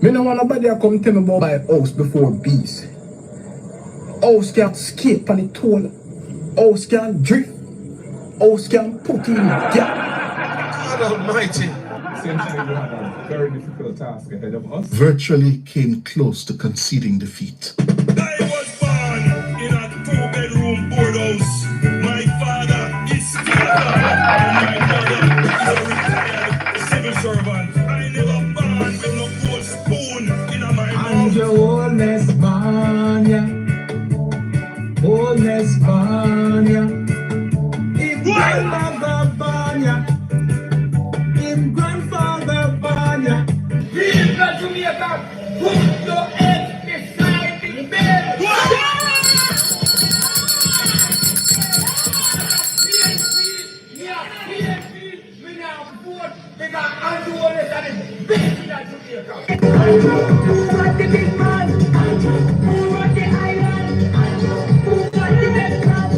Me no want nobody to come tell me about my house before bees. House can't skate on the toll. House can't drift. House can't put in gap. God Almighty. Essentially, we had a very difficult task ahead of us. Virtually came close to conceding defeat. I was born in a two-bedroom boardhouse. My father is still alive, and my mother is a retired civil servant. I never born with no gold spoon in my mouth. And your oldness Vanya. Oldness Vanya. If grandmother Vanya. If grandfather Vanya. Please, God, Jamaica, put your head beside the bed. PNP, we now vote because Andrew Wallace is best in Jamaica. Who was the big man? Who was the island? Who was the best man?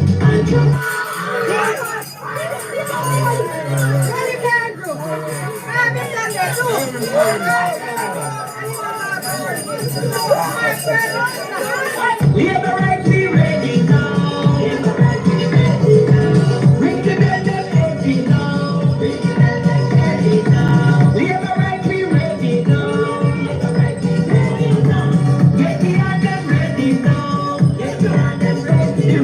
Liberate me ready now. Liberate me ready now. Bring the bed ready now. Bring the bed ready now. Liberate me ready now. Liberate me ready now. Get the anthem ready now. Get the anthem ready.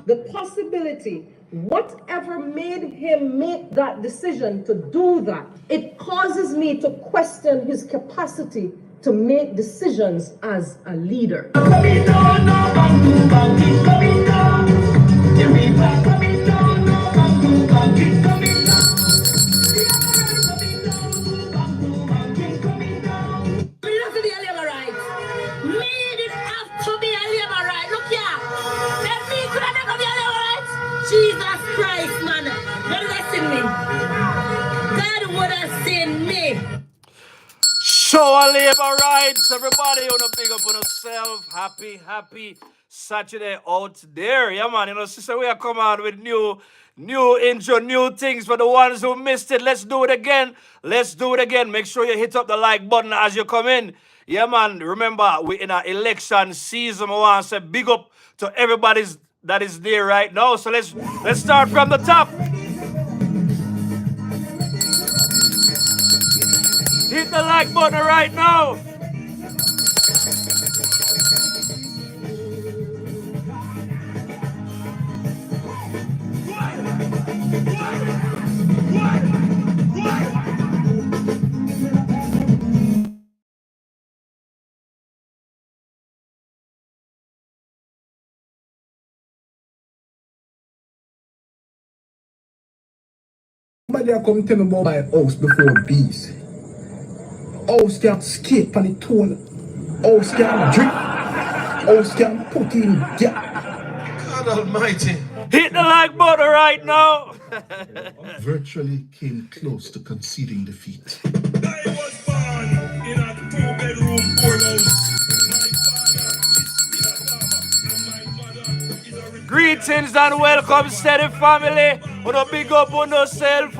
The possibility, whatever made him make that decision to do that, it causes me to question his capacity to make decisions as a leader. Coming down, no bamboo bamboo, coming down. The river coming down, no bamboo bamboo, coming down. Coming down, bamboo bamboo, coming down. Me not to be a Labourite. Me didn't have to be a Labourite. Look here. Let me could have never be a Labourite. Jesus Christ, man. God would have seen me. God would have seen me. Show a labor rights, everybody. On a big up on yourself. Happy Saturday out there. Yeah, man. You know, sister, we are coming out with new intro, new things for the ones who missed it. Let's do it again. Make sure you hit up the like button as you come in. Yeah, man. Remember, we're in an election season. I want to say big up to everybody that is there right now. So let's start from the top. Hit the like button right now. Nobody to come tell me about my house before bees. House can't skate on the toll. House can't drift. House can't put in gap. God Almighty. Hit the like button right now. Virtually came close to conceding defeat. I was born in a two-bedroom boardhouse. My father is still alive, and my mother is a retired. Greetings and welcome, steady family. Wanna big up on yourself.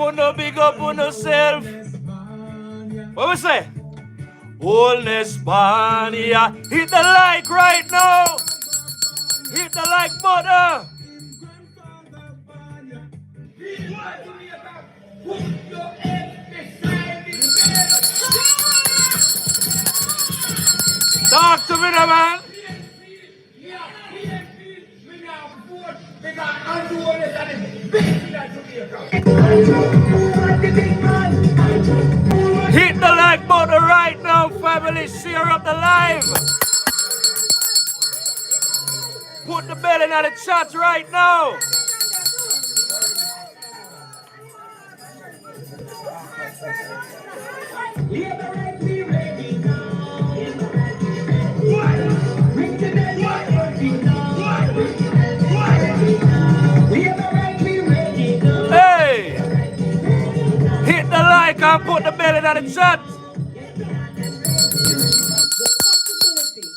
What we say? Wholeness Bania. Hit the like right now. Hit the like button. Talk to me, man. Hit the like button right now, family. Share up the live. Put the bell in the chat right now. and put the belly in the chat. The possibility,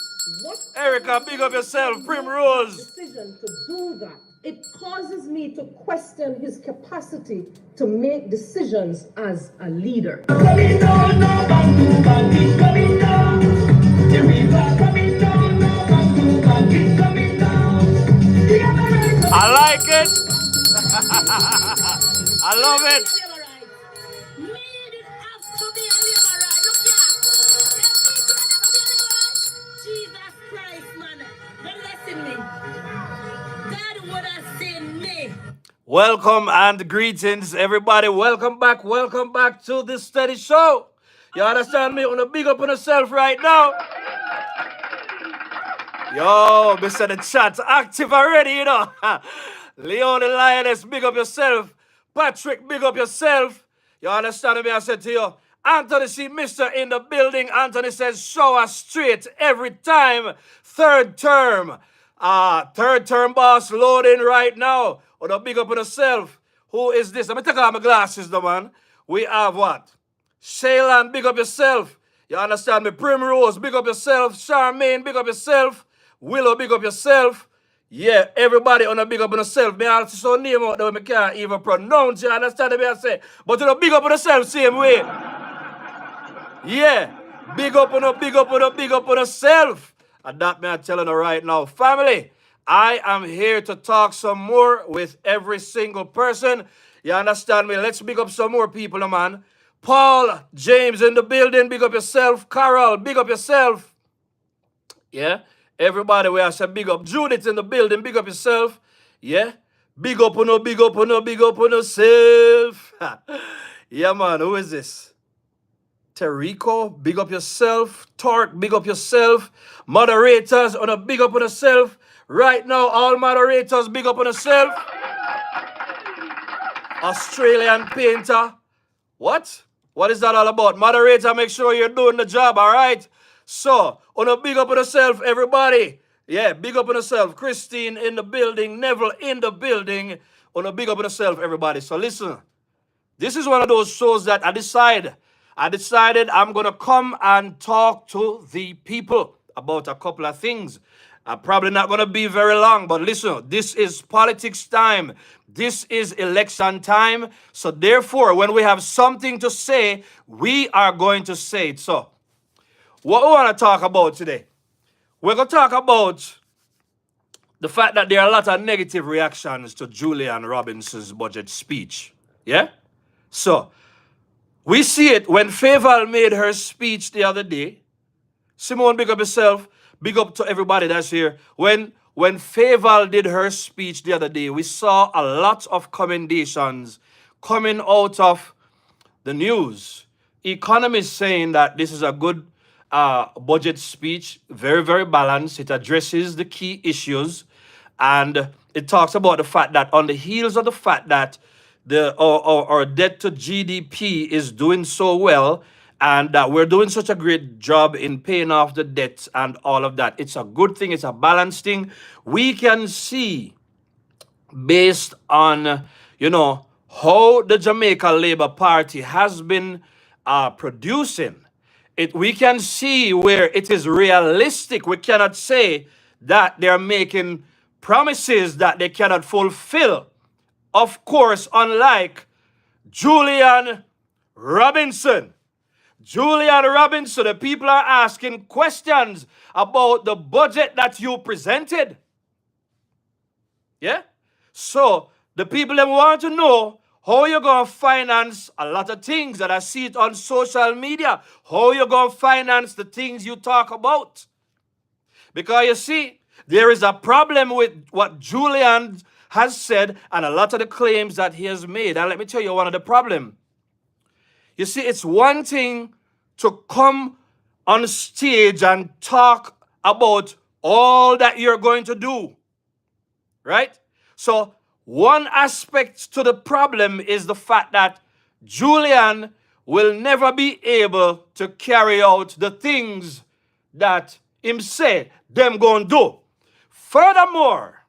what Erica, big up yourself. Primrose. decision to do that, it causes me to question his capacity to make decisions as a leader. Coming down, no bamboo, bamboo, coming down. The river coming down, no bamboo, bamboo, coming down. The emerald I like it. I love it. Jesus Christ, man. But listen me. God would have seen me. Welcome and greetings, everybody. Welcome back to this steady show. You understand me? On a big up on yourself right now. Yo, Mr. The chat active already, you know. Leon the Lioness, big up yourself. Patrick, big up yourself. You understand me? I said to you, Anthony C. Mr. in the building. Anthony says, show us straight every time. Third term boss loading right now. On a big up on yourself. Who is this? Let me take off my glasses, though, man. We have what? Shaylan, big up yourself. You understand me? Primrose, big up yourself. Charmaine, big up yourself. Willow, big up yourself. Yeah, everybody on a big up on yourself. Me also so name out there, I can't even pronounce. You understand me? I say, but you know, big up on yourself same way. Yeah, big up on yourself. And that me I'm telling you right now, family. I am here to talk some more with every single person. You understand me? Let's big up some more people, man. Paul, James in the building, big up yourself. Carol, big up yourself. Yeah, everybody we have said big up. Judith in the building, big up yourself. Yeah, big up on yourself. Yeah, man, who is this? Terrico, big up yourself. Torque, big up yourself. Moderators on a big up on yourself. Right now, all moderators, big up on yourself. Australian painter. What? What is that all about? Moderator, make sure you're doing the job, all right? So, on a big up on yourself, everybody. Yeah, big up on yourself. Christine in the building. Neville in the building. On a big up on yourself, everybody. So, listen. This is one of those shows that I decided I'm going to come and talk to the people about a couple of things. I'm probably not going to be very long, but listen, this is politics time. This is election time. So therefore, when we have something to say, we are going to say it. So what we want to talk about today, we're going to talk about the fact that there are a lot of negative reactions to Julian Robinson's budget speech. Yeah? So we see it when Faval made her speech the other day. Simone, big up yourself. Big up to everybody that's here. When Faval did her speech the other day, we saw a lot of commendations coming out of the news. Economists saying that this is a good budget speech, very, very balanced. It addresses the key issues. And it talks about the fact that on the heels of the fact that our debt to GDP is doing so well, and that we're doing such a great job in paying off the debts and all of that. It's a good thing. It's a balanced thing. We can see, based on, you know, how the Jamaica Labour Party has been producing, we can see where it is realistic. We cannot say that they're making promises that they cannot fulfill. Of course, unlike Julian Robinson. Julian Robinson, the people are asking questions about the budget that you presented. Yeah? So, the people them want to know how you're going to finance a lot of things that I see it on social media. How you're going to finance the things you talk about. Because you see, there is a problem with what Julian has said and a lot of the claims that he has made. And let me tell you one of the problems. You see, it's one thing to come on stage and talk about all that you're going to do, right? So one aspect to the problem is the fact that Julian will never be able to carry out the things that him say them going to do. Furthermore,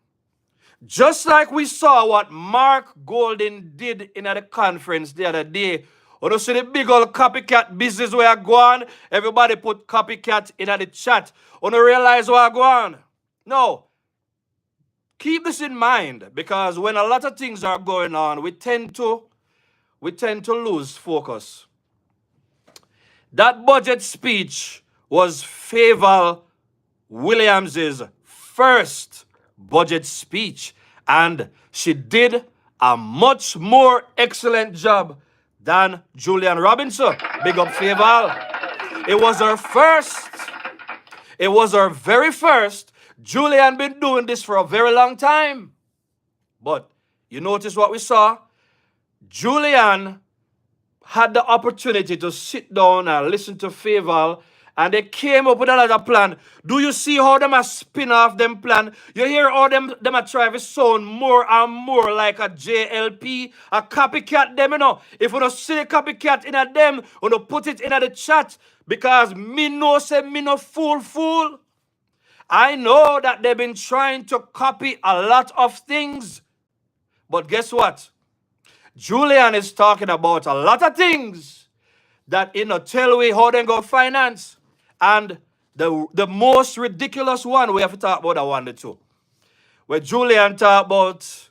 just like we saw what Mark Golden did in the conference the other day, When you see the big old copycat business where I go on, everybody put copycat in the chat. When you realize where I go on. No. Keep this in mind, because when a lot of things are going on, we tend to lose focus. That budget speech was Faval Williams's first budget speech, and she did a much more excellent job than Julian Robinson. Big up Faval. It was her first. It was her very first. Julian been doing this for a very long time. But you notice what we saw? Julian had the opportunity to sit down and listen to Faval, and they came up with another plan. Do you see how them a spin off them plan? You hear how them a try to sound more and more like a JLP, a copycat them, you know. If you don't see the copycat in a them, you don't put it in the chat, because me know say me no fool. I know that they've been trying to copy a lot of things. But guess what? Julian is talking about a lot of things that tell we how they go finance. And the most ridiculous one, we have to talk about that one, the two. Where Julian talk about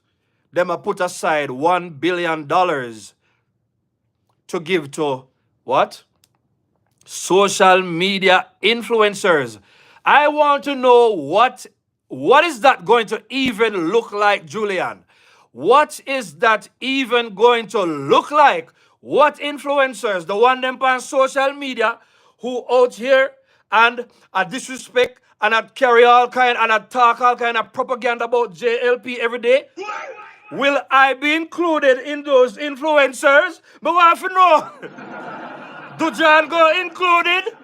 them put aside $1 billion to give to what? Social media influencers. I want to know what is that going to even look like, Julian? What is that even going to look like? What influencers? The one them on social media who out here and disrespect and carry all kind and talk all kind of propaganda about JLP every day? Will I be included in those influencers? But what if you know? Do John go included?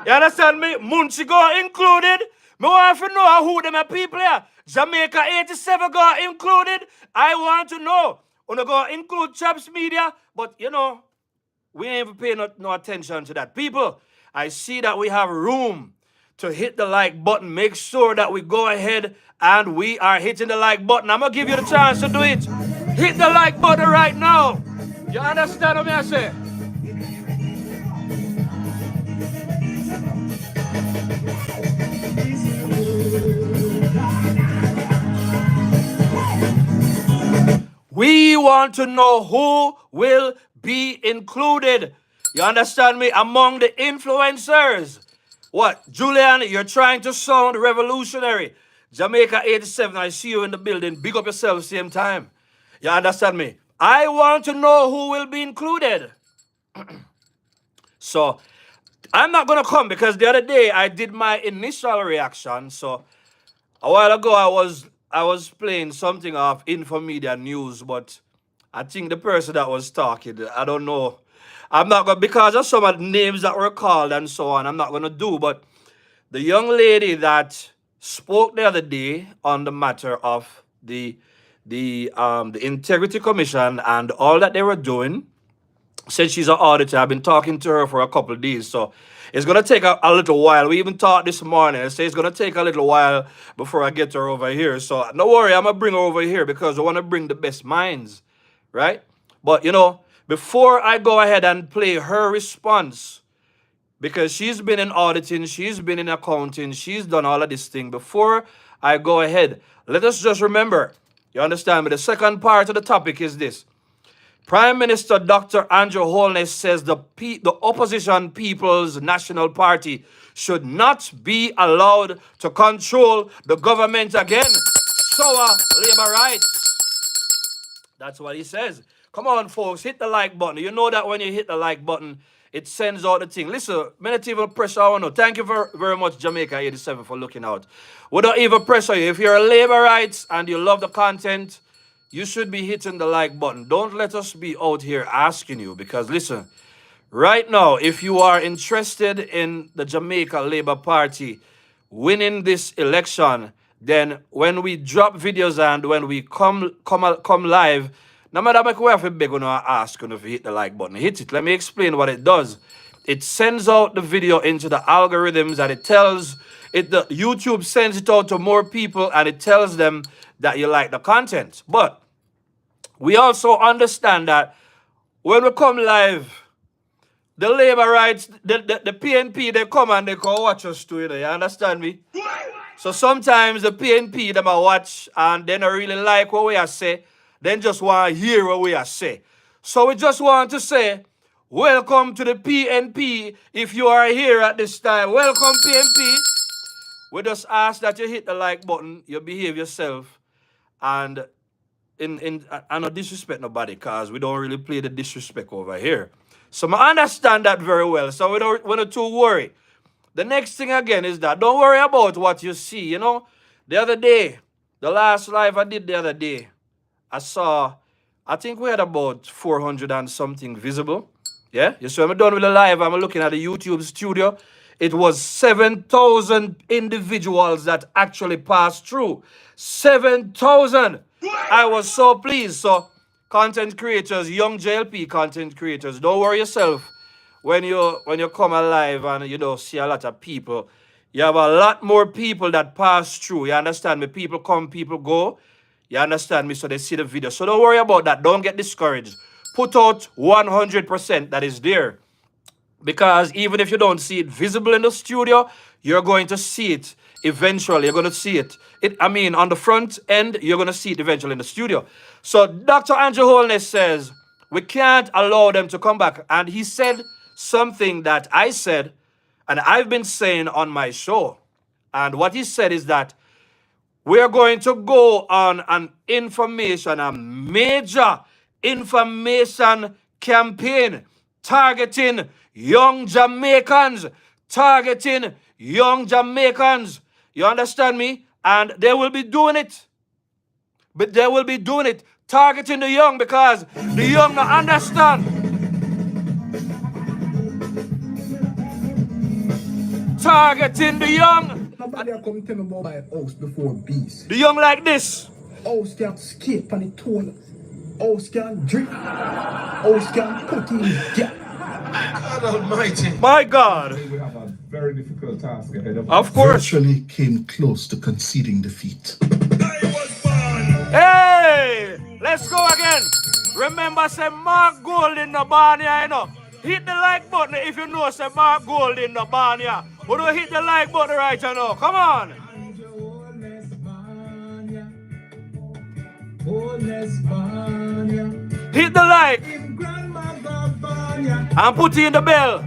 You understand me? Munchie go included. Me want to know who them are people here. Jamaica 87 go included. I want to know. When go include Chaps Media, but we ain't even paying no attention to that. People, I see that we have room to hit the like button. Make sure that we go ahead and we are hitting the like button. I'm going to give you the chance to do it. Hit the like button right now. You understand what I say? We want to know who will be included. You understand me? Among the influencers. What? Julian, you're trying to sound revolutionary. Jamaica 87, I see you in the building. Big up yourself same time. You understand me? I want to know who will be included. So, I'm not going to come because the other day I did my initial reaction. So, a while ago I was playing something of Infomedia News, but I think the person that was talking, I don't know. I'm not going to, because of some of the names that were called and so on, I'm not going to do. But the young lady that spoke the other day on the matter of the Integrity Commission and all that they were doing, said she's an auditor. I've been talking to her for a couple of days, so it's going to take a little while. We even talked this morning. I say it's going to take a little while before I get her over here. So no worry, I'm going to bring her over here because I want to bring the best minds, right? But, before I go ahead and play her response, because she's been in auditing, she's been in accounting, she's done all of this thing. Before I go ahead, let us just remember, you understand me? The second part of the topic is this. Prime Minister Dr. Andrew Holness says the opposition People's National Party should not be allowed to control the government again. Show labor rights. That's what he says. Come on, folks, hit the like button. You know that when you hit the like button, it sends out the thing. Listen, minute even pressure on you. Thank you very much, Jamaica 87, for looking out. Without even pressure you. If you're a labor rights and you love the content, you should be hitting the like button. Don't let us be out here asking you, because listen, right now, if you are interested in the Jamaica Labour Party winning this election, then when we drop videos and when we come live, no matter what we have to beg, ask you if you hit the like button. Hit it. Let me explain what it does. It sends out the video into the algorithms, and the YouTube sends it out to more people, and it tells them that you like the content. But we also understand that when we come live, the labor rights, the PNP, they come and they can watch us too, you know, you understand me? So sometimes the PNP, them a watch and they don't really like what we are say. They just want to hear what we are say. So we just want to say, welcome to the PNP. If you are here at this time, welcome PNP. We just ask that you hit the like button, you behave yourself, and I don't disrespect nobody because we don't really play the disrespect over here. So I understand that very well. So we don't too worry. The next thing again is that don't worry about what you see. You know, the other day, the last live I did the other day, I think we had about 400 and something visible. Yeah, you see, I'm done with the live. I'm looking at the YouTube studio. It was 7,000 individuals that actually passed through. 7,000. I was so pleased. So, content creators, young JLP content creators, don't worry yourself. When you come alive and you don't see a lot of people, you have a lot more people that pass through. You understand me? People come, people go. You understand me? So they see the video. So don't worry about that. Don't get discouraged. Put out 100% that is there. Because even if you don't see it visible in the studio, you're going to see it eventually. You're going to see it. On the front end, you're going to see it eventually in the studio. So Dr. Andrew Holness says, we can't allow them to come back. And he said something that I said, and I've been saying on my show. And what he said is that we're going to go on a major information campaign targeting young Jamaicans. You understand me? And they will be doing it. But they will be doing it, targeting the young, because the young don't understand. Targeting the young. Nobody come tell me about my house before beast. The young like this. House can skip on the toilet. House can drink. House can put in gap. God Almighty. My God. We have a very difficult task ahead of us. Of course. Virtually came close to conceding defeat. I was born. Hey, let's go again. Remember, say Mark Gold in the barn here, you know. Hit the like button if you know say Mark Gold in the barn here. But don't hit the like button right now. Come on. Hit the like and put in the bell.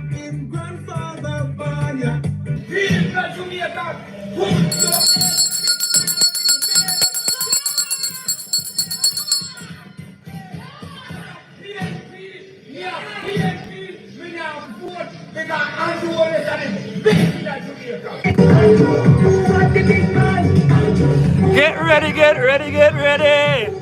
Get ready, get ready, get ready.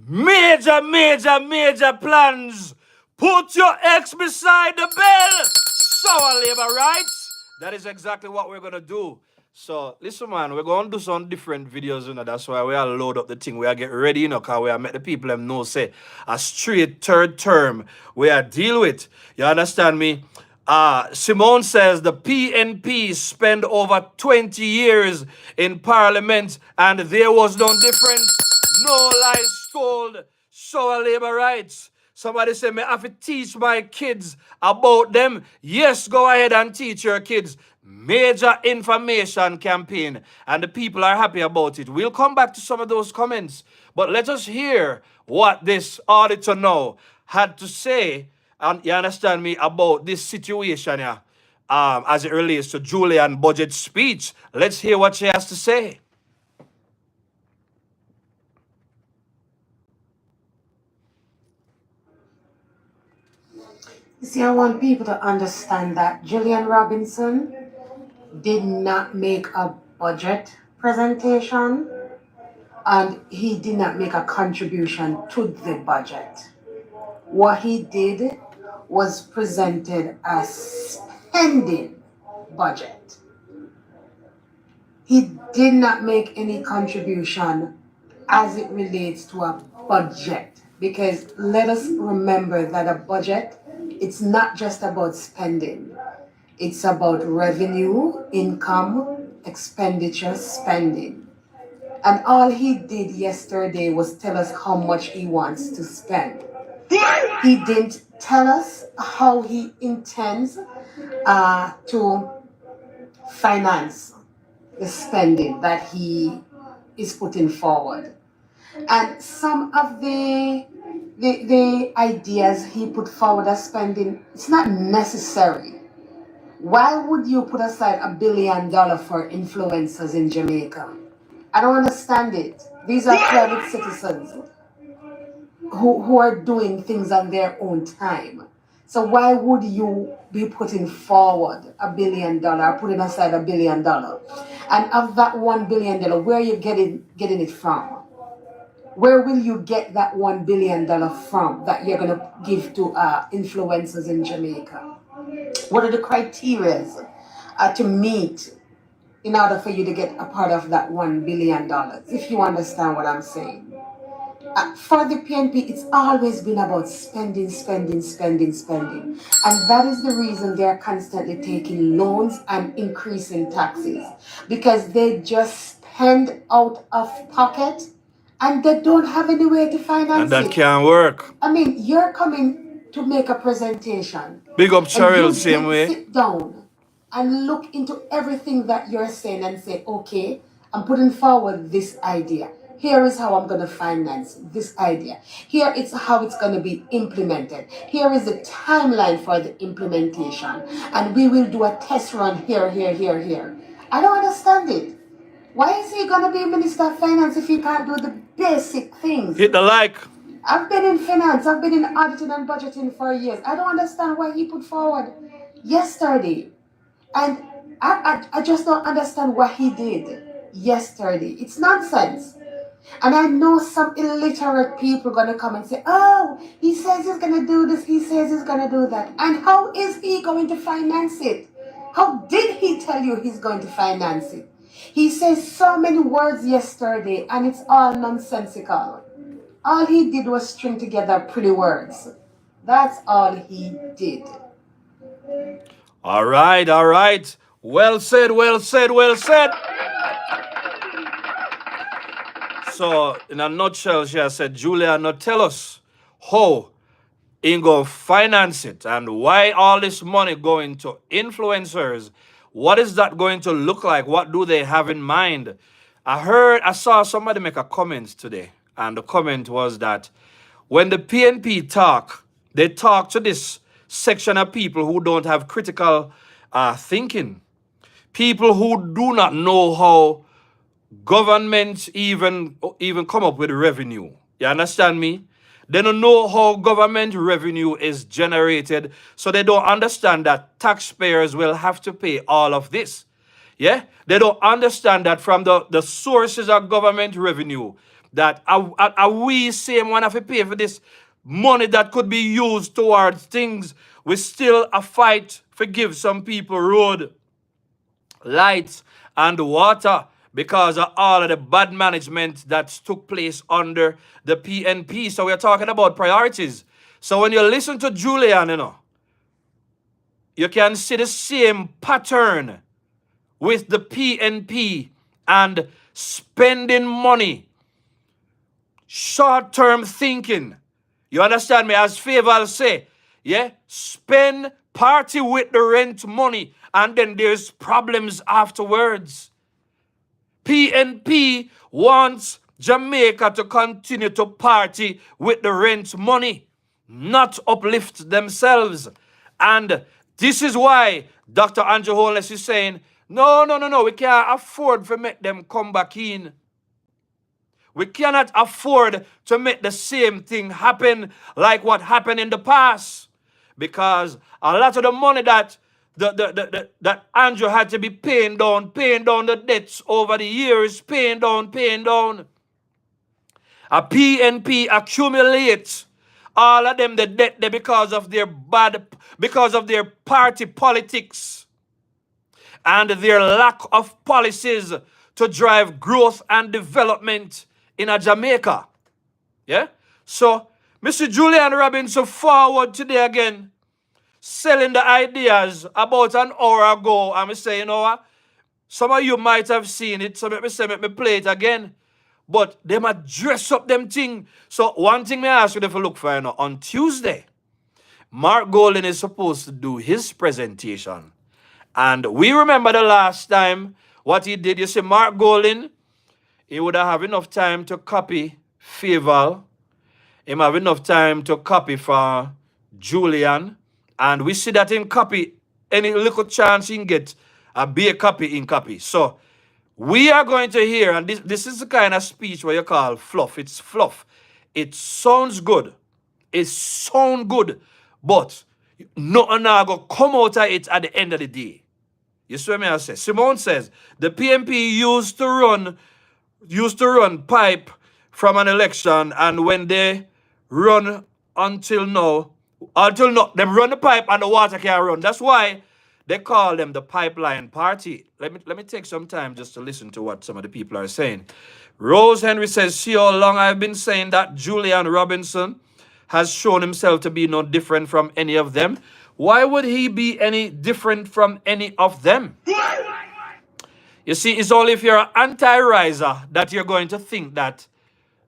Major plans. Put your X beside the bell. Sour labor rights. That is exactly what we're going to do. So, listen, man, we're going to do some different videos, you know. That's why we are load up the thing. We are get ready, you know, because we are make the people them know, say, a straight third term we are deal with. You understand me? Simone says the PNP spent over 20 years in Parliament and there was no difference. No lies told. Sour labor rights. Somebody say, me have to teach my kids about them. Yes, go ahead and teach your kids. Major information campaign. And the people are happy about it. We'll come back to some of those comments. But let us hear what this auditor now had to say, and you understand me, about this situation here, as it relates to Julian budget speech. Let's hear what she has to say. You see, I want people to understand that Julian Robinson did not make a budget presentation and he did not make a contribution to the budget. What he did was presented a spending budget. He did not make any contribution as it relates to a budget, because let us remember that a budget, it's not just about spending. It's about revenue, income, expenditure spending. And all he did yesterday was tell us how much he wants to spend. He didn't tell us how he intends to finance the spending that he is putting forward. And some of the ideas he put forward as spending, it's not necessary. Why would you put aside $1 billion for influencers in Jamaica? I don't understand it. These are private citizens who are doing things on their own time. So why would you be putting forward $1 billion, putting aside $1 billion? And of that $1 billion, where are you getting it from? Where will you get that $1 billion from that you're going to give to influencers in Jamaica? What are the criteria to meet in order for you to get a part of that $1 billion, if you understand what I'm saying? For the PNP, it's always been about spending. And that is the reason they're constantly taking loans and increasing taxes. Because they just spend out of pocket and they don't have any way to finance And that it. can't work. I mean, you're coming to make a presentation. Big up Cheryl, and same way. sit down and look into everything that you're saying and say, okay, I'm putting forward this idea. Here is how I'm going to finance this idea. Here is how it's going to be implemented. Here is the timeline for the implementation. And we will do a test run here. I don't understand it. Why is he going to be Minister of Finance if he can't do the basic things? Hit the like. I've been in finance, I've been in auditing and budgeting for years. I don't understand why he put forward yesterday. And I just don't understand what he did yesterday. It's nonsense. And I know some illiterate people are going to come and say, oh, he says he's going to do this, he says he's going to do that. And how is he going to finance it? How did he tell you he's going to finance it? He says so many words yesterday and it's all nonsensical. All he did was string together pretty words. That's all he did. All right. Well said. So, in a nutshell, she has said, Julia, now tell us how he going to finance it and why all this money going to influencers. What is that going to look like? What do they have in mind? I saw somebody make a comment today, and the comment was that when the PNP talk, they talk to this section of people who don't have critical thinking. People who do not know how government even come up with revenue. You understand me? They don't know how government revenue is generated, so they don't understand that taxpayers will have to pay all of this. Yeah? They don't understand that from the sources of government revenue, that are we same one have to pay for this money that could be used towards things. We still a fight for give some people road, lights, and water because of all of the bad management that took place under the PNP. So we're talking about priorities. So when you listen to Julian, you can see the same pattern with the PNP and spending money, short-term thinking. You understand me? As Faval say, yeah, spend, party with the rent money, and then there's problems afterwards. PNP wants Jamaica to continue to party with the rent money, not uplift themselves. And this is why Dr. Andrew Holness is saying, no, we can't afford to make them come back in. We cannot afford to make the same thing happen like what happened in the past. Because a lot of the money that that Andrew had to be paying down the debts over the years, paying down. A PNP accumulates all of them the debt there because of their party politics and their lack of policies to drive growth and development in a Jamaica. Yeah? So, Mr. Julian Robinson forward today selling the ideas about an hour ago. I'm saying, you know what? Some of you might have seen it, so let me play it again. But they might dress up them thing. So one thing may I ask you to look for, on Tuesday, Mark Golden is supposed to do his presentation. And we remember the last time what he did. You see, Mark Golden, he would have enough time to copy Faval. He have enough time to copy for Julian. And we see that him copy any little chance he can get, be a copy in copy. So we are going to hear, and this is the kind of speech where you call fluff. It's fluff. It sounds good. It sounds good. But nothing going to come out of it at the end of the day. You see what I say? Simone says, the PNP used to run pipe from an election, and when they run until now, them run the pipe and the water can't run. That's why they call them the pipeline party. Let me take some time just to listen to what some of the people are saying. Rose Henry says, see how long I've been saying that Julian Robinson has shown himself to be no different from any of them. Why would he be any different from any of them? You see, it's only if you're an anti-riser that you're going to think that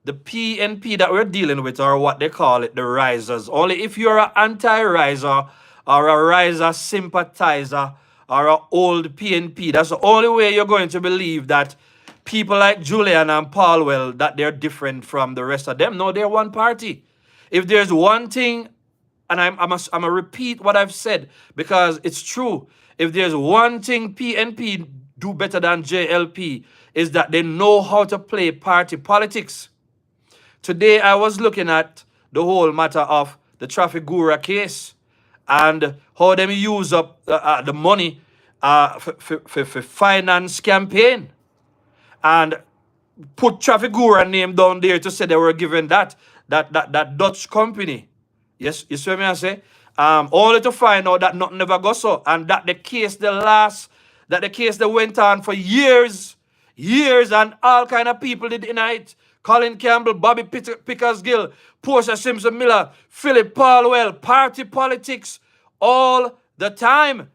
the PNP that we're dealing with, or what they call it, the risers. Only if you're an anti-riser or a riser sympathizer or an old PNP, that's the only way you're going to believe that people like Julian and Paulwell, that they're different from the rest of them. No, they're one party. If there's one thing, and I'm going to repeat what I've said because it's true. If there's one thing PNP do better than JLP, is that they know how to play party politics. Today, I was looking at the whole matter of the Trafigura case and how them use up the money for finance campaign and put Trafigura name down there to say they were given that Dutch company. Yes, you see what I say? Only to find out that nothing never goes so, and that the case that went on for years, and all kind of people did deny it. Colin Campbell, Bobby Pickersgill, Portia Simpson Miller, Philip Paulwell, party politics all the time.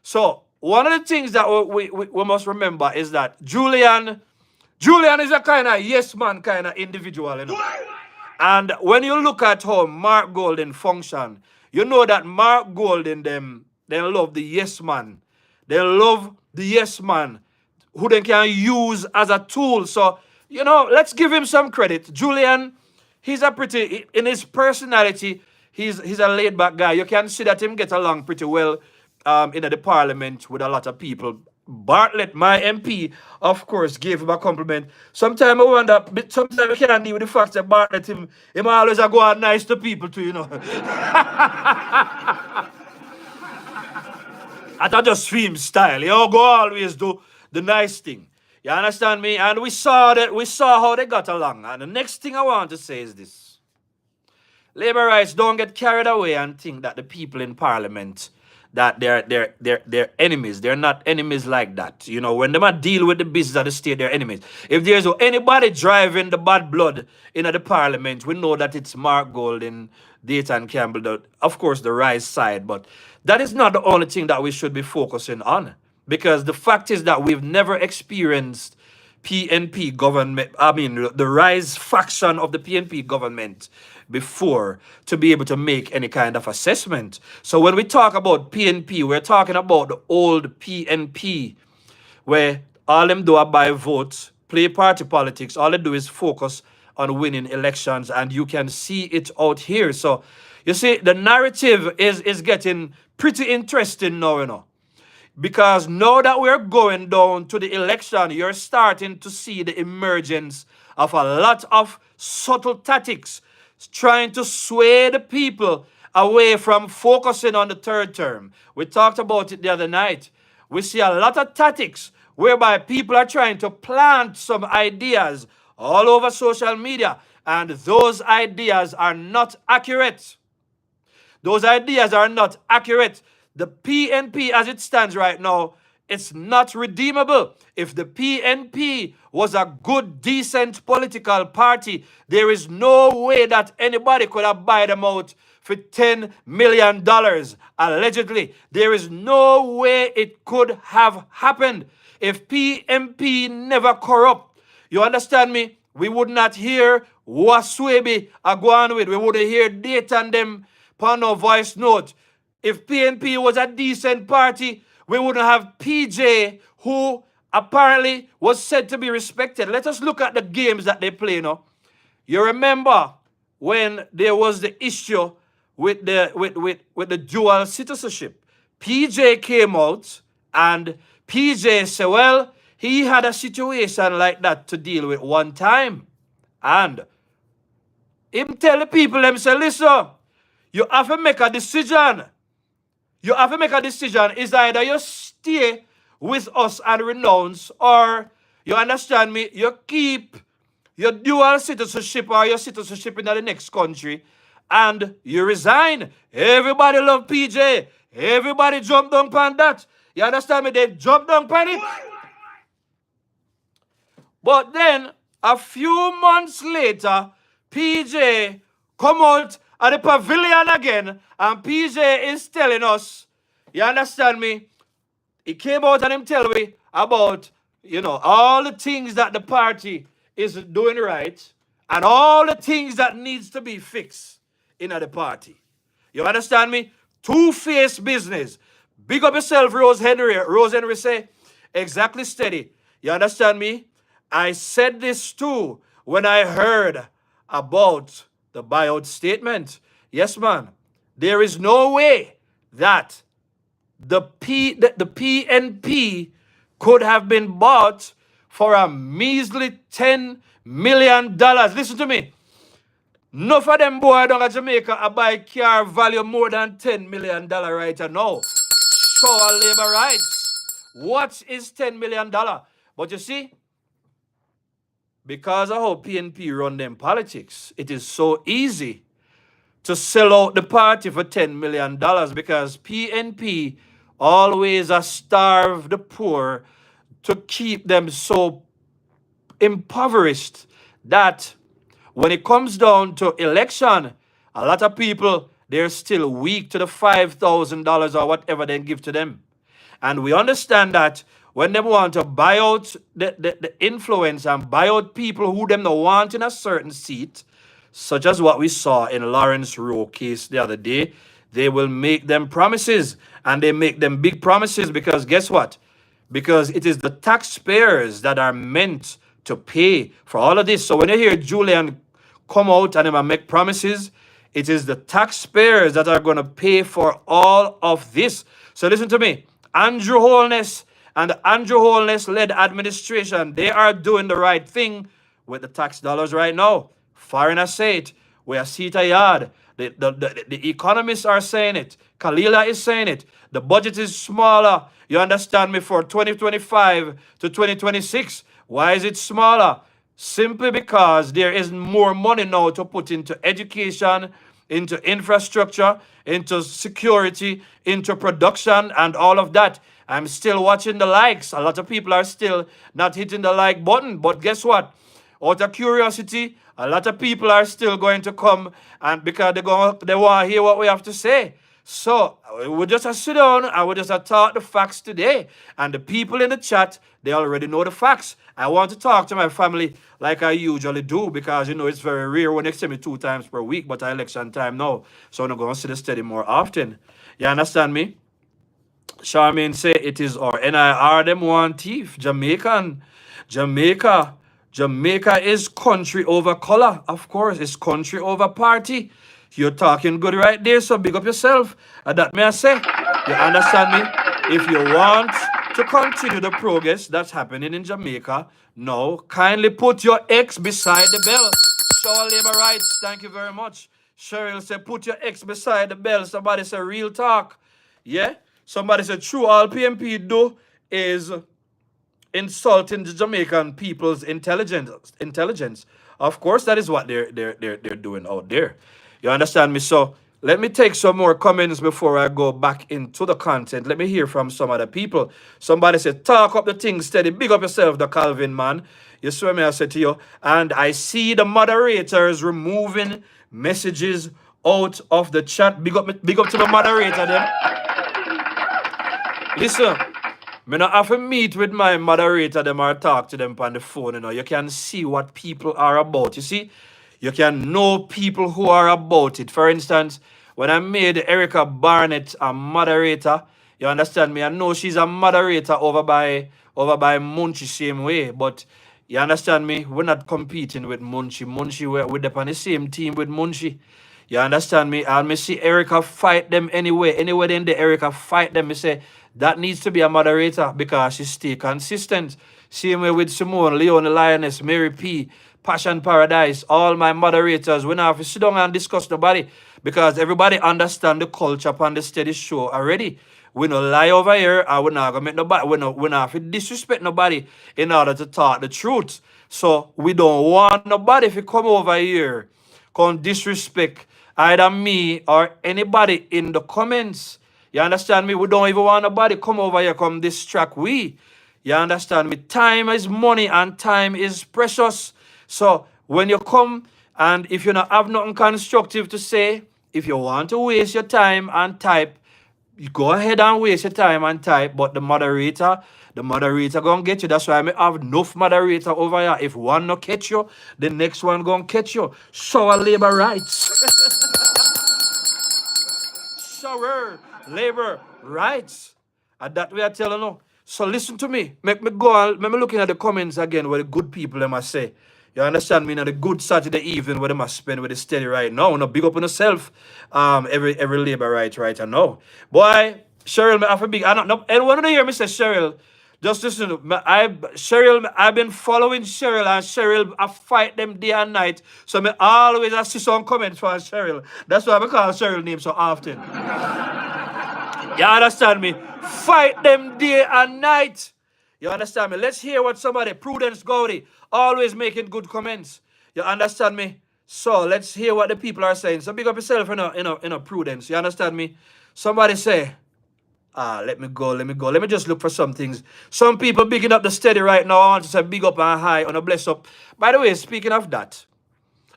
So one of the things that we must remember is that Julian is a kind of yes man kind of individual, you know. And when you look at how Mark Golden function, you know that Mark Golden, they love the yes man. They love the yes man who they can use as a tool. So, you know, let's give him some credit. Julian, he's a pretty, in his personality, he's a laid-back guy. You can see that him get along pretty well in the parliament with a lot of people. Bartlett, my MP, of course, gave him a compliment. Sometimes I wonder, sometimes I can't deal with the fact that Bartlett, him always go out nice to people too, you know. That's just film style. You know, go always do the nice thing. You understand me? And we saw how they got along. And the next thing I want to say is this. Labour rights, don't get carried away and think that the people in Parliament, that they're enemies. They're not enemies like that. You know, when they might deal with the business of the state, they're enemies. If there's anybody driving the bad blood in the Parliament, we know that it's Mark Golden, Dayton Campbell, of course, the Rise side. But that is not the only thing that we should be focusing on. Because the fact is that we've never experienced PNP government, the Rise faction of the PNP government before to be able to make any kind of assessment. So when we talk about PNP, we're talking about the old PNP, where all them do are buy votes, play party politics. All they do is focus on winning elections, and you can see it out here. So you see, the narrative is getting pretty interesting now, you know. Because now that we're going down to the election, you're starting to see the emergence of a lot of subtle tactics trying to sway the people away from focusing on the third term. We talked about it the other night. We see a lot of tactics whereby people are trying to plant some ideas all over social media, and those ideas are not accurate. Those ideas are not accurate. The PNP as it stands right now, it's not redeemable. If the PNP was a good, decent political party, there is no way that anybody could have buy them out for $10 million, allegedly. There is no way it could have happened if PNP never corrupt. You understand me? We would not hear Waswebi Agwan with. We wouldn't hear data and them on no voice note. If PNP was a decent party, we wouldn't have PJ, who apparently was said to be respected. Let us look at the games that they play now. You remember when there was the issue with the dual citizenship. PJ came out and PJ said, well, he had a situation like that to deal with one time. And him tell the people, them say, listen, you have to make a decision. You have to make a decision. It's either you stay with us and renounce, or, you understand me, you keep your dual citizenship or your citizenship in the next country and you resign. Everybody love PJ. Everybody jump down on that. You understand me? They jump down on it. But then, a few months later, PJ come out at the pavilion again, and PJ is telling us, you understand me? He came out and him tell me about, all the things that the party is doing right, and all the things that needs to be fixed in the party. You understand me? Two-faced business. Big up yourself, Rose Henry. Rose Henry say, exactly steady. You understand me? I said this too when I heard about the buyout statement. Yes, man. There is no way that the PNP could have been bought for a measly $10 million. Listen to me. Enough of them boy down at Jamaica a buy car value more than $10 million right now. Show our labor rights. What is $10 million? But you see, because of how PNP run them politics, it is so easy to sell out the party for $10 million because PNP always starve the poor to keep them so impoverished that when it comes down to election, a lot of people, they're still weak to the $5,000 or whatever they give to them. And we understand that when they want to buy out the influence and buy out people who them don't want in a certain seat, such as what we saw in Lawrence Rowe case the other day, they will make them promises, and they make them big promises because guess what? Because it is the taxpayers that are meant to pay for all of this. So when you hear Julian come out and him make promises, it is the taxpayers that are going to pay for all of this. So listen to me. Andrew Holness and the Andrew Holness-led administration, they are doing the right thing with the tax dollars right now. Foreigners say it. We are seat a yard. The economists are saying it. Kalila is saying it. The budget is smaller, you understand me, for 2025 to 2026. Why is it smaller? Simply because there is more money now to put into education, into infrastructure, into security, into production, and all of that. I'm still watching the likes. A lot of people are still not hitting the like button. But guess what? Out of curiosity, a lot of people are still going to come, and because they want to hear what we have to say. So we just sit down and we just talk the facts today. And the people in the chat, they already know the facts. I want to talk to my family like I usually do because, it's very rare when they see me 2 times per week, but election time now. So I'm going to see the steady more often. You understand me? Charmaine say it is our NIR them one thief. Jamaica is country over color. Of course, it's country over party. You're talking good right there, so big up yourself. And that may I say, you understand me? If you want to continue the progress that's happening in Jamaica, now kindly put your X beside the bell. Show our labor rights. Thank you very much. Cheryl said, put your X beside the bell. Somebody said, real talk. Yeah? Somebody said, true, all PMP do is insulting the Jamaican people's intelligence. Of course, that is what they're doing out there. You understand me? So let me take some more comments before I go back into the content. Let me hear from some other people. Somebody said, talk up the thing steady. Big up yourself, the Calvin man. You swear me, I said to you. And I see the moderators removing messages out of the chat. Big up to the moderator them. Listen, me not have to meet with my moderator them or talk to them on the phone, you know. You can see what people are about. You see? You can know people who are about it. For instance, when I made Erica Barnett a moderator, you understand me? I know she's a moderator over by Munchie same way, but you understand me? We're not competing with Munchie. Munchie, we're on the same team with Munchie. You understand me? And me see Erica fight them anyway. Anyway, then the Erica fight them. Me say that needs to be a moderator because she stay consistent. Same way with Simone, Leon, the Lioness, Mary P, Passion Paradise, all my moderators. We now have to sit down and discuss nobody because everybody understand the culture upon the steady show already. We no lie over here and we're not gonna make nobody, we not have to disrespect nobody in order to talk the truth. So we don't want nobody if you come over here, come disrespect either me or anybody in the comments. You understand me? We don't even want nobody come over here, come distract we. You understand me? Time is money and time is precious. So when you come and if you not have nothing constructive to say, if you want to waste your time and type, you go ahead and waste your time and type, but the moderator gonna get you. That's why I have enough moderator over here. If one not catch you, the next one gonna catch you. Shower labor rights. Shower labor rights. And that we are telling you. So listen to me. Make me go on. Let me looking at the comments again where the good people them must say. You understand me? Now the good Saturday evening where they must spend with the steady right now. No big up on yourself. Every labor right now. Boy, Cheryl, me have a big. I don't know. Anyone to hear me say Cheryl? Just listen. Cheryl, I've been following Cheryl and Cheryl, I fight them day and night. So me always I see some comments from Cheryl. That's why I call Cheryl name so often. You understand me? Fight them day and night. You understand me? Let's hear what somebody, Prudence Gowdy, always making good comments. You understand me? So let's hear what the people are saying. So big up yourself in a Prudence. You understand me? Somebody say, let me go. Let me just look for some things. Some people bigging up the steady right now. I want to say big up and high on a bless up. By the way, speaking of that,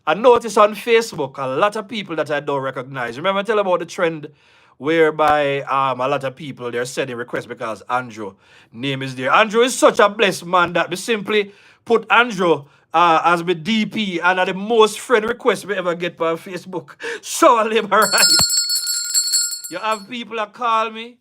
I noticed on Facebook a lot of people that I don't recognize. Remember I tell about the trend whereby a lot of people they're sending requests because Andrew name is there. Andrew is such a blessed man that we simply put Andrew as my DP and the most friend request we ever get on Facebook. So I live right. You have people that call me.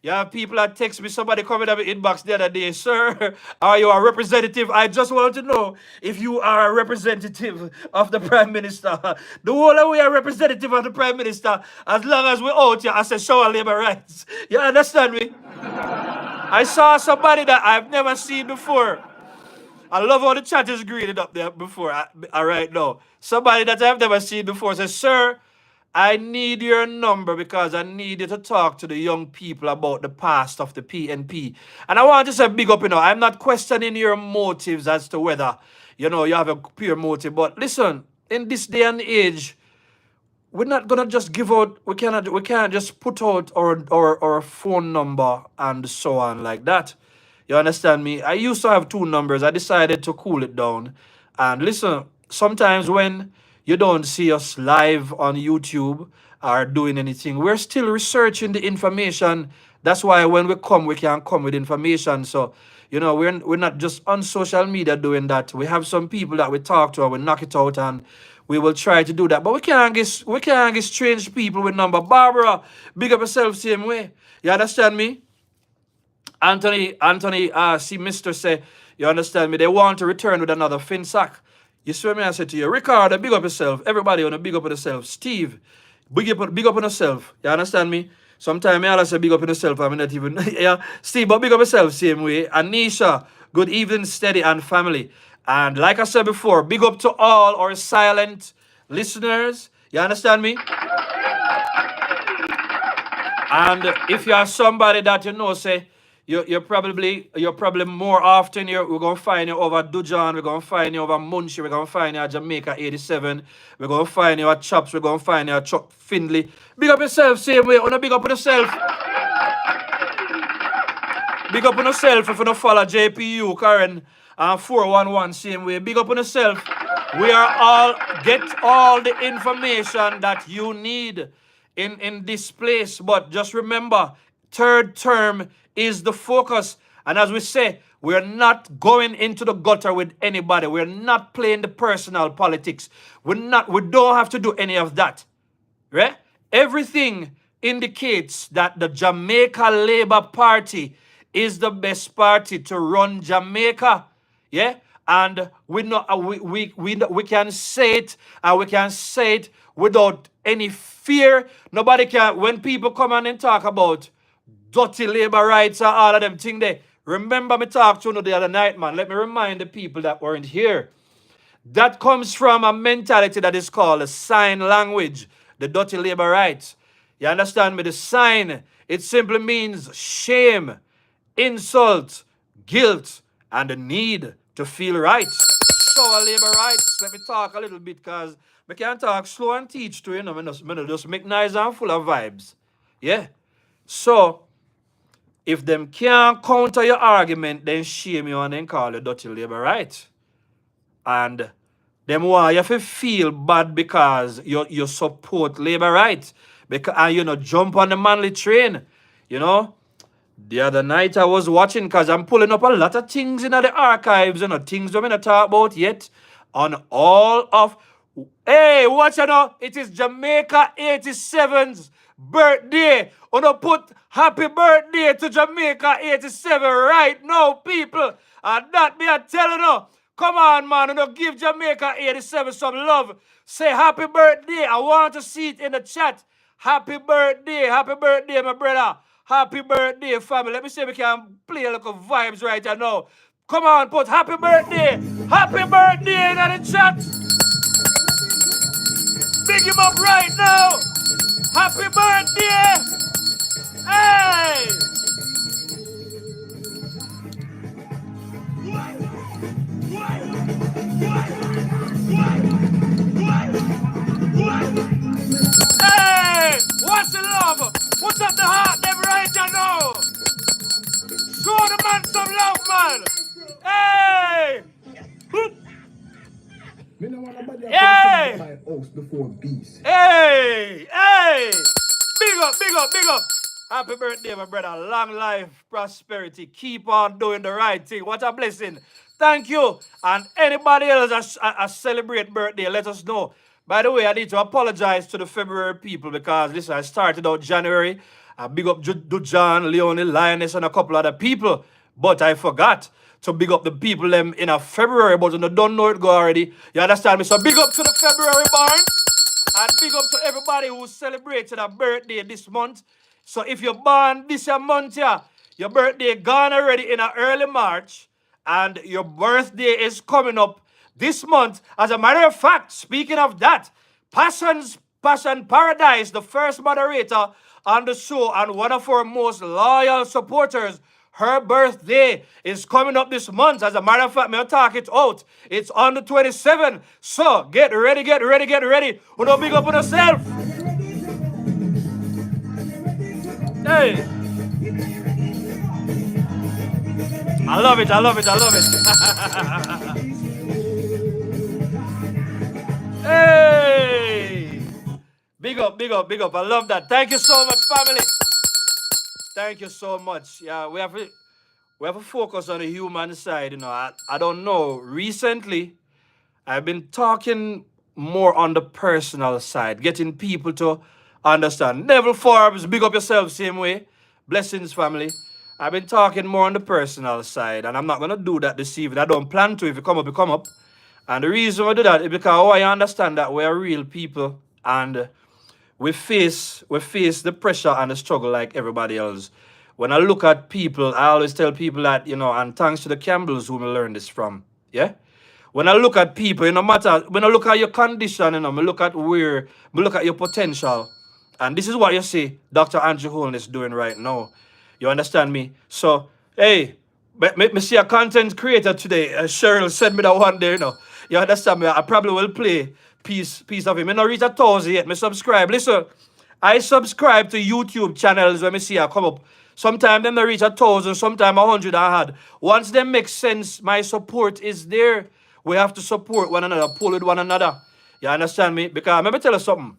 You have people that text me, somebody coming up in inbox the other day, sir, are you a representative? I just want to know if you are a representative of the Prime Minister. The whole of we are representative of the Prime Minister, as long as we're out here, I say show our labor rights. You understand me? I saw somebody that I've never seen before. I love how the chat is greeted up there before, right now. Somebody that I've never seen before says, sir, I need your number because I need you to talk to the young people about the past of the PNP. And I want to say big up, I'm not questioning your motives as to whether, you have a pure motive. But listen, in this day and age, we're not going to just give out, we can't just put out our phone number and so on like that. You understand me? I used to have 2 numbers. I decided to cool it down. And listen, sometimes when you don't see us live on YouTube or doing anything, we're still researching the information. That's why when we can come with information. So, we're not just on social media doing that. We have some people that we talk to and we knock it out and we will try to do that. But we can't get strange people with number. Barbara, big up yourself same way. You understand me? Anthony, see Mr. say, you understand me? They want to return with another Finsack. You see what I said to you? Ricardo, big up yourself. Everybody want to big up on yourself. Steve, big up on yourself. You understand me? Sometimes I say big up on yourself. I'm not even, yeah. Steve, but big up yourself same way. Anisha, good evening, steady and family. And like I said before, big up to all our silent listeners. You understand me? And if you are somebody that say, you're probably more often we're gonna find you over Dujan, we're gonna find you over Munchie, we're gonna find you at Jamaica 87, we're gonna find you at Chops, we're gonna find you at Chuck Findlay. Big up yourself, same way. Big up on yourself. Big up on yourself if you don't follow JPU, Karen 411, same way. Big up on yourself. We are all, get all the information that you need in this place. But just remember, third term is the focus. And as we say, we're not going into the gutter with anybody. We're not playing the personal politics. We don't have to do any of that. Right? Everything indicates that the Jamaica Labour Party is the best party to run Jamaica. Yeah? And we know we can say it, and we can say it without any fear. Nobody can, when people come and talk about dirty labor rights and all of them things there. Remember me talk to you the other night, man. Let me remind the people that weren't here. That comes from a mentality that is called a sign language, the dirty labor rights. You understand me? The sign, it simply means shame, insult, guilt, and the need to feel right. So labor rights. Let me talk a little bit because I can't talk slow and teach to you. I just make nice and full of vibes. Yeah. So, if them can't counter your argument, then shame you and then call you dirty labor right. And them want you to feel bad because you support labor rights. Because, and you know, jump on the manly train. You know, the other night I was watching because I'm pulling up a lot of things in the archives, you know, things I'm not talk about yet. On all of, hey, watch it now. It is Jamaica 87's birthday. Wanna put happy birthday to Jamaica 87 right now, people. And that me I telling you. Come on, man. You know, give Jamaica 87 some love. Say happy birthday. I want to see it in the chat. Happy birthday, my brother. Happy birthday, family. Let me see if we can play a little vibes right now. Come on, put happy birthday. Happy birthday in the chat. Big him up right now. Happy birthday. Hey. Hey, what's the love? Put up the heart, them right now. Show the man some love, man. Hey. Me no want nobody Hey. to buy house before beast. Hey, hey. Big up, big up, big up. Happy birthday, my brother. Long life, prosperity. Keep on doing the right thing. What a blessing. Thank you. And anybody else that celebrate birthday, let us know. By the way, I need to apologize to the February people because, listen, I started out January. I big up Dujan, Leonie, Lioness, and a couple other people. But I forgot to big up the people them in a February, but you don't know it go already. You understand me? So big up to the February born. And big up to everybody who celebrated a birthday this month. So if you're born this month, yeah, your birthday gone already in early March, and your birthday is coming up this month. As a matter of fact, speaking of that, Passion Paradise, the first moderator on the show and one of our most loyal supporters, her birthday is coming up this month. As a matter of fact, I'll talk it out. It's on the 27th. So get ready, get ready, get ready. We don't big up on yourself. Hey. I love it, I love it, I love it. Hey. Big up, big up, big up. I love that. Thank you so much, family. Thank you so much. Yeah, we have to focus on the human side. You know, I don't know. Recently, I've been talking more on the personal side, getting people to understand. Neville Forbes, big up yourself, same way. Blessings, family. I've been talking more on the personal side, and I'm not gonna do that this evening. I don't plan to. If you come up, you come up. And the reason I do that is because I understand that we're real people, and we face the pressure and the struggle like everybody else. When I look at people, I always tell people that, you know, and thanks to the Campbells whom I learned this from, yeah? When I look at people, no matter, when I look at your condition, you know, I look at your potential. And this is what you see Dr. Andrew Holden is doing right now. You understand me? So, hey, me see a content creator today. Cheryl sent me that one there, you know. You understand me? I probably will play piece of him. I not reach 1,000 yet. Me subscribe. Listen, I subscribe to YouTube channels when me see I come up. Sometimes them not reach 1,000, sometimes 100 I had. Once them make sense, my support is there. We have to support one another, pull with one another. You understand me? Because let me tell you something.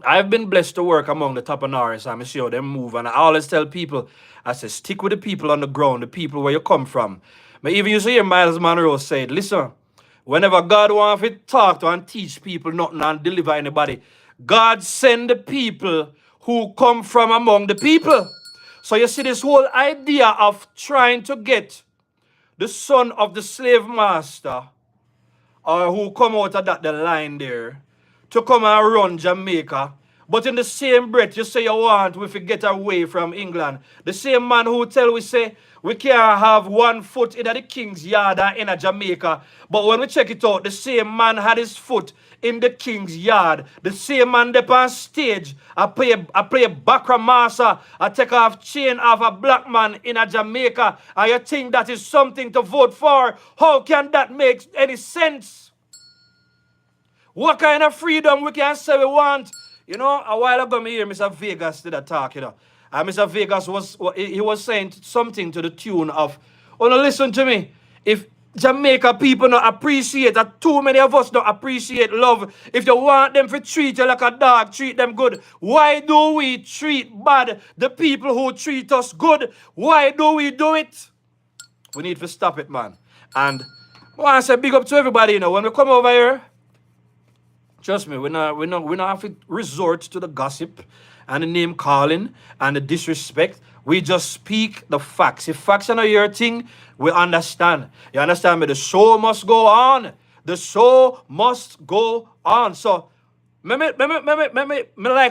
I've been blessed to work among the top of Norris. I'm sure them move. And I always tell people, I say, stick with the people on the ground, the people where you come from. But even you see hear Miles Monroe said, listen, whenever God wants to talk to and teach people nothing and deliver anybody, God send the people who come from among the people. So you see this whole idea of trying to get the son of the slave master or who come out of the line there to come and run Jamaica. But in the same breath, you say you want we to get away from England. The same man who tell we say we can't have 1 foot in the King's Yard and in a Jamaica. But when we check it out, the same man had his foot in the King's Yard. The same man up on stage, I play a Bacra Master, I take off chain of a black man in a Jamaica, and you think that is something to vote for? How can that make any sense? What kind of freedom we can say we want? You know, a while ago, me hear Mr. Vegas did a talk, you know. And Mr. Vegas was saying something to the tune of, oh, no, listen to me. If Jamaica people don't appreciate, that too many of us don't appreciate love. If you want them to treat you like a dog, treat them good. Why do we treat bad the people who treat us good? Why do we do it? We need to stop it, man. And I want to say big up to everybody, you know, when we come over here, trust me, we not have to resort to the gossip and the name calling and the disrespect. We just speak the facts. If facts are not your thing, we understand. You understand me? The show must go on. The show must go on. So, me like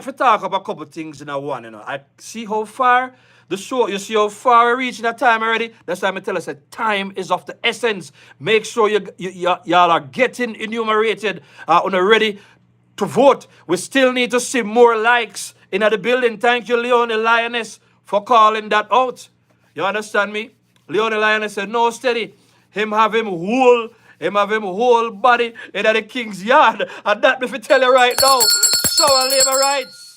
to talk about a couple things in a one, you know. I see how far the show, you see how far we reach in that time already. That's why I tell us that time is of the essence. Make sure y'all are getting enumerated, ready to vote. We still need to see more likes in the building. Thank you, Leonie Lioness, for calling that out. You understand me? Leonie Lioness said, no, steady. Him have him whole body in the King's Yard. And that, if I tell you right now, show and labor rights.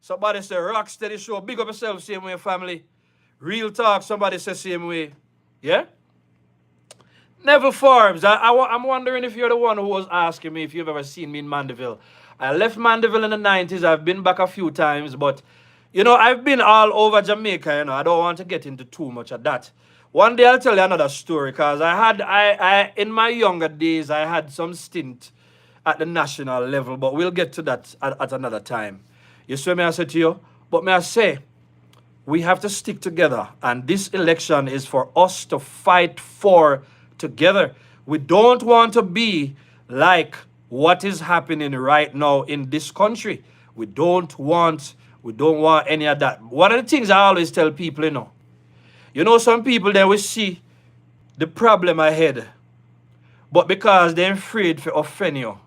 Somebody say, rock steady show. Big up yourself, same way, family. Real talk, somebody say same way. Yeah? Neville Forbes, I'm wondering if you're the one who was asking me if you've ever seen me in Mandeville. I left Mandeville in the 90s. I've been back a few times, but, you know, I've been all over Jamaica, you know. I don't want to get into too much of that. One day I'll tell you another story, because in my younger days, I had some stint at the national level, but we'll get to that at another time. You see what I say to you? But may I say, we have to stick together, and this election is for us to fight for together. We don't want to be like what is happening right now in this country. We don't want any of that. One of the things I always tell people, you know, some people then we see the problem ahead, but because they're afraid to offend you,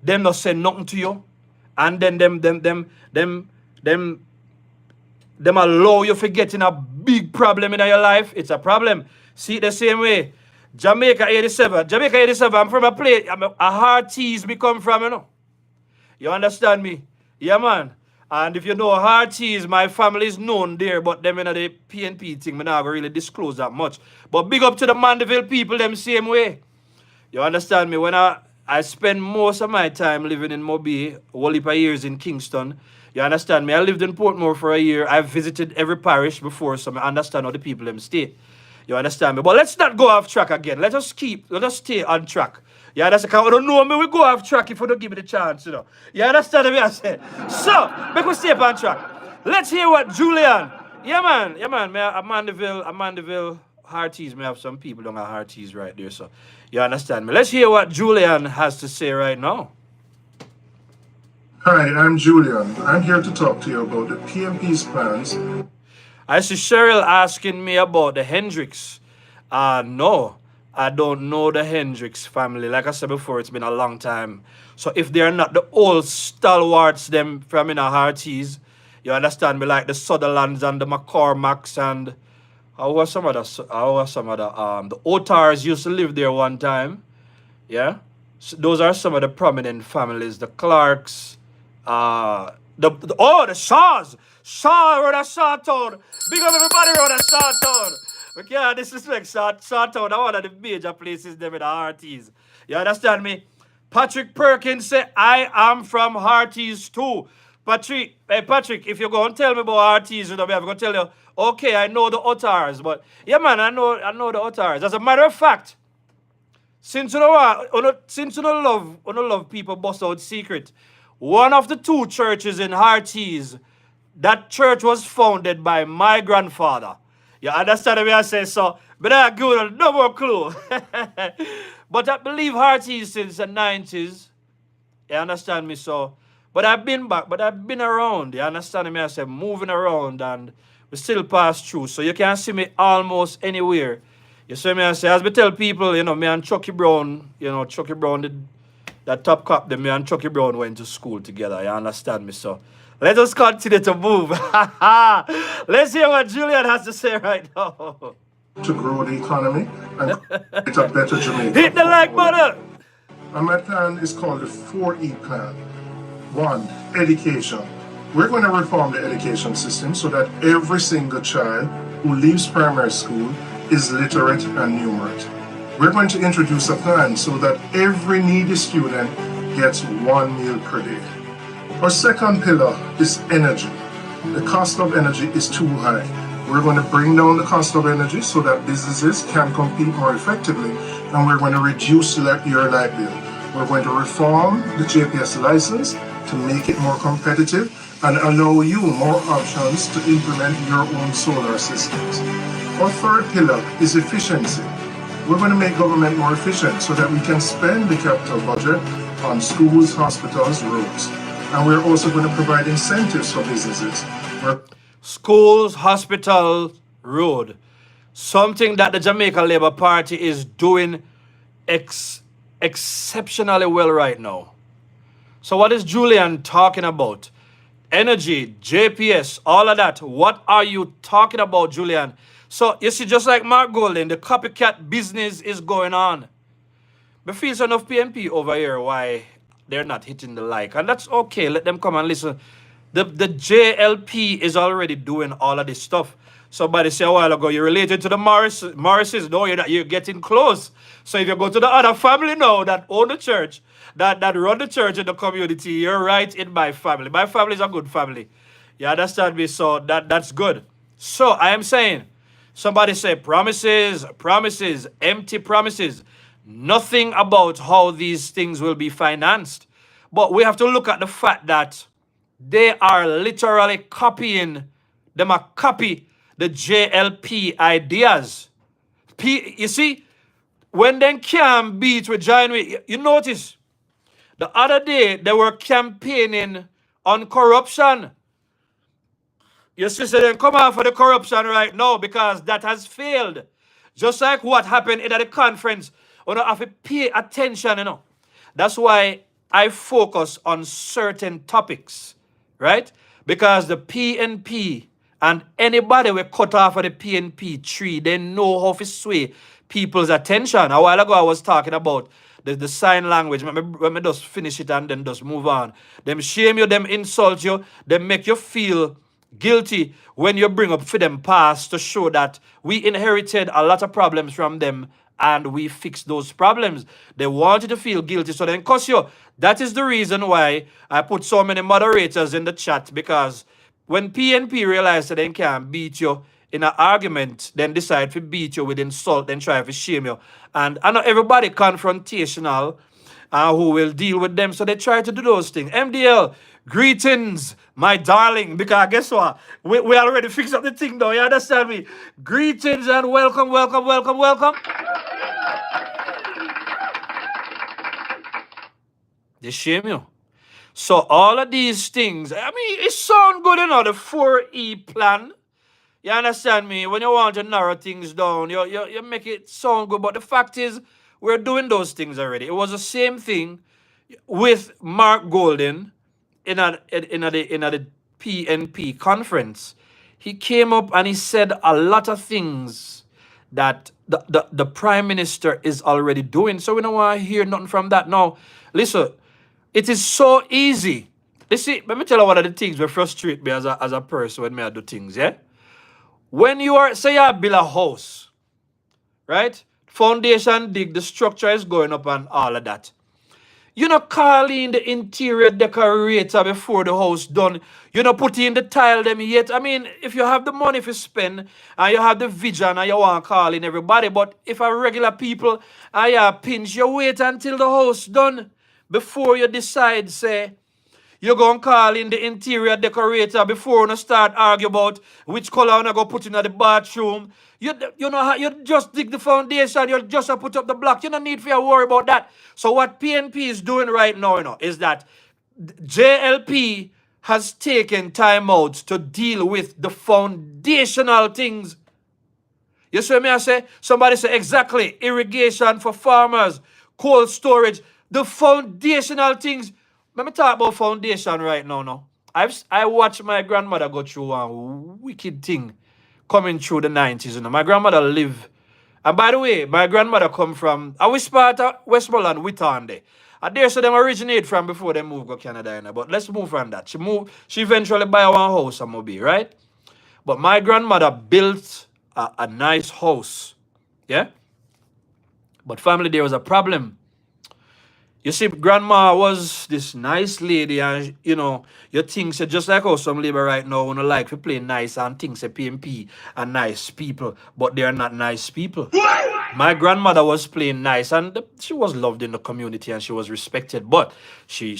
them not say nothing to you, and then them allow you for getting a big problem in your life. It's a problem. See it the same way. Jamaica 87, I'm from a place, a hard tease me come from, you know. You understand me? Yeah, man. And if you know hard tease, my family is known there, but them in the PNP thing, I'm not going to really disclose that much. But big up to the Mandeville people, them same way. You understand me? When I spend most of my time living in Mobile, whole heap of years in Kingston. You understand me? I lived in Portmore for a year. I've visited every parish before, so I understand how the people them stay. You understand me? But let's not go off track again. Let us stay on track. You understand? Because I don't know me, we go off track if you don't give me the chance, you know. You understand what I say? So, make us stay on track. Let's hear what Julian. Yeah, man. Mandeville Hearties may have some people don't have Hearties right there, so you understand me. Let's hear what Julian has to say right now. Hi, I'm Julian. I'm here to talk to you about the PMP's plans. I see Cheryl asking me about the Hendricks. No, I don't know the Hendricks family. Like I said before, it's been a long time. So if they're not the old stalwarts, them from in a Hearties, you understand me, like the Sutherlands and the McCormacks and the Autars used to live there one time. Yeah, so those are some of the prominent families. The Clarks, the Shaws. Shaw around a Shaw town. Big up everybody around a Shaw town. We can't disrespect Sawtown, one of the major places them in the Hearties. You understand me? Patrick Perkins say, I am from Hearties too. Patrick, hey Patrick, if you go and tell me about Hearties, you know, I'm going to tell you, okay, I know the Ottars, but yeah man, I know the Ottars. As a matter of fact, since you don't love people bust out secret, one of the two churches in Hearties, that church was founded by my grandfather. You understand what I say? So, but I give no more clue. But I believe Hearties since the 90s. You understand me? So, but I've been back, but I've been around. You understand me? I say moving around and we still pass through. So you can see me almost anywhere. You see me? I say, as we tell people, you know, me and Chucky Brown, that top cop, me and Chucky Brown went to school together. You understand me? So let us continue to move. Let's hear what Julian has to say right now. To grow the economy and create a better Jamaica. Hit the like button. And my plan is called the 4E plan. 1, education. We're going to reform the education system so that every single child who leaves primary school is literate and numerate. We're going to introduce a plan so that every needy student gets 1 meal per day. Our second pillar is energy. The cost of energy is too high. We're going to bring down the cost of energy so that businesses can compete more effectively, and we're going to reduce your light bill. We're going to reform the JPS license to make it more competitive and allow you more options to implement your own solar systems. Our third pillar is efficiency. We're going to make government more efficient so that we can spend the capital budget on schools, hospitals, roads. And we're also going to provide incentives for businesses. Schools, hospital, road. Something that the Jamaica Labour Party is doing exceptionally well right now. So what is Julian talking about? Energy, JPS, all of that. What are you talking about, Julian? So you see, just like Mark Golden, the copycat business is going on. But feels enough PNP over here why they're not hitting the like. And that's okay. Let them come and listen. The JLP is already doing all of this stuff. Somebody said a while ago, you're related to the Morrises. No, you're getting close. So if you go to the other family now that own the church, that run the church in the community, you're right in my family. My family is a good family. You understand me? So that's good. So I am saying, somebody say promises, empty promises. Nothing about how these things will be financed. But we have to look at the fact that they are literally copying, them a copy the JLP ideas. You see, when they can't beat with join with, you notice, the other day they were campaigning on corruption. Your sister didn't come out for the corruption right now because that has failed. Just like what happened in the conference. You know, have to pay attention, you know. That's why I focus on certain topics, right? Because the PNP and anybody we cut off of the PNP tree, they know how to sway people's attention. A while ago, I was talking about the sign language. Let me just finish it and then just move on. Them shame you, them insult you, them make you feel guilty when you bring up for them past to show that we inherited a lot of problems from them and we fixed those problems. They want you to feel guilty, so then cuss you. That is the reason why I put so many moderators in the chat, because when PNP realize that they can't beat you in an argument, then decide to beat you with insult, then try to shame you. And I know everybody confrontational who will deal with them, so they try to do those things. MDL, greetings, my darling, because guess what? We already fixed up the thing now, you understand me? Greetings and welcome, welcome, welcome, welcome. They shame you. So all of these things, I mean, it sounds good, you know, the 4E plan. You understand me? When you want to narrow things down, you make it sound good. But the fact is, we're doing those things already. It was the same thing with Mark Golden in the PNP conference. He came up and he said a lot of things that the Prime Minister is already doing. So we don't want to hear nothing from that. Now, listen, it is so easy. You see, let me tell you one of the things that frustrate me as a person when I do things, yeah? When you are, say you build a house, right? Foundation dig, the structure is going up and all of that. You know, call in the interior decorator before the house done. You know, put in the tile them yet. I mean, if you have the money to spend and you have the vision and you want to call in everybody, but if a regular people and you pinch, you wait until the house done before you decide, say, you're going to call in the interior decorator before you start argue about which color you go put in the bathroom. You know how you just dig the foundation, you just put up the block. You don't need to worry about that. So what PNP is doing right now, is that JLP has taken time out to deal with the foundational things. You see me I say? Somebody say exactly, irrigation for farmers, cold storage, the foundational things. Let me talk about foundation right now. I watched my grandmother go through a wicked thing coming through the 90s. My grandmother lived, and by the way, my grandmother come from, I was part of Westmoreland, Whitande. I dare say them originate from before they moved to Canada. But let's move from that. She eventually buy one house in Mobile, right? But my grandmother built a nice house. Yeah? But family, there was a problem. You see, grandma was this nice lady, and you think say just like how some labor right now wanna like to play nice and things say PMP and nice people, but they are not nice people. My grandmother was playing nice, and she was loved in the community and she was respected. But she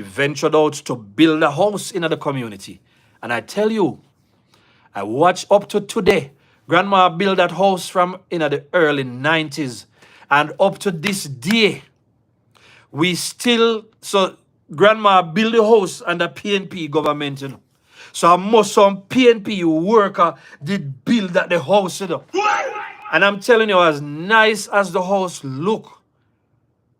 ventured out to build a house in the community, and I tell you, I watch up to today. Grandma built that house from the early 90s, and up to this day. We still, so grandma built the house under PNP government, So some PNP worker did build that the house, And I'm telling you, as nice as the house look,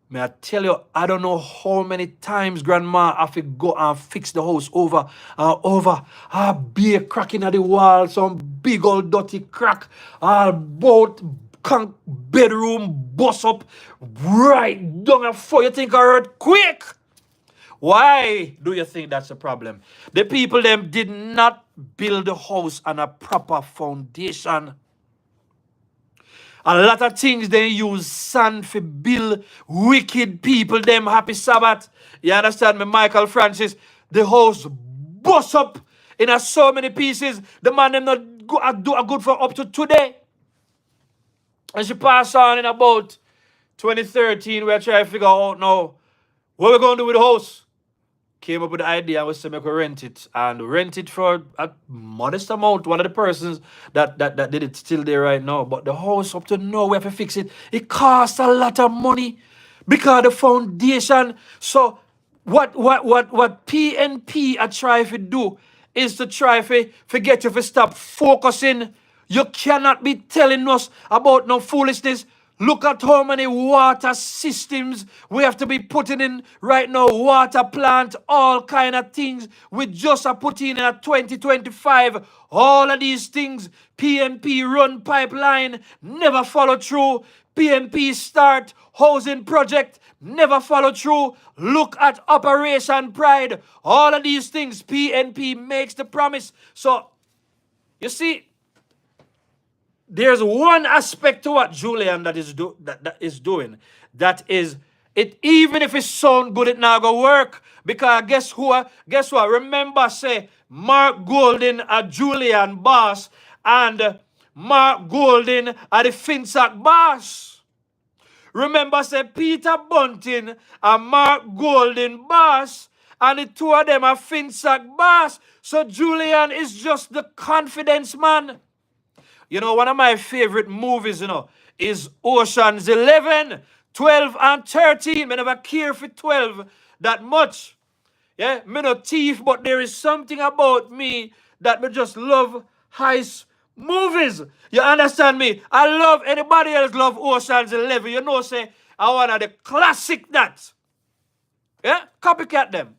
may I tell you, I don't know how many times grandma have to go and fix the house over and over. A big crack in the wall, some big old dirty crack, all both bedroom bust up right down and for you think I heard quick. Why do you think that's a problem? The people them did not build the house on a proper foundation. A lot of things they use sand for build. Wicked people them happy Sabbath. You understand me, Michael Francis? The house bust up in so many pieces. The man them not do a good for up to today. And she passed on in about 2013. We're trying to figure out now what we're going to do with the house. Came up with the idea, we said we could rent it. And rent it for a modest amount. One of the persons that did it still there right now. But the house up to now, we have to fix it. It costs a lot of money because the foundation. So what PNP are trying to do is to try to get you to stop focusing. You cannot be telling us about no foolishness. Look at how many water systems we have to be putting in right now. Water plant, all kind of things. We just are putting in a 2025. All of these things. PNP run pipeline, never follow through. PNP start housing project, never follow through. Look at Operation Pride. All of these things, PNP makes the promise. So, you see, there's one aspect to what Julian that is doing. That is, it even if it sound good, it not gonna work. Because guess what? Remember, say, Mark Golden a Julian boss and Mark Golden a the Finsack boss. Remember, say, Peter Bunting and Mark Golden boss, and the two of them are Finsack boss. So Julian is just the confidence man. One of my favorite movies, is Ocean's 11, 12, and 13. I never care for 12 that much. Yeah, me no thief, but there is something about me that me just love heist movies. You understand me? I love, anybody else love Ocean's 11. Say, I want the classic that. Yeah, copycat them.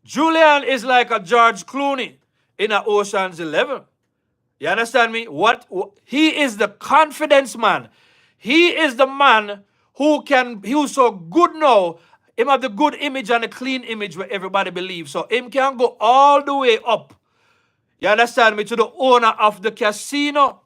Julian is like a George Clooney in a Ocean's 11. You understand me? He is the confidence man. He is the man who's so good now. Him have the good image and the clean image where everybody believes. So him can go all the way up. You understand me? To the owner of the casino.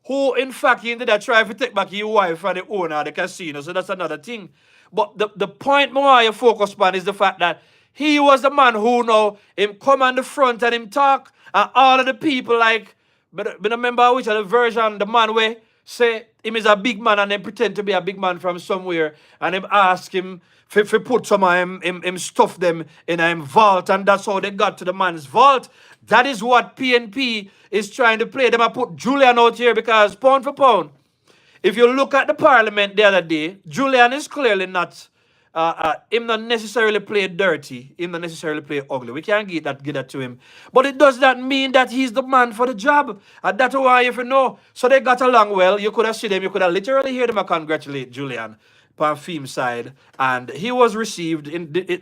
who in fact he did try to take back his wife from the owner of the casino. So that's another thing. But the point more you focus on is the fact that he was the man who know him come on the front and him talk, and all of the people like, but remember which of the version the man way say him is a big man and then pretend to be a big man from somewhere, and him ask him if put some of him stuff them in him vault, and that's how they got to the man's vault. That is what PNP is trying to play. Them I put Julian out here because pound for pound, if you look at the parliament the other day, Julian is clearly not, him not necessarily play dirty, him not necessarily play ugly. We can't give that to him. But it does not mean that he's the man for the job. And that's why, if you know, so they got along well. You could have seen them, you could have literally heard them congratulate Julian on Fim side. And he was received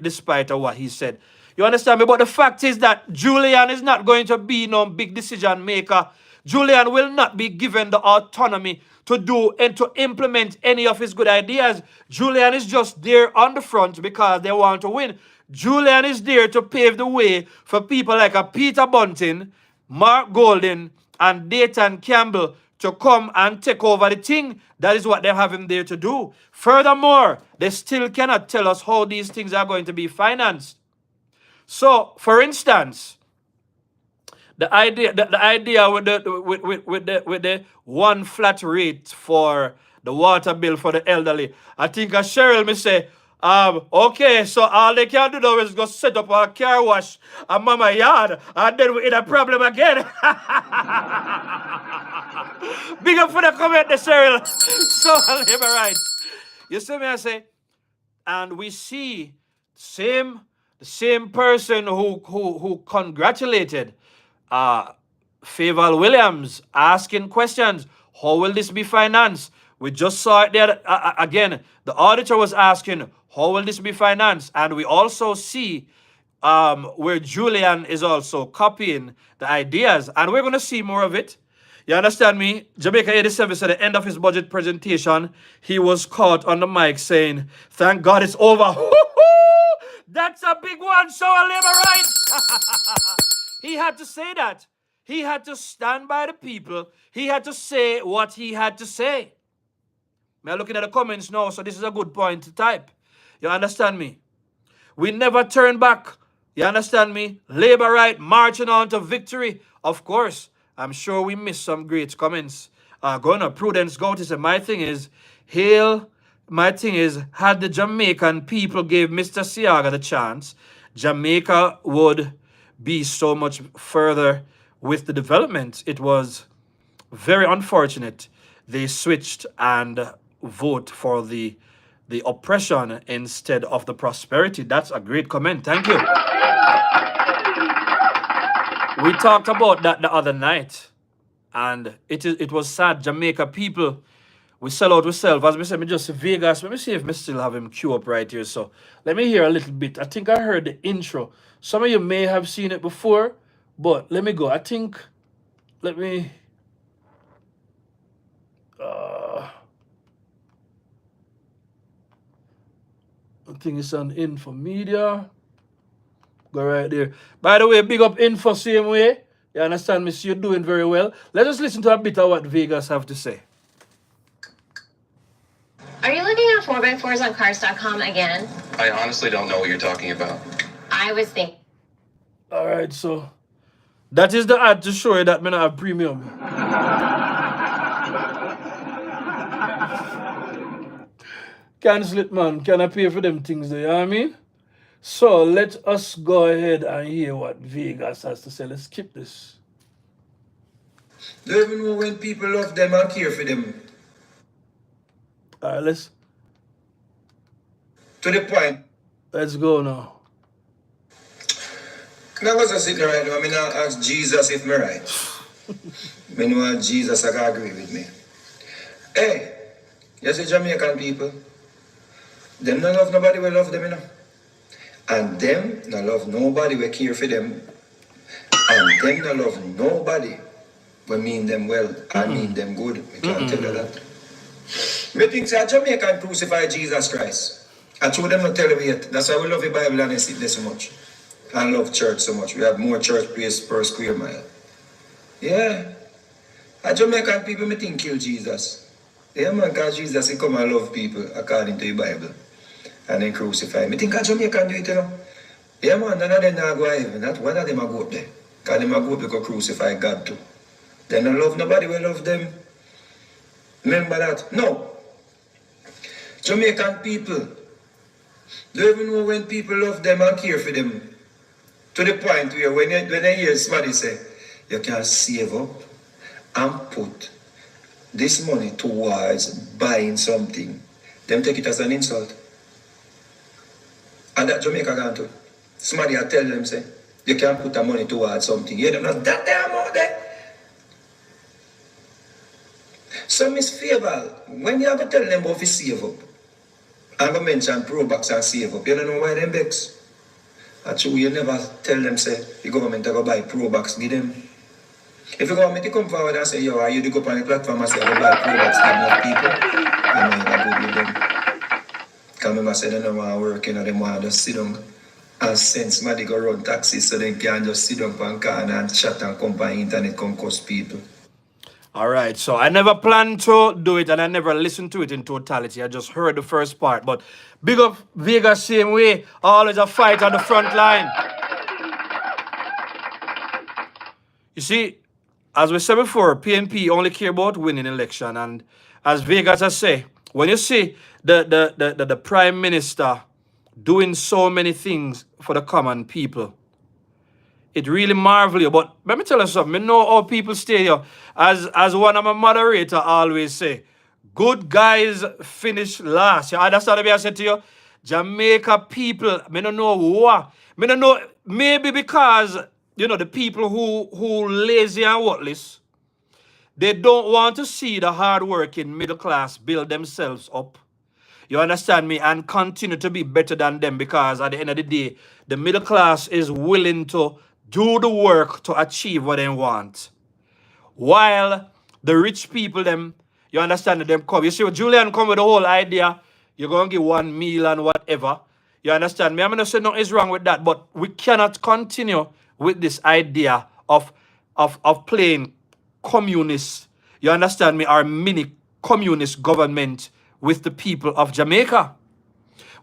despite of what he said. You understand me? But the fact is that Julian is not going to be no big decision maker. Julian will not be given the autonomy to do and to implement any of his good ideas. Julian is just there on the front because they want to win. Julian is there to pave the way for people like a Peter Bunting, Mark Golden, and Dayton Campbell to come and take over the thing. That is what they have him there to do. Furthermore, they still cannot tell us how these things are going to be financed. So, for instance, the idea with the one flat rate for the water bill for the elderly. I think Cheryl may say, okay, so all they can do now is go set up a car wash at mama yard, and then we in a problem again. Big up for the comment, the Cheryl. So labor rights. You see me, I say, and we see the same person who congratulated Faval Williams asking questions. How will this be financed? We just saw it there again. The auditor was asking, how will this be financed? And we also see where Julian is also copying the ideas. And we're going to see more of it. You understand me? Jamaica 87 said at the end of his budget presentation, he was caught on the mic saying, thank God it's over. That's a big one. Show our labor rights. He had to say that. He had to stand by the people. He had to say what he had to say. I'm looking at the comments now, so this is a good point to type. You understand me? We never turn back. You understand me? Labor right, marching on to victory. Of course, I'm sure we missed some great comments. Going on, Prudence Goat said, my thing is, had the Jamaican people gave Mr. Siaga the chance, Jamaica would be so much further with the development. It was very unfortunate they switched and vote for the oppression instead of the prosperity. That's a great comment. Thank you. We talked about that the other night, and it was sad. Jamaica people, we sell out ourselves. As I said, me just Vegas. Let me see if I still have him queue up right here. So let me hear a little bit. I think I heard the intro. Some of you may have seen it before, but let me go. I think, let me, I think it's on Info Media. Go right there. By the way, big up Info same way. You understand me? So you're doing very well. Let us listen to a bit of what Vegas have to say. Are you looking at 4x4s on cars.com again? I honestly don't know what you're talking about. I was thinking. All right, so that is the ad to show you that I have premium. Cancel it, man. Can I pay for them things there? You know what I mean? So let us go ahead and hear what Vegas has to say. Let's skip this. Don't even know when people love them and care for them. All right, let's. To the point. Let's go now. I was just sitting right now. I not ask Jesus if me right. I know Jesus I can agree with me. Hey, you see Jamaican people? Them don't love nobody will love them, you know. And them don't love nobody will care for them. And them don't love nobody will mean them well and mean them good. I can't tell you that. Me think say Jamaican crucify Jesus Christ. I told them not tell you yet. That's why we love the Bible and sit there so much. And love church so much. We have more church place per square mile. Yeah. A Jamaican people, me think kill Jesus. Yeah, man, because Jesus, he come and love people according to the Bible. And then crucify. Me think a Jamaican do it, you know. Yeah, man, none of them not go to heaven. Not one of them a go up there. Because them a go up there to crucify God too. They don't love nobody, we love them. Remember that? No. Jamaican people don't even know when people love them and care for them. To the point where when they hear somebody say, you can save up and put this money towards buying something, them take it as an insult. And that Jamaica gone to. Somebody will tell them, say, you can put the money towards something. You don't know that damn out there. So, Miss Favor, when you have to tell them about to save up, I'm going to mention pro-box and save up, you don't know why them vex. Actually, you never tell them, say, the government will go buy pro-box, give them. If the government come forward and say, yo, are you to go up on the platform and say, I will buy pro-box, give more people, you know, I go with them. Because I say, they don't want to work, you know, they want to just sit down and send somebody go run taxis so they can just sit down on car and chat and come on internet, come cost people. All right, so I never planned to do it and I never listened to it in totality. I just heard the first part. But big up Vegas same way, always a fight on the front line. You see, as we said before, PNP only care about winning election. And as Vegas has said, when you see the Prime Minister doing so many things for the common people, it really marvels you. But let me tell you something. I know how people stay here. As one of my moderator always say, good guys finish last. You understand what I said to you? Jamaica people, I don't know what. I don't know, maybe because, you know, the people who lazy and worthless, they don't want to see the hard-working middle class build themselves up. You understand me? And continue to be better than them, because at the end of the day, the middle class is willing to do the work to achieve what they want. While the rich people, them, you understand that them come. You see, Julian come with the whole idea, you're going to give 1 meal and whatever. You understand me? I'm going to say nothing is wrong with that, but we cannot continue with this idea of playing communist, you understand me, our mini communist government with the people of Jamaica.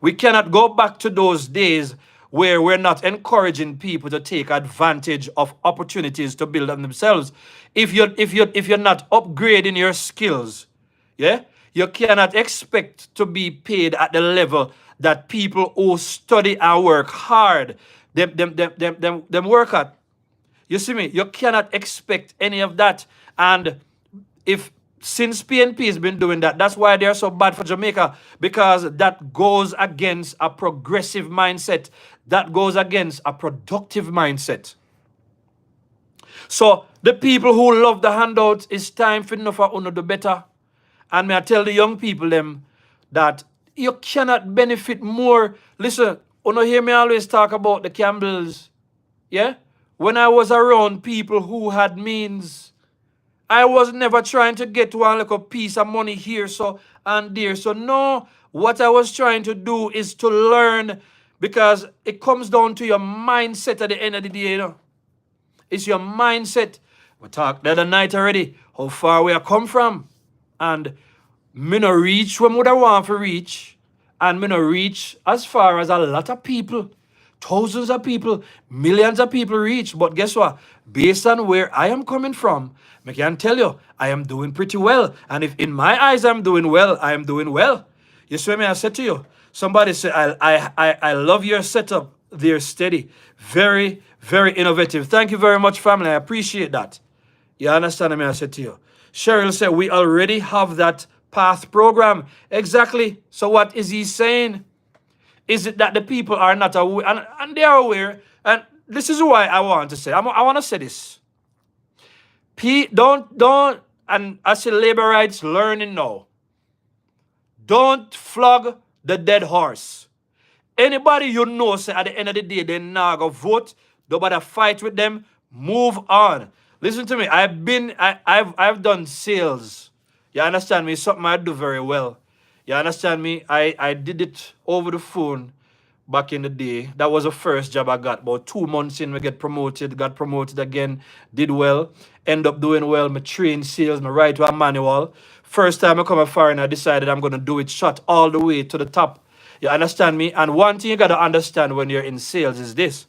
We cannot go back to those days where we're not encouraging people to take advantage of opportunities to build on themselves. If you're not upgrading your skills, yeah, you cannot expect to be paid at the level that people who study and work hard, them work at. You see me? You cannot expect any of that. And since PNP has been doing that, that's why they're so bad for Jamaica, because that goes against a progressive mindset. That goes against a productive mindset. So the people who love the handouts, it's time for enough for uno do better. And may I tell the young people them that you cannot benefit more. Listen, uno hear me always talk about the Campbells. Yeah? When I was around people who had means, I was never trying to get one little piece of money here so and there. So no, what I was trying to do is to learn, because it comes down to your mindset at the end of the day, you know. It's your mindset. We talked the other night already, how far we have come from. And me no reach where I want to reach. And me no reach as far as a lot of people. Thousands of people, millions of people reach. But guess what? Based on where I am coming from, I can tell you, I am doing pretty well. And if in my eyes I'm doing well, I am doing well. You see what I said to you? Somebody said, I love your setup. They're steady. Very, very innovative. Thank you very much, family. I appreciate that. You understand what I said to you? Cheryl said, we already have that path program. Exactly. So what is he saying? Is it that the people are not aware? And they are aware. And this is why I want to say. I want to say this. Don't, and I say labor rights learning now. Don't flog the dead horse. Anybody you know say at the end of the day, they now go vote. Nobody fight with them. Move on. Listen to me. I've done sales. You understand me? It's something I do very well. You understand me? I did it over the phone back in the day. That was the first job I got. About 2 months in, we got promoted again, did well. end up doing well. My train sales, my write to a manual. First time I come a foreign, I decided I'm going to do it shot all the way to the top. You understand me? And one thing you got to understand when you're in sales is this.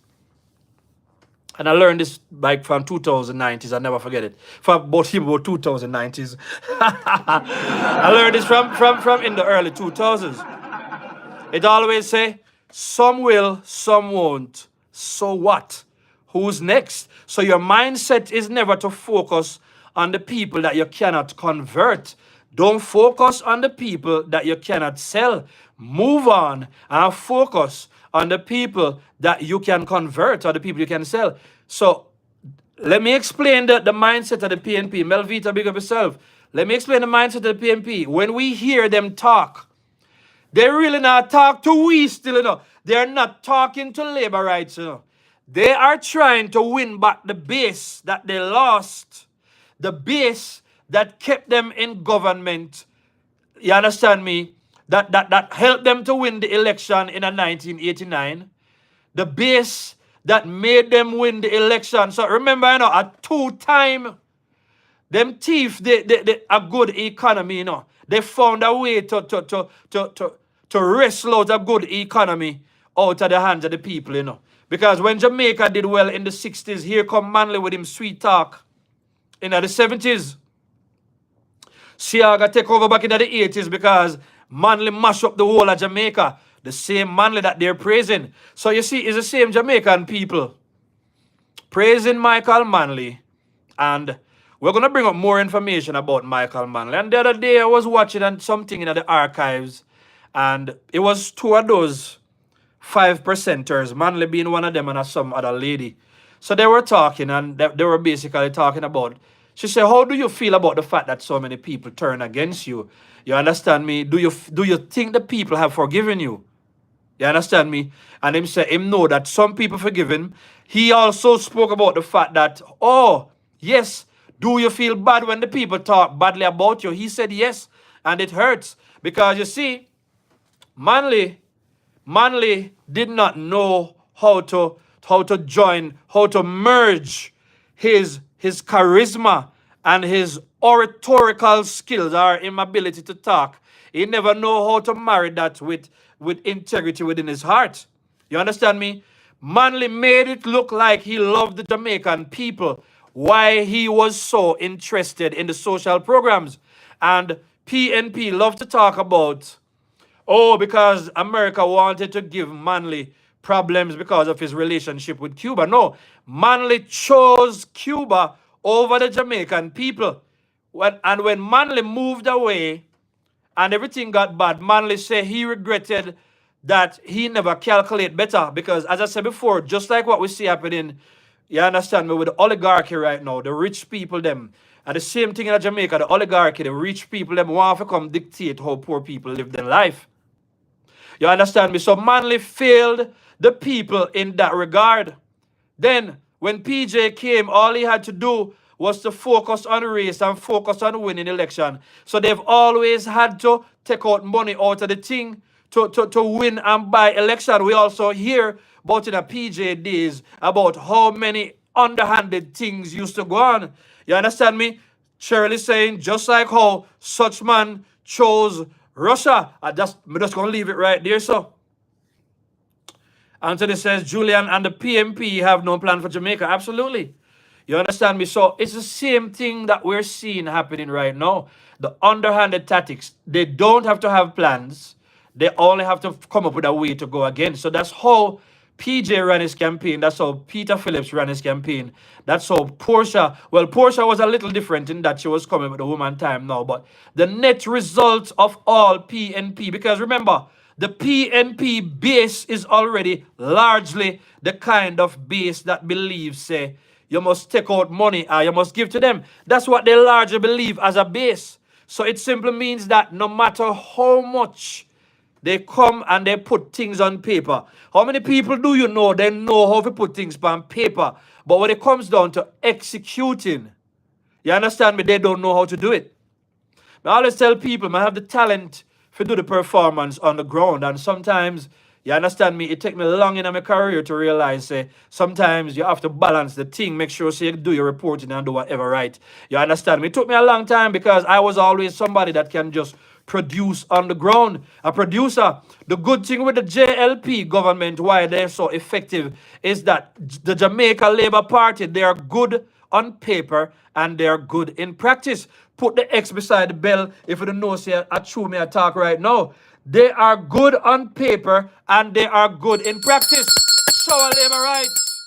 And I learned this like from 2090s. I never forget it. From about 2090s. I learned this from in the early 2000s. It always say, some will, some won't. So what? Who's next? So your mindset is never to focus on the people that you cannot convert. Don't focus on the people that you cannot sell. Move on and focus on the people that you can convert or the people you can sell. So let me explain the mindset of the PNP. Melvita, big up yourself. Let me explain the mindset of the PNP. When we hear them talk, they really not talk to we still, you know. They're not talking to labor rights, you know. They are trying to win back the base that they lost. The base that kept them in government. You understand me? That helped them to win the election in 1989. The base that made them win the election. So remember, you know, a 2-time, them thief, they a good economy, you know. They found a way to wrestle out a good economy out of the hands of the people, you know. Because when Jamaica did well in the 60s, here come Manley with him sweet talk in the 70s. Siaga take over back in the 80s because Manley mash up the whole of Jamaica. The same Manley that they're praising. So you see, it's the same Jamaican people praising Michael Manley. And we're going to bring up more information about Michael Manley. And the other day I was watching something in the archives. And it was 2 of those 5%ers, Manley being one of them and some other lady. So they were talking and they were basically talking about, she said, how do you feel about the fact that so many people turn against you? You understand me? Do you think the people have forgiven you? You understand me? And him say, him know that some people forgive him. He also spoke about the fact that, oh, yes, do you feel bad when the people talk badly about you? He said yes, and it hurts. Because you see, Manley did not know how to join, how to merge his charisma and his oratorical skills or inability to talk. He never know how to marry that with integrity within his heart. You understand me? Manley made it look like he loved the Jamaican people, why he was so interested in the social programs. And PNP love to talk about, oh, because America wanted to give Manley problems because of his relationship with Cuba. No, Manley chose Cuba over the Jamaican people. When Manley moved away and everything got bad, Manley said he regretted that he never calculated better. Because as I said before, just like what we see happening, you understand me, with the oligarchy right now, the rich people, them. And the same thing in Jamaica, the oligarchy, the rich people, them want to come dictate how poor people live their life. You understand me? So Manley failed the people in that regard. Then, when PJ came, all he had to do was to focus on race and focus on winning election. So they've always had to take out money out of the thing to win and buy election. We also hear about in the PJ days about how many underhanded things used to go on. You understand me? Shirley saying, just like how such man chose Russia. I'm just going to leave it right there, so. Anthony says, Julian and the PMP have no plan for Jamaica. Absolutely. You understand me? So it's the same thing that we're seeing happening right now. The underhanded tactics. They don't have to have plans. They only have to come up with a way to go again. So that's how PJ ran his campaign. That's how Peter Phillips ran his campaign. That's how Portia, well, Portia was a little different in that she was coming with the woman time now. But the net result of all PNP, because remember, the PNP base is already largely the kind of base that believes, say, you must take out money or you must give to them. That's what they largely believe as a base. So it simply means that no matter how much they come and they put things on paper. How many people do you know? They know how to put things on paper. But when it comes down to executing, you understand me? They don't know how to do it. I always tell people, I have the talent to do the performance on the ground. And sometimes You understand me? It take me long in my career to realize sometimes you have to balance the thing, make sure you do your reporting and do whatever right. You understand me? It took me a long time because I was always somebody that can just produce on the ground. A producer. The good thing with the JLP government, why they're so effective, is that the Jamaica Labour Party, they are good on paper and they are good in practice. Put the X beside the bell if you don't know, say I chew me a talk right now. They are good on paper and they are good in practice. Show our labor rights.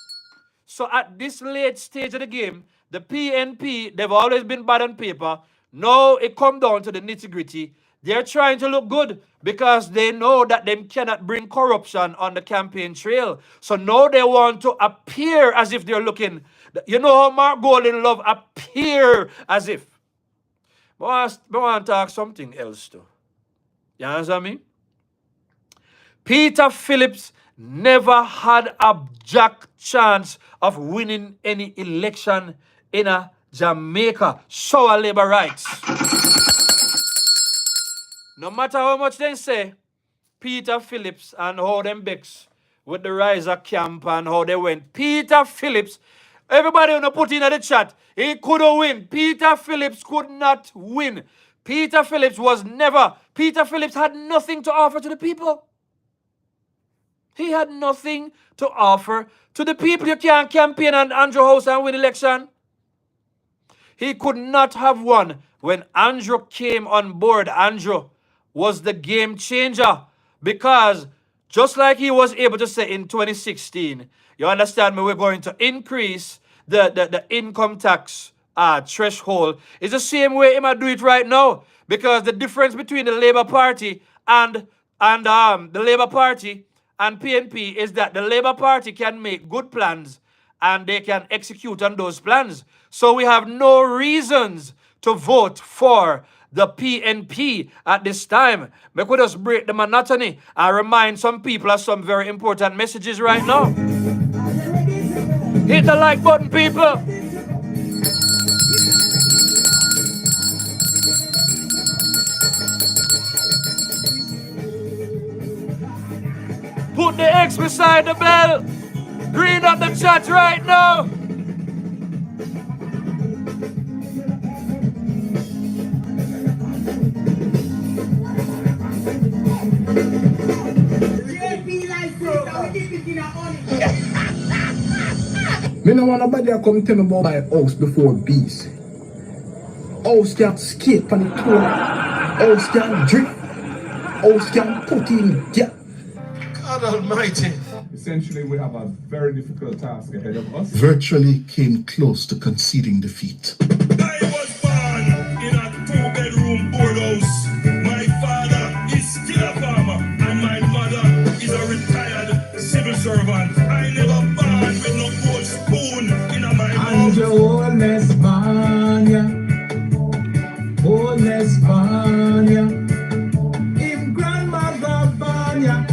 So at this late stage of the game, the PNP, they've always been bad on paper. Now it come down to the nitty-gritty. They're trying to look good because they know that they cannot bring corruption on the campaign trail. So now they want to appear as if they're looking. You know how Mark Golden love appear as if. But I want to talk something else too. You understand me? Peter Phillips never had a jack chance of winning any election in a Jamaica. Show our labor rights. No matter how much they say, Peter Phillips and how them Becks with the Riser camp and how they went. Peter Phillips, everybody wanna put in the chat, he couldn't win. Peter Phillips could not win. Peter Phillips Peter Phillips had nothing to offer to the people. He had nothing to offer to the people. You can't campaign on Andrew House and win election. He could not have won. When Andrew came on board, Andrew was the game changer because just like he was able to say in 2016, you understand me, we're going to increase the income tax threshold. It's the same way he might do it right now because the difference between the Labour Party and the Labour Party and PNP is that the Labour Party can make good plans and they can execute on those plans. So we have no reasons to vote for the PNP at this time. We could just break the monotony and remind some people of some very important messages right now. Hit the like button, people. Put the X beside the bell. Green up the chat right now. Me no want nobody to come tell me about my house before beast. House can skate on the toilet. House can drift. House can put in gap. God Almighty. Essentially, we have a very difficult task ahead of us. Virtually came close to conceding defeat. I was born in a two-bedroom board house. My father is still a farmer, and my mother is a retired civil servant. I never born with no gold spoon in my mouth. And your honest Vanya, him grandmother Vanya,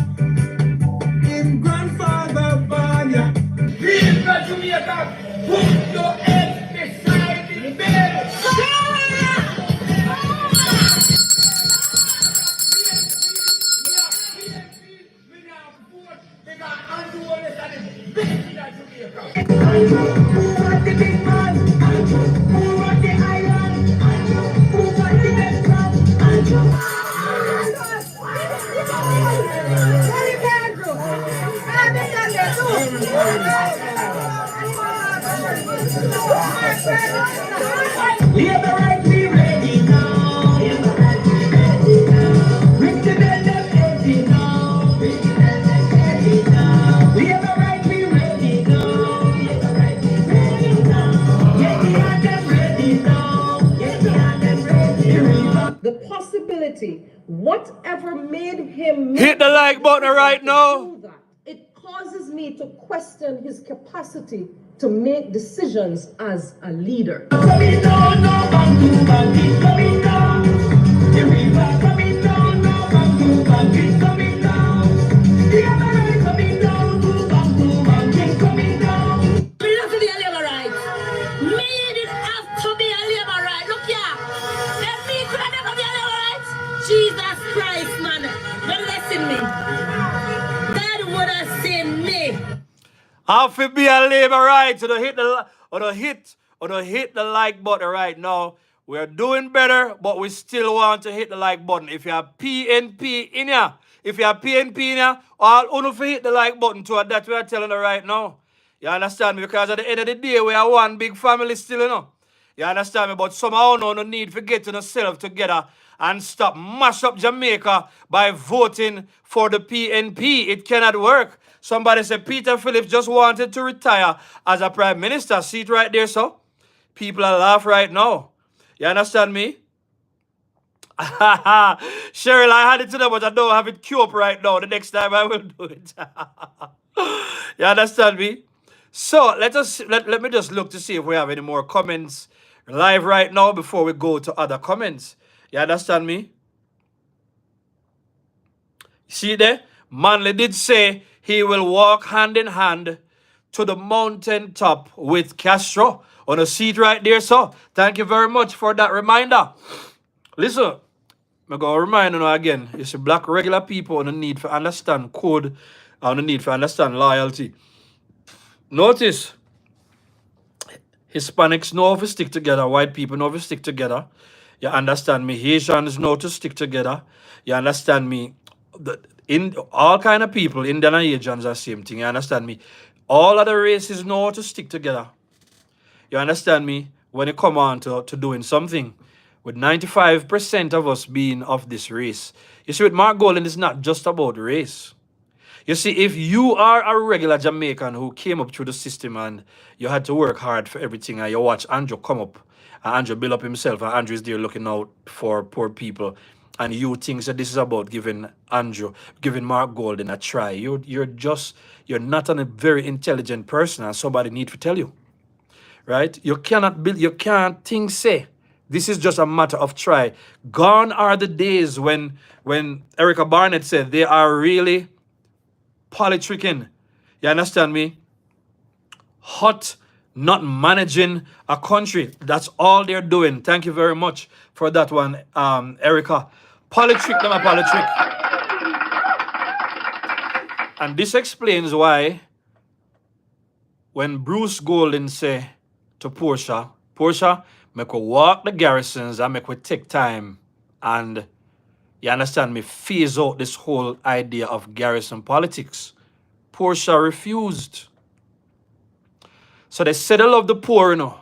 him grandfather Vanya. Please, Jamaica, put your head beside the bed. The possibility, whatever made him Hit the like button right now. It causes me to question his capacity to make decisions as a leader. Coming down, no bamboo banking, coming down. The river coming down, no bamboo banking, coming down. The Emerald coming down, no bamboo banking, coming down. Me not to be a labor right. Me didn't have to be a labor right. Look here. If me could have never be a labor right, Jesus Christ, man. Don't listen me. Half it be a labor right. So hit the like button right now. We're doing better, but we still want to hit the like button. If you have PNP in ya, all unu fi hit the like button too. That we are telling you right now. You understand me? Because at the end of the day, we are one big family still, you know. You understand me? But somehow no need for getting yourself together and stop mash up Jamaica by voting for the PNP. It cannot work. Somebody said Peter Phillips just wanted to retire as a prime minister. See it right there, so? People are laughing right now. You understand me? Cheryl, I had it today, but I don't have it queued up right now. The next time I will do it. You understand me? So let me just look to see if we have any more comments live right now before we go to other comments. You understand me? See there? Manley did say he will walk hand in hand to the mountaintop with Castro on a seat right there. So thank you very much for that reminder. Listen, I'm going to remind you again. You see, black regular people on the need for understand code, on the need for understand loyalty. Notice, Hispanics know how to stick together. White people know how to stick together. You understand me? Haitians know to stick together. You understand me? In all kind of people, Indian and Asians are the same thing. You understand me? All other races know how to stick together. You understand me? When it come on to doing something, with 95% of us being of this race. You see, with Mark Golden, it's not just about race. You see, if you are a regular Jamaican who came up through the system and you had to work hard for everything, and you watch Andrew come up, and Andrew build up himself, and Andrew is there looking out for poor people, and you think that this is about giving Mark Golden a try, you're not a very intelligent person, and somebody need to tell you, right? You can't think, say, this is just a matter of try. Gone are the days when Erica Barnett said they are really politicking. You understand me? Hot, not managing a country. That's all they're doing. Thank you very much for that one, Erica. Politrick, them a politrick. And this explains why when Bruce Golden say to Portia, make we walk the garrisons and make we take time and, you understand me, phase out this whole idea of garrison politics. Portia refused. So they said they love the poor, you know,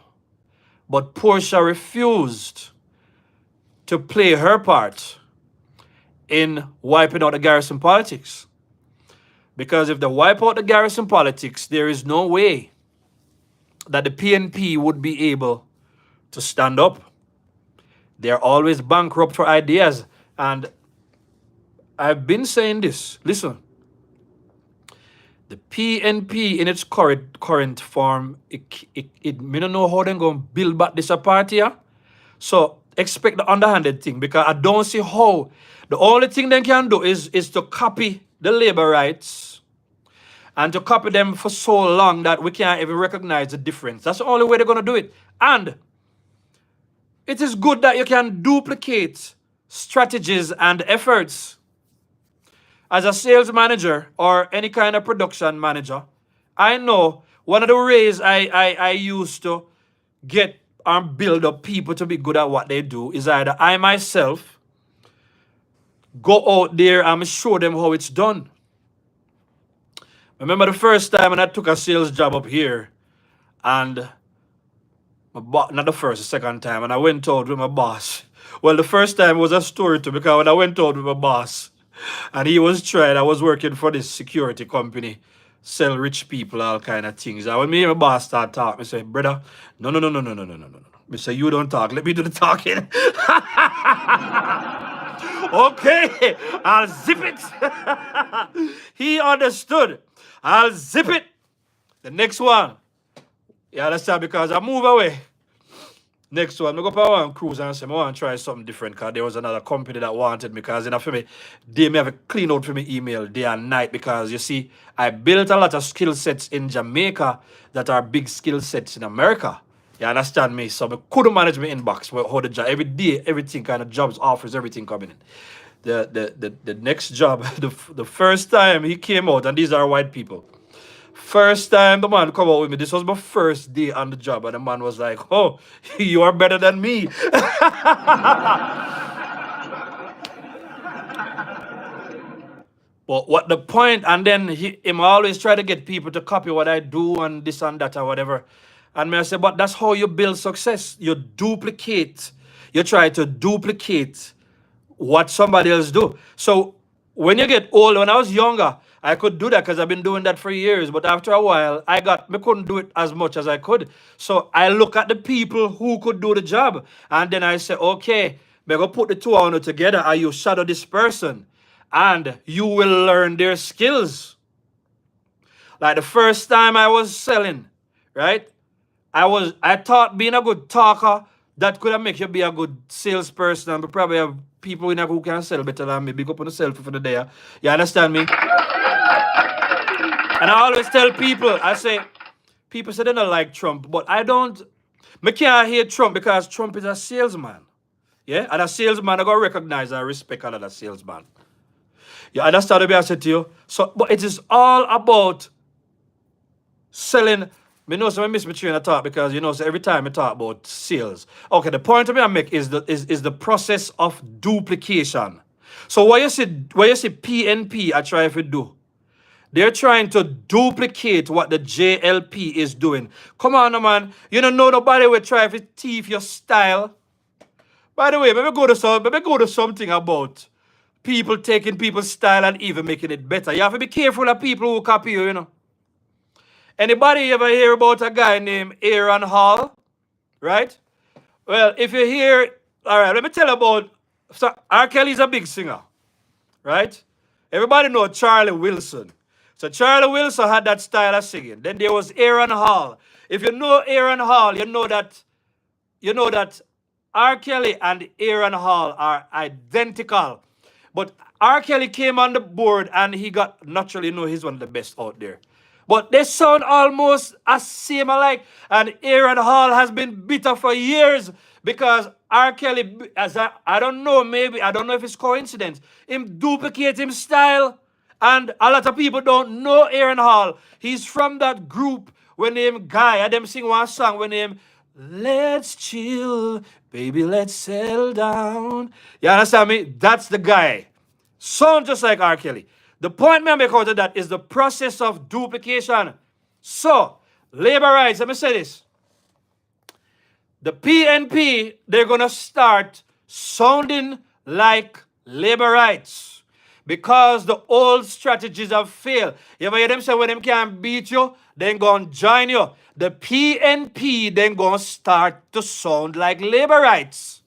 but Portia refused to play her part in wiping out the garrison politics. Because if they wipe out the garrison politics, there is no way that the PNP would be able to stand up. They're always bankrupt for ideas. And I've been saying this. Listen, the PNP in its current form, me don't know how they're going to build back this apart here. So expect the underhanded thing, because I don't see how. The only thing they can do is to copy the labor rights and to copy them for so long that we can't even recognize the difference. That's the only way they're going to do it. And it is good that you can duplicate strategies and efforts. As a sales manager or any kind of production manager, I know one of the ways I used to get and build up people to be good at what they do is either I myself go out there and show them how it's done. Remember the first time when I took a sales job up here, and not the first, the second time, and I went out with my boss. Well, the first time was a story too, because when I went out with my boss, and he was trying, I was working for this security company, sell rich people, all kind of things. And when me and my boss start talking, I say, brother, no. I say, you don't talk, let me do the talking. Okay, I'll zip it. He understood. I'll zip it. The next one. You understand? Because I move away. Next one, I go for one cruise and say, I want to try something different, because there was another company that wanted me, because for me, they may have a clean out for me email day and night, because you see, I built a lot of skill sets in Jamaica that are big skill sets in America. You understand me? So I couldn't manage my inbox. Well, how the job, every day, everything kind of jobs, offers, everything coming in. The next job, the first time he came out, and these are white people, First time the man come out with me, this was my first day on the job, and the man was like, oh, you are better than me. But what the point, and then him always try to get people to copy what I do and this and that or whatever. And I say, but that's how you build success. You duplicate. You try to duplicate what somebody else do. So when you get old, when I was younger, I could do that because I've been doing that for years. But after a while, I couldn't do it as much as I could. So I look at the people who could do the job. And then I say, okay, we're going to put the two on together and you shadow this person. And you will learn their skills. Like the first time I was selling, right? I thought being a good talker, that could have make you be a good salesperson, and probably have people in who can sell better than me. Big up on the selfie for the day. You understand me? And I always tell people, I say, people say they don't like Trump, but I can't hate Trump because Trump is a salesman. Yeah? And a salesman, I got to recognize and respect another salesman. You understand what I said to you? So, but it is all about selling. I know some miss my train of thought because so every time I talk about sales. Okay, the point I make is the process of duplication. So what you see PNP are trying to do, they're trying to duplicate what the JLP is doing. Come on, man. You don't know nobody will try to thief your style. By the way, maybe go to something about people taking people's style and even making it better. You have to be careful of people who copy you, Anybody ever hear about a guy named Aaron Hall? Right? Well, if you hear, all right, let me tell you about, so R. Kelly's a big singer, right? Everybody know Charlie Wilson. So Charlie Wilson had that style of singing. Then there was Aaron Hall. If you know Aaron Hall, you know that R. Kelly and Aaron Hall are identical. But R. Kelly came on the board and he got, naturally, he's one of the best out there. But they sound almost as same alike. And Aaron Hall has been bitter for years because R. Kelly, I don't know if it's coincidence, him duplicate his style. And a lot of people don't know Aaron Hall. He's from that group when named Guy. And them sing one song when named Let's Chill, Baby, Let's Settle Down. You understand me? That's the guy. Sound just like R. Kelly. The point I make out of that is the process of duplication. So, labor rights, let me say this. The PNP, they're going to start sounding like labor rights because the old strategies have failed. You ever hear them say when them can't beat you, then going to join you. The PNP then going to start to sound like labor rights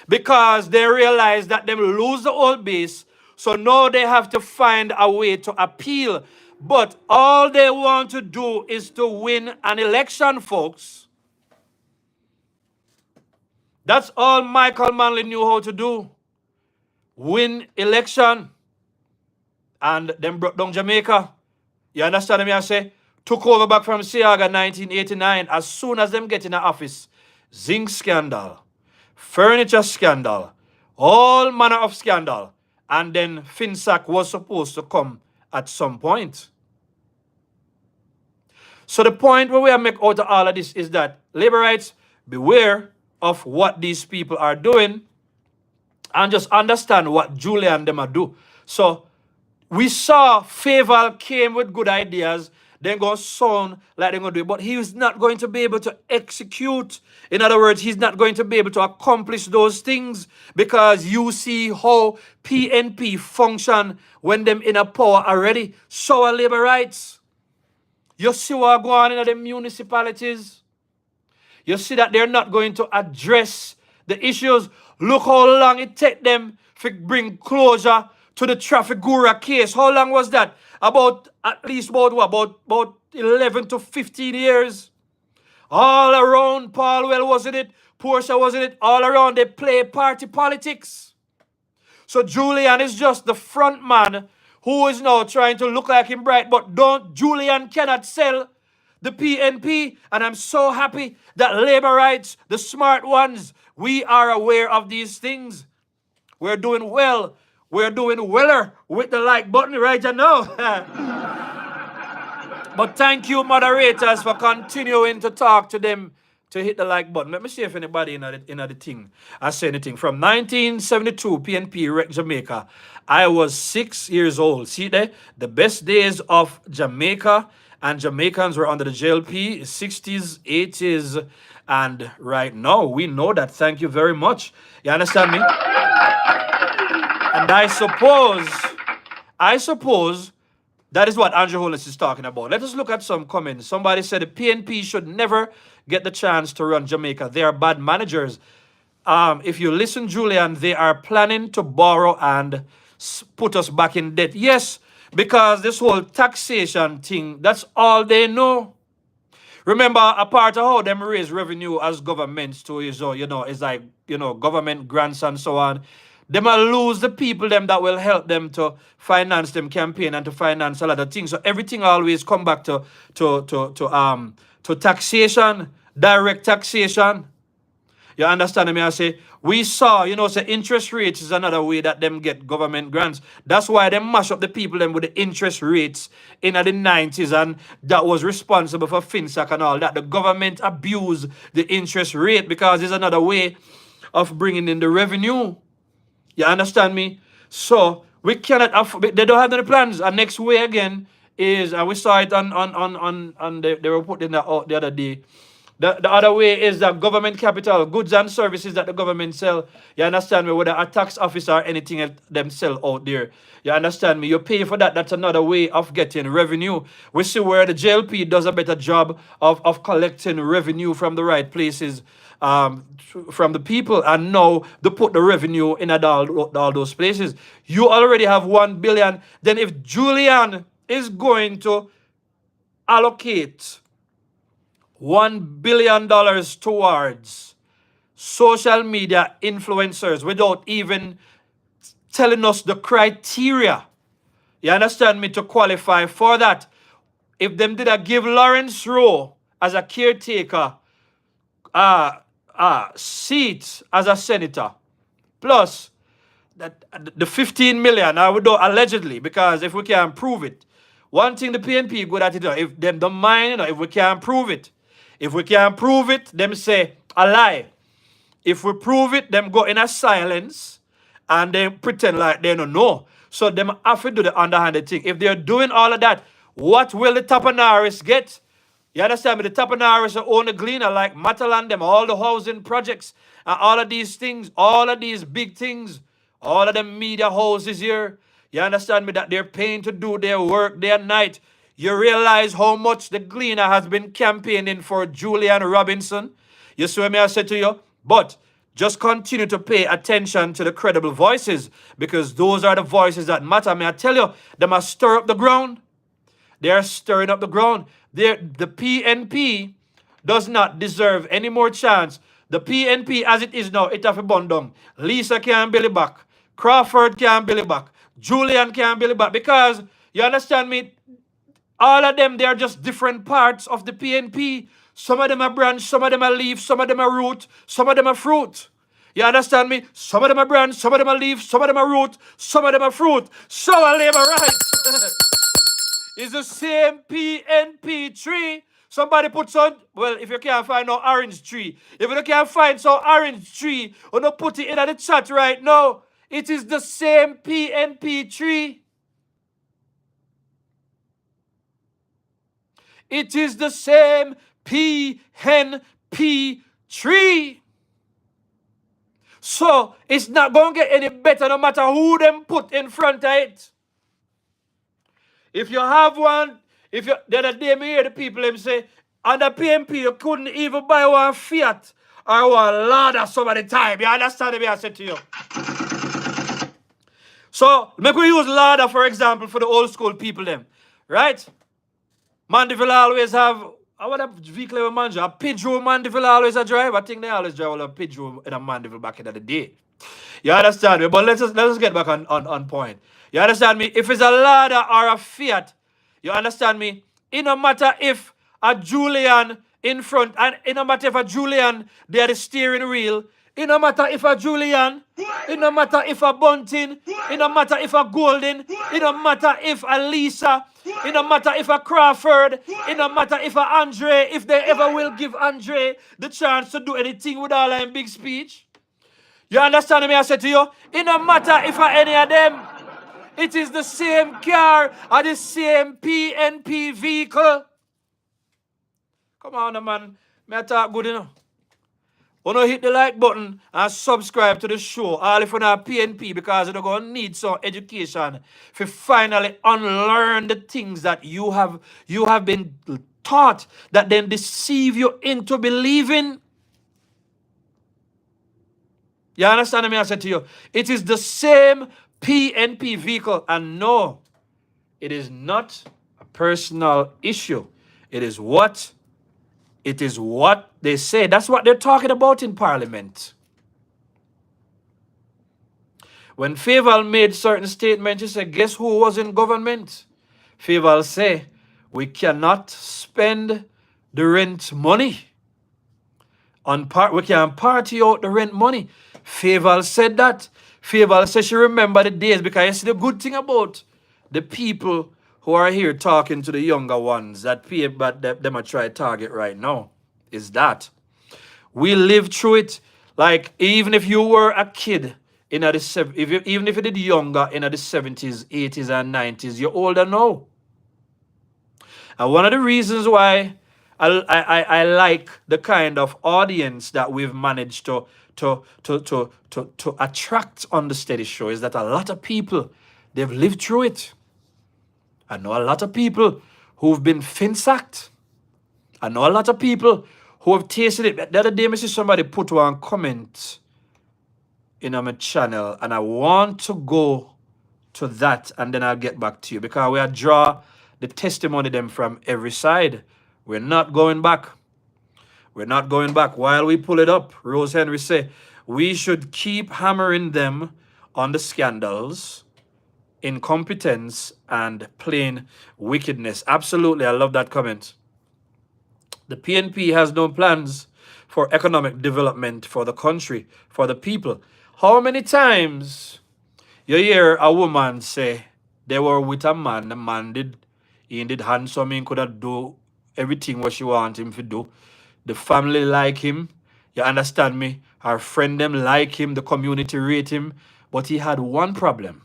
because they realize that they lose the old base. So now they have to find a way to appeal. But all they want to do is to win an election, folks. That's all Michael Manley knew how to do. Win election. And then brought down Jamaica. You understand me? I say? Took over back from Siaga 1989. As soon as them get in the office, zinc scandal, furniture scandal, all manner of scandal. And then FinSac was supposed to come at some point. So the point where we make out of all of this is that labor rights, beware of what these people are doing and just understand what Julian and them are do. So we saw Faval came with good ideas, then going to sound like they're going to do it, but he is not going to be able to execute. In other words, he's not going to be able to accomplish those things because you see how PNP function when them in a power already. So are labor rights. You see what going on in the municipalities. You see that they're not going to address the issues. Look how long it take them to bring closure to the Traffic Gura case. How long was that? About 11 to 15 years. All around, Paulwell wasn't it? Portia wasn't it? All around, they play party politics. So Julian is just the front man who is now trying to look like him bright, but Julian cannot sell the PNP. And I'm so happy that labor rights, the smart ones, we are aware of these things. We're doing well. We're doing weller with the like button right now. But thank you, moderators, for continuing to talk to them to hit the like button. Let me see if anybody in the thing I say anything. From 1972, PNP wrecked Jamaica. I was 6 years old. See there? The best days of Jamaica and Jamaicans were under the JLP, 60s, 80s, and right now we know that. Thank you very much. You understand me? And I suppose that is what Andrew Holness is talking about. Let us look at some comments. Somebody said the PNP should never get the chance to run Jamaica. They are bad managers. If you listen, Julian, they are planning to borrow and put us back in debt. Yes, because this whole taxation thing, that's all they know. Remember, a part of how them raise revenue as governments too is, it's like, government grants and so on. They might lose the people them that will help them to finance them campaign and to finance a lot of things. So everything always come back to taxation, direct taxation. You understand me? I say, we saw, say interest rates is another way that them get government grants. That's why they mash up the people them with the interest rates in the 90s, and that was responsible for FinSac and all that. The government abused the interest rate because it's another way of bringing in the revenue. You understand me? So we cannot afford, they don't have any plans. And next way again is, and we saw it on they were putting that out the other day. The other way is that government capital, goods and services that the government sell. You understand me? Whether a tax officer or anything else them sell out there. You understand me? You pay for that. That's another way of getting revenue. We see where the JLP does a better job of collecting revenue from the right places, from the people, and now they put the revenue in all those places. You already have 1 billion. Then if Julian is going to allocate $1 billion towards social media influencers without even telling us the criteria, you understand me, to qualify for that. If them did give Lawrence Rowe as a caretaker seat as a senator, plus the 15 million, I would do allegedly, because if we can't prove it, one thing the PNP good at it, if them don't mind, if we can't prove it. If we can't prove it, them say a lie. If we prove it, them go in a silence and they pretend like they don't know. So them have to do the underhanded thing. If they're doing all of that, what will the Tapanaris get? You understand me? The Tapanaris own the gleaner like Matalan, them, all the housing projects, and all of these things, all of these big things, all of the media houses here. You understand me? That they're paying to do their work day and night. You realize how much the Gleaner has been campaigning for Julian Robinson. You see what I said to you? But just continue to pay attention to the credible voices, because those are the voices that matter. May I tell you, they must stir up the ground. They are stirring up the ground. The PNP does not deserve any more chance. The PNP as it is now, it have a bun down. Lisa can't build it back. Crawford can't build it back. Julian can't build it back. Because, you understand me, all of them, they are just different parts of the PNP. Some of them are branch, some of them are leaf, some of them are root, some of them are fruit. You understand me? Some of them are branch, some of them are leaf, some of them are root, some of them are fruit. So I labor right. It's the same PNP tree. Somebody puts on, well, if you can't find no orange tree, if you can't find some orange tree, or no put it in the chat right now, it is the same PNP tree. It is the same PNP tree. So it's not going to get any better no matter who them put in front of it. If you have one, the other day me hear the people them say, on the PNP you couldn't even buy one Fiat or one Lada some of the time. You understand me? I said to you. So make we use Lada for example for the old school people them, right? Mandeville always have, what a vehicle with Manja, a Pidgeot Mandeville always a drive. I think they always drive a Pidgeot in a Mandeville back in the day. You understand me? But let's just get back on point. You understand me? If it's a Lada or a Fiat, you understand me? It no matter if a Julian in front, and it no matter if a Julian, they are the steering wheel, It no matter if a Julian. It no matter if a Bunting. It no matter if a Golden. It no matter if a Lisa. It no matter if a Crawford. It no matter if a Andre. If they ever will give Andre the chance to do anything with all that big speech. You understand me? I said to you, it no matter if a any of them. It is the same car or the same PNP vehicle. Come on, man. Me I talk good enough. Wanna hit the like button and subscribe to the show. All if you know PNP because you're going to need some education to finally unlearn the things that you have been taught that then deceive you into believing. You understand me? I said to you, it is the same PNP vehicle. And no, it is not a personal issue. It is what they say. That's what they're talking about in Parliament. When Faval made certain statements, he said, guess who was in government? Faval say, we cannot spend the rent money. We can party out the rent money. Faval said that. Faval said she remember the days because you see the good thing about the people who are here talking to the younger ones that them are trying to target right now is that we lived through it. Like even if you were a kid in the even if you did younger in the 70s, 80s, and 90s, you're older now. And one of the reasons why I like the kind of audience that we've managed to attract on the Steady Show is that a lot of people, they've lived through it. I know a lot of people who've been fin-sacked. I know a lot of people who have tasted it. The other day, I see somebody put one comment in my channel, and I want to go to that, and then I'll get back to you because we draw the testimony them from every side. We're not going back. We're not going back. While we pull it up, Rose Henry say, we should keep hammering them on the scandals, incompetence, and plain wickedness. Absolutely, I love that comment. The PNP has no plans for economic development for the country, for the people. How many times you hear a woman say they were with a man, the man did handsome, he could do everything what she want him to do. The family like him, you understand me? Her friend them like him, the community rate him, but he had one problem.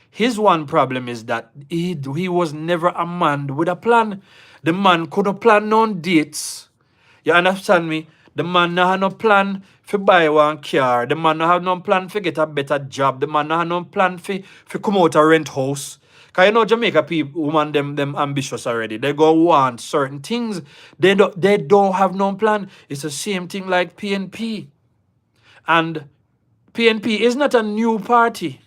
His one problem is that he was never a man with a plan. The man couldn't plan no dates. You understand me? The man no had no plan for buy one car. The man no had no plan for get a better job. The man no had no plan for come out a rent house. Because you know Jamaica people, woman, them ambitious already. They go want certain things. They don't have no plan. It's the same thing like PNP. And PNP is not a new party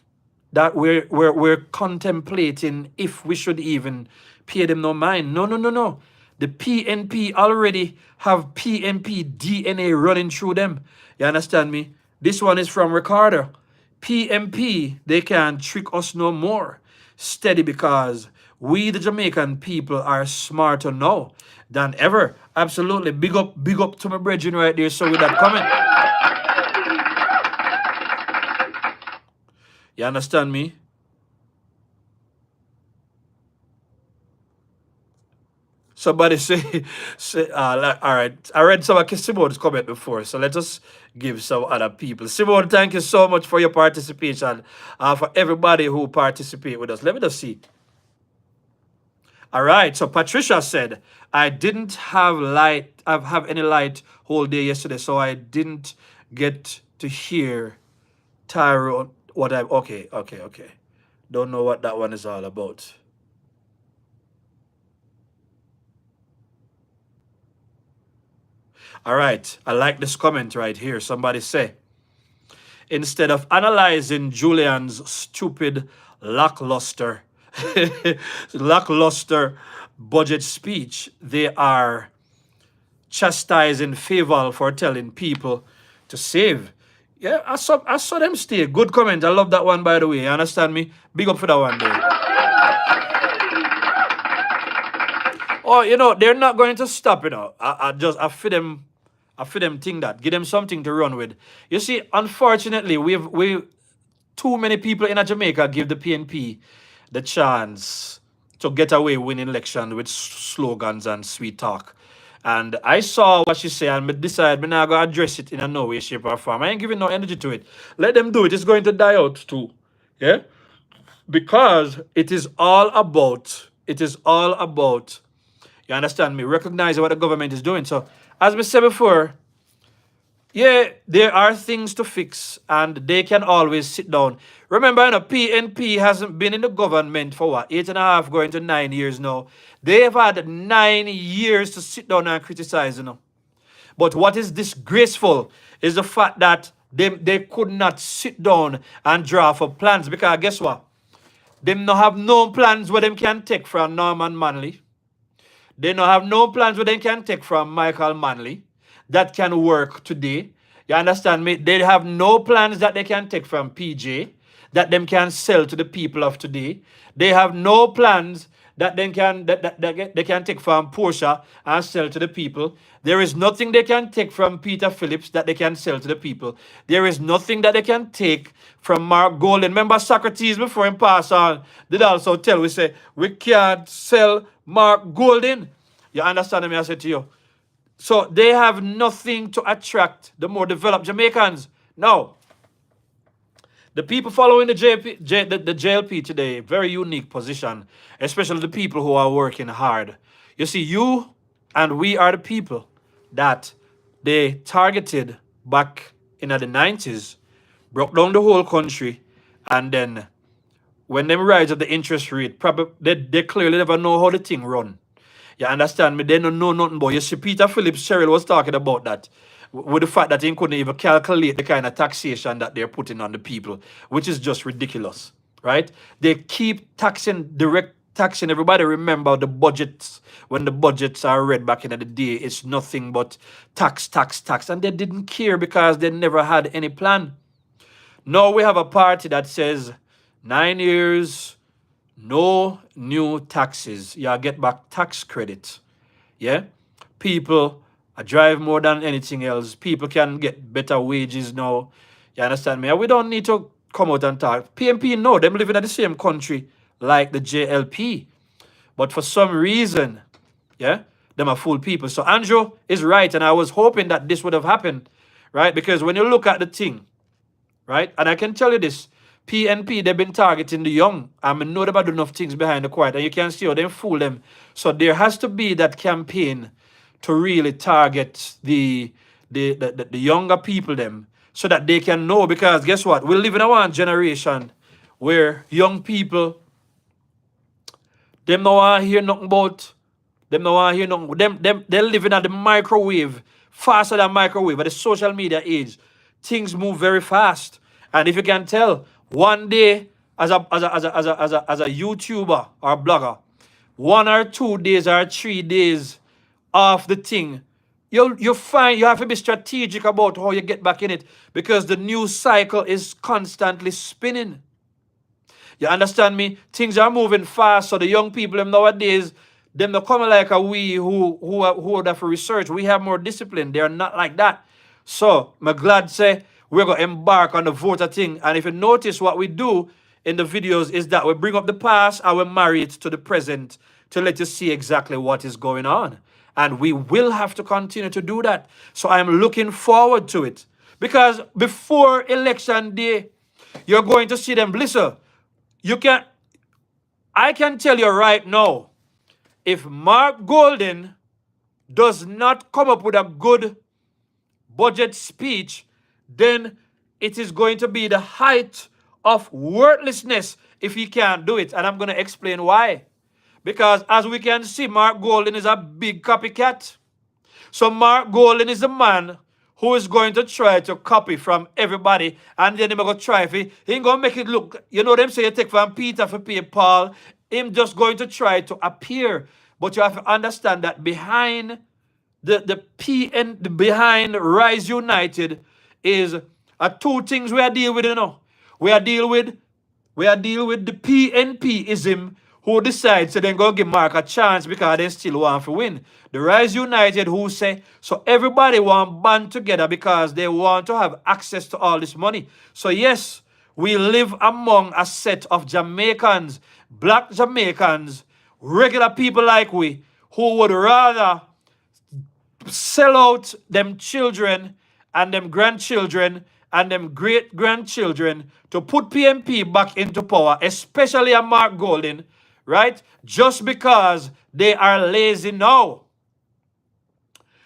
that we're contemplating if we should even pay them no mind. No. The PNP already have PNP DNA running through them. You understand me? This one is from Ricardo. PNP, they can't trick us no more. Steady because we, the Jamaican people, are smarter now than ever. Absolutely. Big up to my brethren right there. So with that comment. You understand me? Somebody say all right. I read some of Simone's comment before, so let us give some other people. Simone, thank you so much for your participation. For everybody who participate with us. Let me just see. All right. So Patricia said, I didn't have any light whole day yesterday, so I didn't get to hear Tyrone. Okay. Don't know what that one is all about. All right, I like this comment right here. Somebody say, instead of analyzing Julian's stupid, lackluster budget speech, they are chastising Faval for telling people to save. Yeah, I saw them stay. Good comment. I love that one, by the way. You understand me? Big up for that one there. Oh, they're not going to stop, I feel them. I feel them think that. Give them something to run with. You see, unfortunately, we too many people in Jamaica give the PNP the chance to get away winning election with slogans and sweet talk. And I saw what she said and decided I'm not going to address it in a no way, shape, or form. I ain't giving no energy to it. Let them do it. It's going to die out too. Yeah? Because it is all about, you understand me, recognizing what the government is doing. So, as we said before, yeah, there are things to fix and they can always sit down. Remember, PNP hasn't been in the government for what, 8.5 going to 9 years now. They've had 9 years to sit down and criticize, But what is disgraceful is the fact that they could not sit down and draw for plans, because guess what? Them no have no plans where them can take from Norman Manley. They no have no plans where they can take from Michael Manley that can work today. You understand me? They have no plans that they can take from PJ that them can sell to the people of today. They have no plans that they can take from Portia and sell to the people. There is nothing they can take from Peter Phillips that they can sell to the people. There is nothing that they can take from Mark Golden. Remember Socrates before him pass on did also tell, we say, we can't sell Mark Golden. You understand me? I said to you. So they have nothing to attract the more developed Jamaicans. Now, the people following the JLP today, very unique position, especially the people who are working hard. You see, you and we are the people that they targeted back in the 90s, broke down the whole country, and then when them rise up the interest rate, probably they clearly never know how the thing run. You understand me? They don't know nothing about. You see, Peter Phillips, Cheryl was talking about that. With the fact that he couldn't even calculate the kind of taxation that they're putting on the people, which is just ridiculous, right? They keep direct taxing everybody. Remember the budgets, when the budgets are read back in the day, it's nothing but tax. And they didn't care because they never had any plan. Now we have a party that says 9 years, no new taxes. You get back tax credit. Yeah? People drive more than anything else. People can get better wages now. You understand me? And we don't need to come out and talk. PNP, no, them living in the same country like the JLP. But for some reason, yeah, them are fool people. So Andrew is right, and I was hoping that this would have happened, right? Because when you look at the thing, right, and I can tell you this, PNP, they've been targeting the young. I know they've done enough things behind the quiet, and you can see how they fool them. So there has to be that campaign to really target the younger people them, so that they can know, because guess what? We live in a one generation where young people, them no want to hear nothing about, them no want to hear nothing. They're living at the microwave, faster than microwave, at the social media age. Things move very fast. And if you can tell, one day as a YouTuber or blogger, 1 or 2 days or 3 days off the thing, you find you have to be strategic about how you get back in it, because the news cycle is constantly spinning. You understand me? Things are moving fast, so the young people them nowadays, them not coming like a we who would have to research. We have more discipline. They are not like that. So I'm glad say we're going to embark on the voter thing. And if you notice, what we do in the videos is that we bring up the past and we marry it to the present to let you see exactly what is going on. And we will have to continue to do that. So I'm looking forward to it. Because before election day, you're going to see them. Listen, I can tell you right now, if Mark Golden does not come up with a good budget speech, then it is going to be the height of worthlessness if he can't do it. And I'm going to explain why. Because as we can see, Mark Golden is a big copycat. So Mark Golden is the man who is going to try to copy from everybody, and then he's going to try if he ain't going to make it look, you know them say you take from Peter for pay Paul, him just going to try to appear. But you have to understand that behind behind Rise United is 2 things we are dealing with, you know. We are dealing with the PNP-ism, who decides to then go give Mark a chance because they still want to win. The Rise United who say, so everybody want band together because they want to have access to all this money. So yes, we live among a set of Jamaicans, black Jamaicans, regular people like we, who would rather sell out them children and them grandchildren and them great-grandchildren to put PMP back into power, especially a Mark Golding, right? Just because they are lazy now.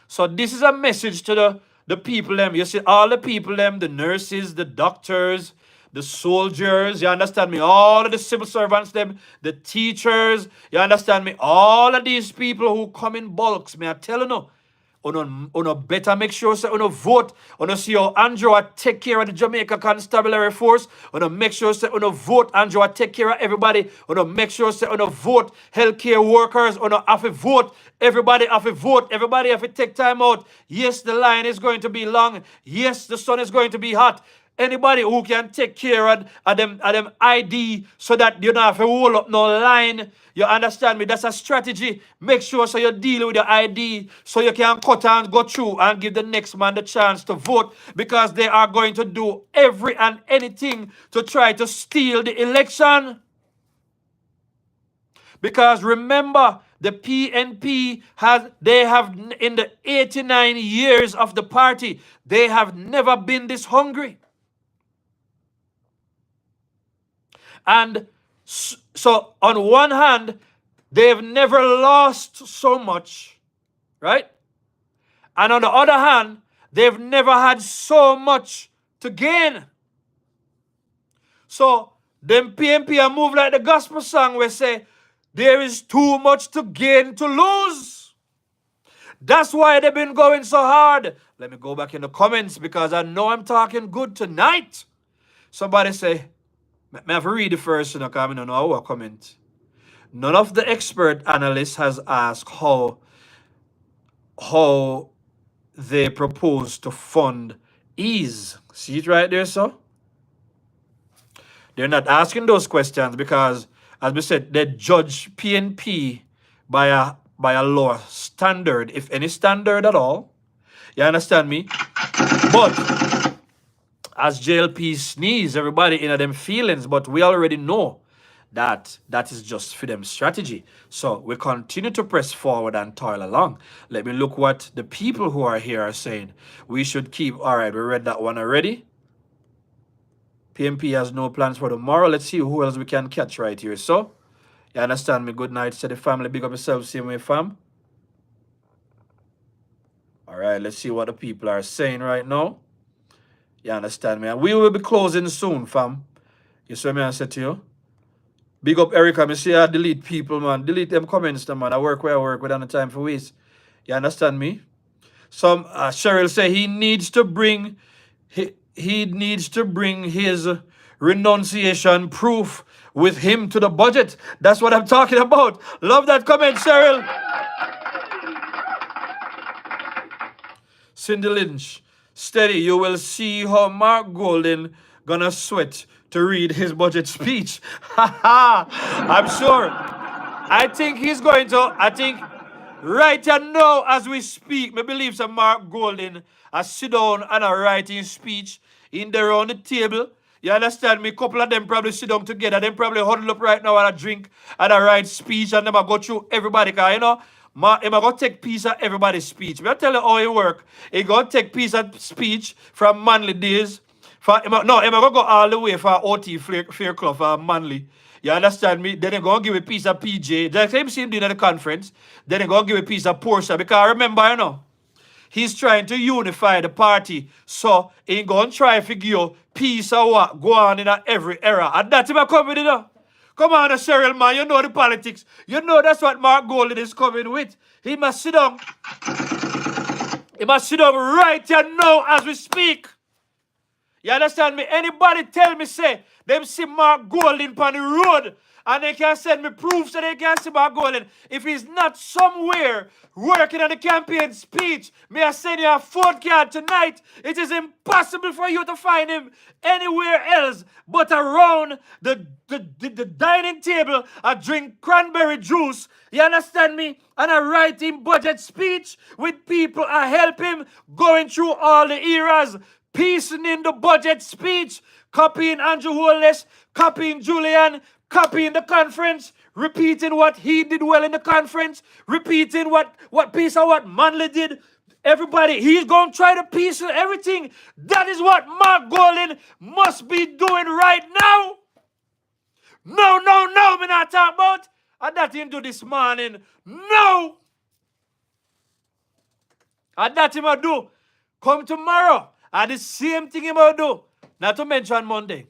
So this is a message to the people them. You see, all the people them, the nurses, the doctors, the soldiers, you understand me? All of the civil servants them, the teachers, you understand me? All of these people who come in bulks, me I tell you no. Uno better make sure say uno vote. Uno see how Andrew take care of the Jamaica Constabulary Force. Uno make sure say uno vote. Andrew take care of everybody. Uno make sure say uno vote. Healthcare workers. Uno have to vote. Everybody have to vote. Everybody have to take time out. Yes, the line is going to be long. Yes, the sun is going to be hot. Anybody who can take care of them ID so that you don't have to roll up no line. You understand me? That's a strategy. Make sure so you deal with your ID so you can cut and go through and give the next man the chance to vote because they are going to do every and anything to try to steal the election. Because remember, the PNP they have in the 89 years of the party, they have never been this hungry. And so on one hand, they've never lost so much, right? And on the other hand, they've never had so much to gain. So them PNP are move like the gospel song where say, there is too much to gain to lose. That's why they've been going so hard. Let me go back in the comments because I know I'm talking good tonight. Somebody say, I have to read the first one because I don't know how comment. None of the expert analysts has asked how they propose to fund ease. See it right there, sir? They're not asking those questions because, as we said, they judge PNP by a lower standard, if any standard at all. You understand me? But as JLP sneeze, everybody in them feelings, but we already know that is just for them strategy. So we continue to press forward and toil along. Let me look what the people who are here are saying. We should keep, all right, we read that one already. PMP has no plans for tomorrow. Let's see who else we can catch right here. So, you understand me? Good night to the family. Big up yourself, same way, fam. All right, let's see what the people are saying right now. You understand me? And we will be closing soon, fam. You see what I said to you? Big up Erica. I see I delete people, man. Delete them comments, man. I work where I work without the time for waste. You understand me? Some Cheryl say he needs to bring his renunciation proof with him to the budget. That's what I'm talking about. Love that comment, Cheryl. Cindy Lynch. Steady, you will see how Mark Golding gonna sweat to read his budget speech. I'm sure. I think he's going to, right now as we speak, I believe some Mark Golding has sit down and a writing speech in there on the table. You understand me? A couple of them probably sit down together. Them probably huddle up right now and a drink and a write speech and them a go through everybody. Because, you know, I'm going to take piece of everybody's speech. I'll tell you how it work. He going to take piece of speech from Manly days. I'm going to go all the way for OT Fair Club for Manly. You understand me? Then they're going to give a piece of PJ. The same thing doing at the conference. Then they're going to give a piece of Portia. Because remember, you know, he's trying to unify the party. So he going to try to give you peace or what go on in every era. And that's him coming, you know. Come on, Cheryl, man. You know the politics. You know that's what Mark Golding is coming with. He must sit down. He must sit down right here now as we speak. You understand me? Anybody tell me, say, them see Mark Golding on the road and they can send me proof so they can see Mark Golding. If he's not somewhere working on the campaign speech, may I send you a phone card tonight. It is impossible for you to find him anywhere else but around the dining table. I drink cranberry juice. You understand me? And I write him budget speech with people. I help him going through all the eras, piecing in the budget speech, copying Andrew Holness, copying Julian, copying the conference, repeating what he did well in the conference, repeating what piece of what Manley did. Everybody, he's going to try to piece everything. That is what Mark Golding must be doing right now. No, me not talk about. And that him do this morning. No. And that him a do. Come tomorrow. And the same thing him a do. Not to mention Monday.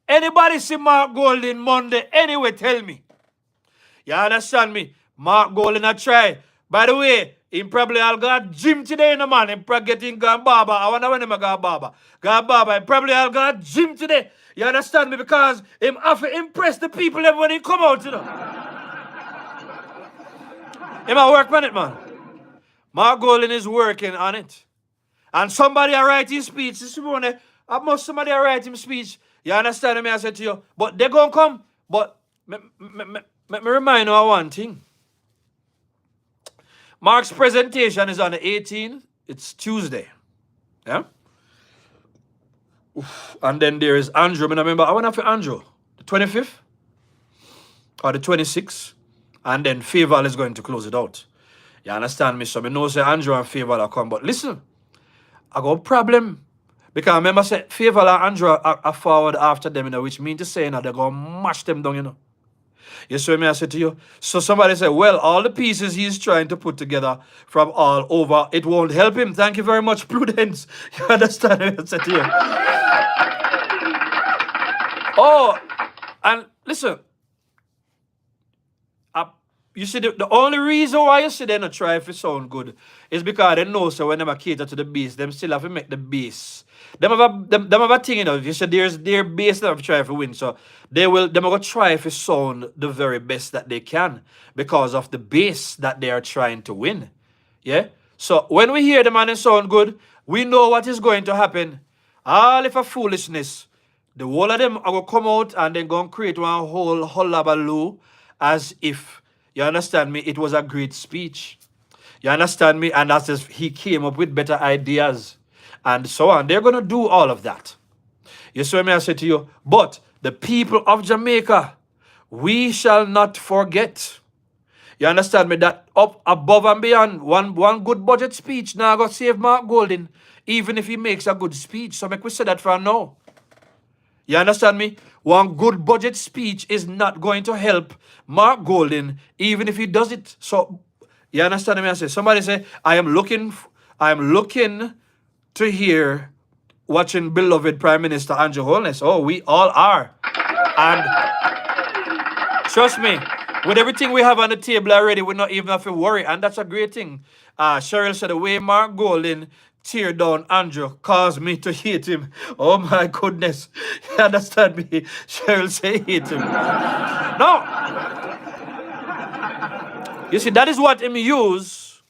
Anybody see Mark Golding Monday? Anyway, tell me. You understand me? Mark Golding a try. By the way, him probably all got gym today in the man. Him probably getting gone barber. I wonder when him a go barber. Go barber. Him probably all got gym today. You understand me? Because him have to impress the people when he come out, you know. Him a work on it, man. Mark Golding is working on it. And somebody a write his speech. This morning, must somebody a write him speech. You understand me? I said to you. But they gonna come. But me remind you of one thing. Mark's presentation is on the 18th. It's Tuesday. Yeah? Oof. And then there is Andrew. I remember, I went for Andrew. The 25th or the 26th. And then Favorite is going to close it out. You understand me? So I know say Andrew and Favorite will come. But listen, I got a problem. Because I remember say Favorite and Andrew are forward after them, you know, which means to say, you know, they're going to mash them down, you know. You see what I said to you? So somebody said, well, all the pieces he's trying to put together from all over, it won't help him. Thank you very much, Prudence. You understand what I said to you? Oh, and listen. You see, the only reason why you see them not try if it sound good is because they know so when they cater to the base, them still have to make the base. Them have a thing, you know. You see, there's their base that have to try to win. So them are going to try if it sound the very best that they can because of the base that they are trying to win. Yeah? So when we hear the man and sound good, we know what is going to happen. All if a foolishness. The whole of them are going to come out and then going to create one whole hullabaloo as if, you understand me, it was a great speech. You understand me? And that's just, he came up with better ideas and so on. They're going to do all of that. You see what I say to you? But the people of Jamaica, we shall not forget. You understand me? That up above and beyond, one good budget speech now got save Mark Golding, even if he makes a good speech. So make we say that for now. You understand me? One good budget speech is not going to help Mark Golding, even if he does it. So, you understand me? I say, somebody say, I am looking to hear watching beloved Prime Minister Andrew Holness. Oh, we all are. And trust me, with everything we have on the table already, we're not even have to worry. And that's a great thing. Cheryl said, the way Mark Golding tear down Andrew caused me to hate him. Oh my goodness. You understand me? Cheryl say hate him. No. You see, that is what him use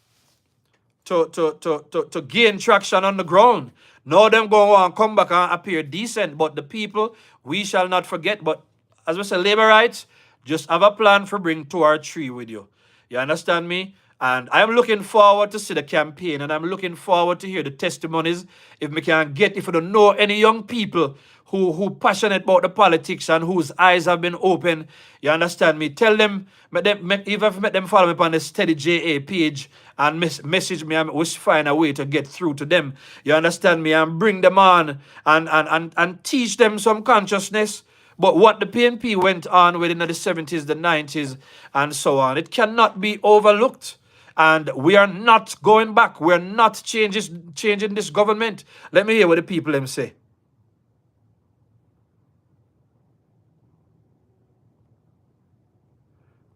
to gain traction on the ground. Now them go on come back and appear decent. But the people, we shall not forget. But as we say, labor rights, just have a plan for bring 2 or 3 with you. You understand me? And I'm looking forward to see the campaign, and I'm looking forward to hear the testimonies. If we can get, if we don't know any young people who passionate about the politics and whose eyes have been open, you understand me? Tell them, even if make them follow me on the Steady JA page and message me, and we'll find a way to get through to them. You understand me? And bring them on and teach them some consciousness. But what the PNP went on with in the 70s, the 90s, and so on, it cannot be overlooked. And we are not going back. We're not changing this government. Let me hear what the people them say.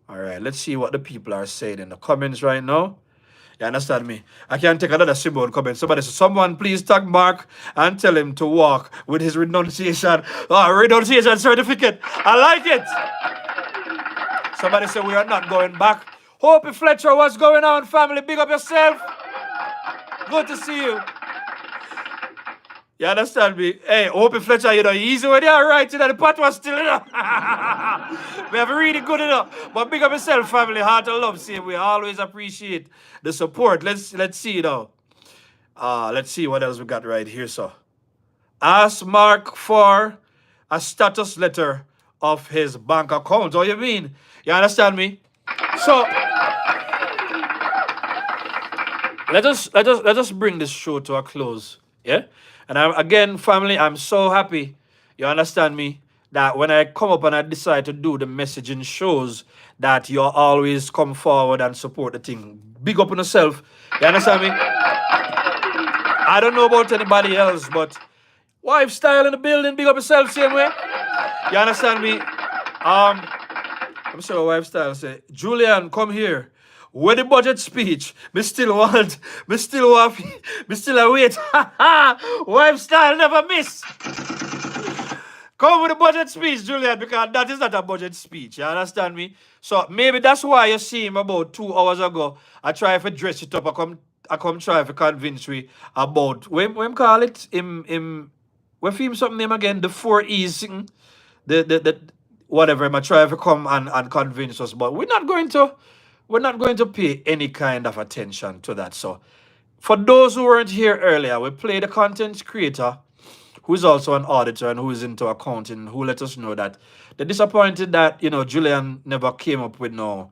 All right, let's see what the people are saying in the comments right now. You understand me? I can take another Simone comment. Somebody said, someone please tag Mark and tell him to walk with his renunciation certificate. I like it. Somebody said we are not going back. Hope Fletcher, what's going on, family? Big up yourself. Good to see you. You understand me? Hey, Hope Fletcher, you know, easy when you're right, you know, the pot was still, you know. We have really good enough. But big up yourself, family. Heart of love. See, we always appreciate the support. Let's see, you know. Let's see what else we got right here, so. Ask Mark for a status letter of his bank account. What you mean? You understand me? So let us bring this show to a close. Yeah? And again, family, I'm so happy, you understand me, that when I come up and I decide to do the messaging shows, that you always come forward and support the thing. Big up on yourself. You understand me? I don't know about anybody else, but wife style in the building, big up yourself same way. You understand me? I'm sure wife style say, Julian, come here. Where the budget speech? Me still await. Wife style never miss. Come with the budget speech, Julian, because that is not a budget speech. You understand me? So maybe that's why you see him about 2 hours ago. I try to dress it up. I come try to convince we about when call it we film something name again, the 4 E's the whatever. I try to come and convince us, but we're not going to pay any kind of attention to that. So for those who weren't here earlier, we played a content creator who is also an auditor and who is into accounting, who let us know that they're disappointed that, you know, Julian never came up with no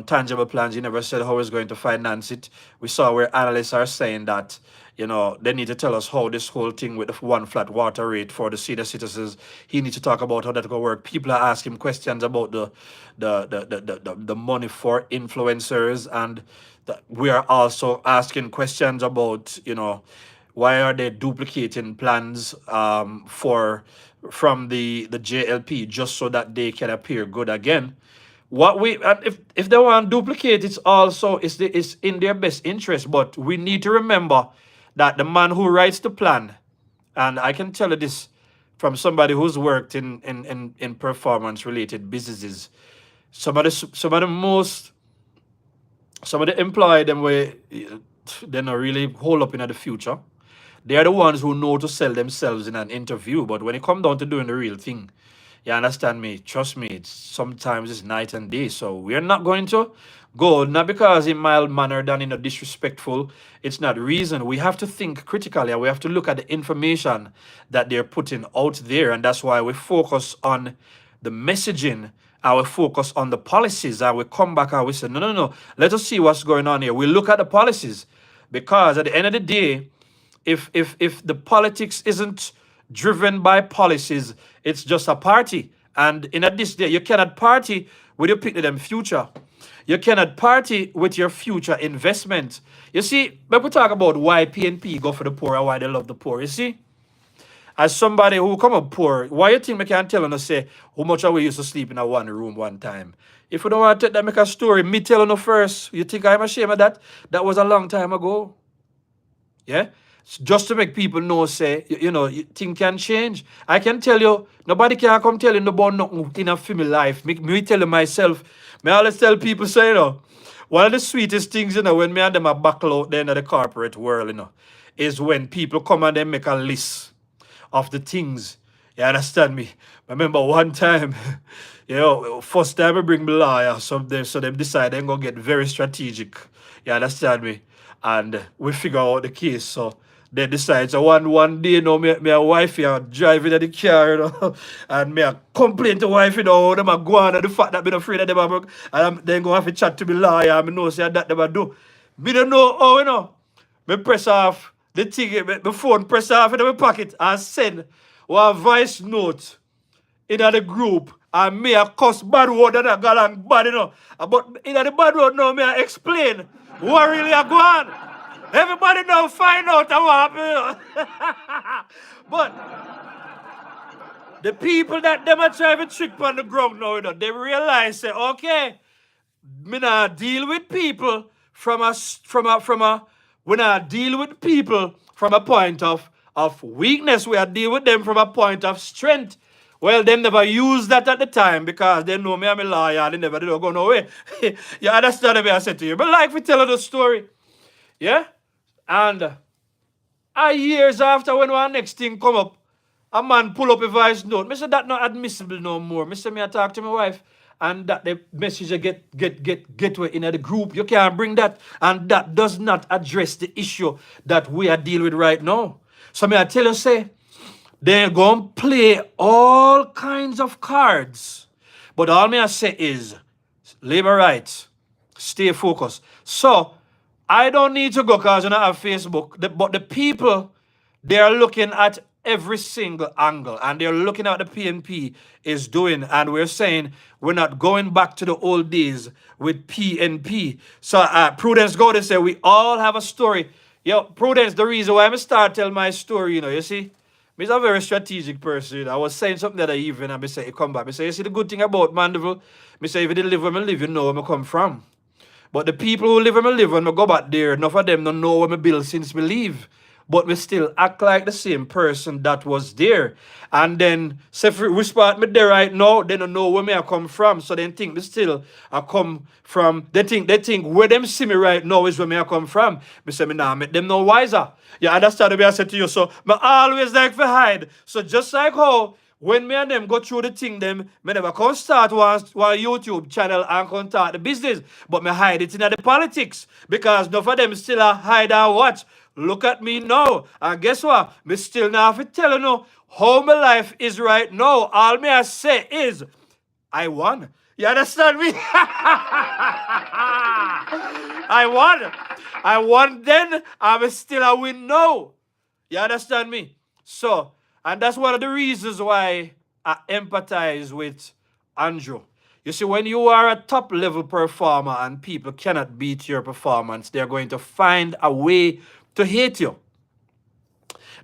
tangible plans. He never said how he's going to finance it. We saw where analysts are saying that, you know, they need to tell us how this whole thing with the 1 flat water rate for the senior citizens, he needs to talk about how that will work. People are asking questions about the money for influencers, and we are also asking questions about, you know, why are they duplicating plans from the JLP just so that they can appear good again? If they want to duplicate, it's also it's in their best interest. But we need to remember that the man who writes the plan, and I can tell you this from somebody who's worked in performance related businesses, some of the employed them where they're not really hold up in the future. They are the ones who know to sell themselves in an interview, but when it comes down to doing the real thing, you understand me? Trust me, sometimes it's night and day. So we're not going to go, not because in mild mannered and in a disrespectful. It's not reason. We have to think critically, and we have to look at the information that they're putting out there. And that's why we focus on the messaging, and we focus on the policies, and we come back and we say, no. Let us see what's going on here. We look at the policies, because at the end of the day, if the politics isn't driven by policies, it's just a party. And in this day, you cannot party with your them future. You cannot party with your future investment. You see, when we talk about why PNP go for the poor and why they love the poor, you see, as somebody who come up poor, why you think me can tell and say how much we used to sleep in a one room one time? If you don't want to take that, make a story, me tell you first. You think I'm ashamed of that? That was a long time ago. Yeah? Just to make people know, say, you know, things can change. I can tell you, nobody can come tell you about nothing in a family life. Me tell you myself. Me always tell people, say, you know, one of the sweetest things, you know, when me and them are buckle out there in the corporate world, you know, is when people come and they make a list of the things. You understand me? I remember one time, you know, first time I bring my lawyer, so they decide they're going to get very strategic. You understand me? And we figure out the case, so they decide. So one day, you know, me a wife here driving in the car, you know, and me a complain to wife, you know, how them a go on and the fact that me afraid that them a broke, and I'm then going to have to chat to me lawyer, and me know say that them a do. Me don't know how, you know. Me press off the thing, my phone press off in my pocket and send one voice note in the group, and me a cuss bad word and a galang bad, you know. But in the bad word now, me a explain what really a go on. Everybody now find out what happened. But the people that them are trying to trick on the ground now, you know, they realize, say, okay, me not deal with people when I deal with people from a point of weakness, we are deal with them from a point of strength. Well, they never use that at the time because they know me, I'm a lawyer, and they never did go nowhere. You understand what I said to you? But like we tell the story, yeah? And years after when our next thing come up, a man pull up a voice note. Me say that not admissible no more. Me say me I talk to my wife and that the message get way in the group. You can't bring that. And that does not address the issue that we are dealing with right now. So me I tell you say, they're going to play all kinds of cards. But all me I say is, labor rights, stay focused. So, I don't need to go because I don't have Facebook. But the people, they are looking at every single angle. And they're looking at what the PNP is doing. And we're saying we're not going back to the old days with PNP. So, Prudence go to say, we all have a story. Yo, Prudence, the reason why I start tell my story, you see? I'm a very strategic person. I was saying something the other evening and I say, come back. I say, you see the good thing about Mandeville? I say, if you didn't live where I live, you know where I come from. But the people who live where I live, when I go back there, enough of them don't know where I build since we leave. But we still act like the same person that was there. And then, say, if we spot me there right now, they don't know where I come from. So they think me still I come from, they think where them see me right now is where I come from. Me say, me nah make them no wiser. You understand what I said to you? So, me always like to hide. So just like how, when me and them go through the thing, me never come start one YouTube channel and come start the business. But me hide it in the politics. Because none of them still a hide and watch. Look at me now. And guess what? Me still now have to tell you how my life is right now. All me I say is, I won. You understand me? I won. I won then. I'm still a win now. You understand me? So, and that's one of the reasons why I empathize with Andrew. You see, when you are a top level performer and people cannot beat your performance, they're going to find a way to hate you.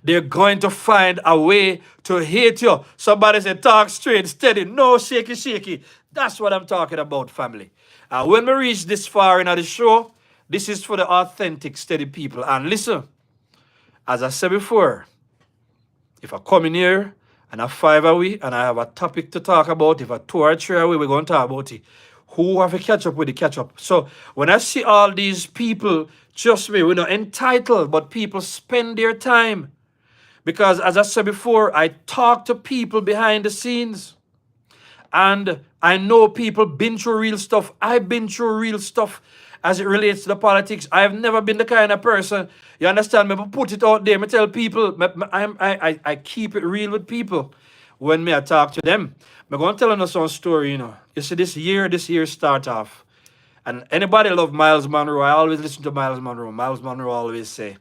They're going to find a way to hate you. Somebody say, talk straight, steady, no shaky, shaky. That's what I'm talking about, family. When we reach this far in the show, this is for the authentic, steady people. And listen, as I said before, if I come in here and I 5 away and I have a topic to talk about, if I 2 or 3 away, we're going to talk about it. Who have to catch up with the catch up? So when I see all these people, trust me, we're not entitled, but people spend their time. Because as I said before, I talk to people behind the scenes. And I know people been through real stuff. I've been through real stuff as it relates to the politics. I've never been the kind of person, you understand me, but put it out there. I tell people, I keep it real with people when I talk to them. I'm going to tell you some story, You see, this year start off. And anybody love Miles Monroe? I always listen to Miles Monroe. Miles Monroe always say,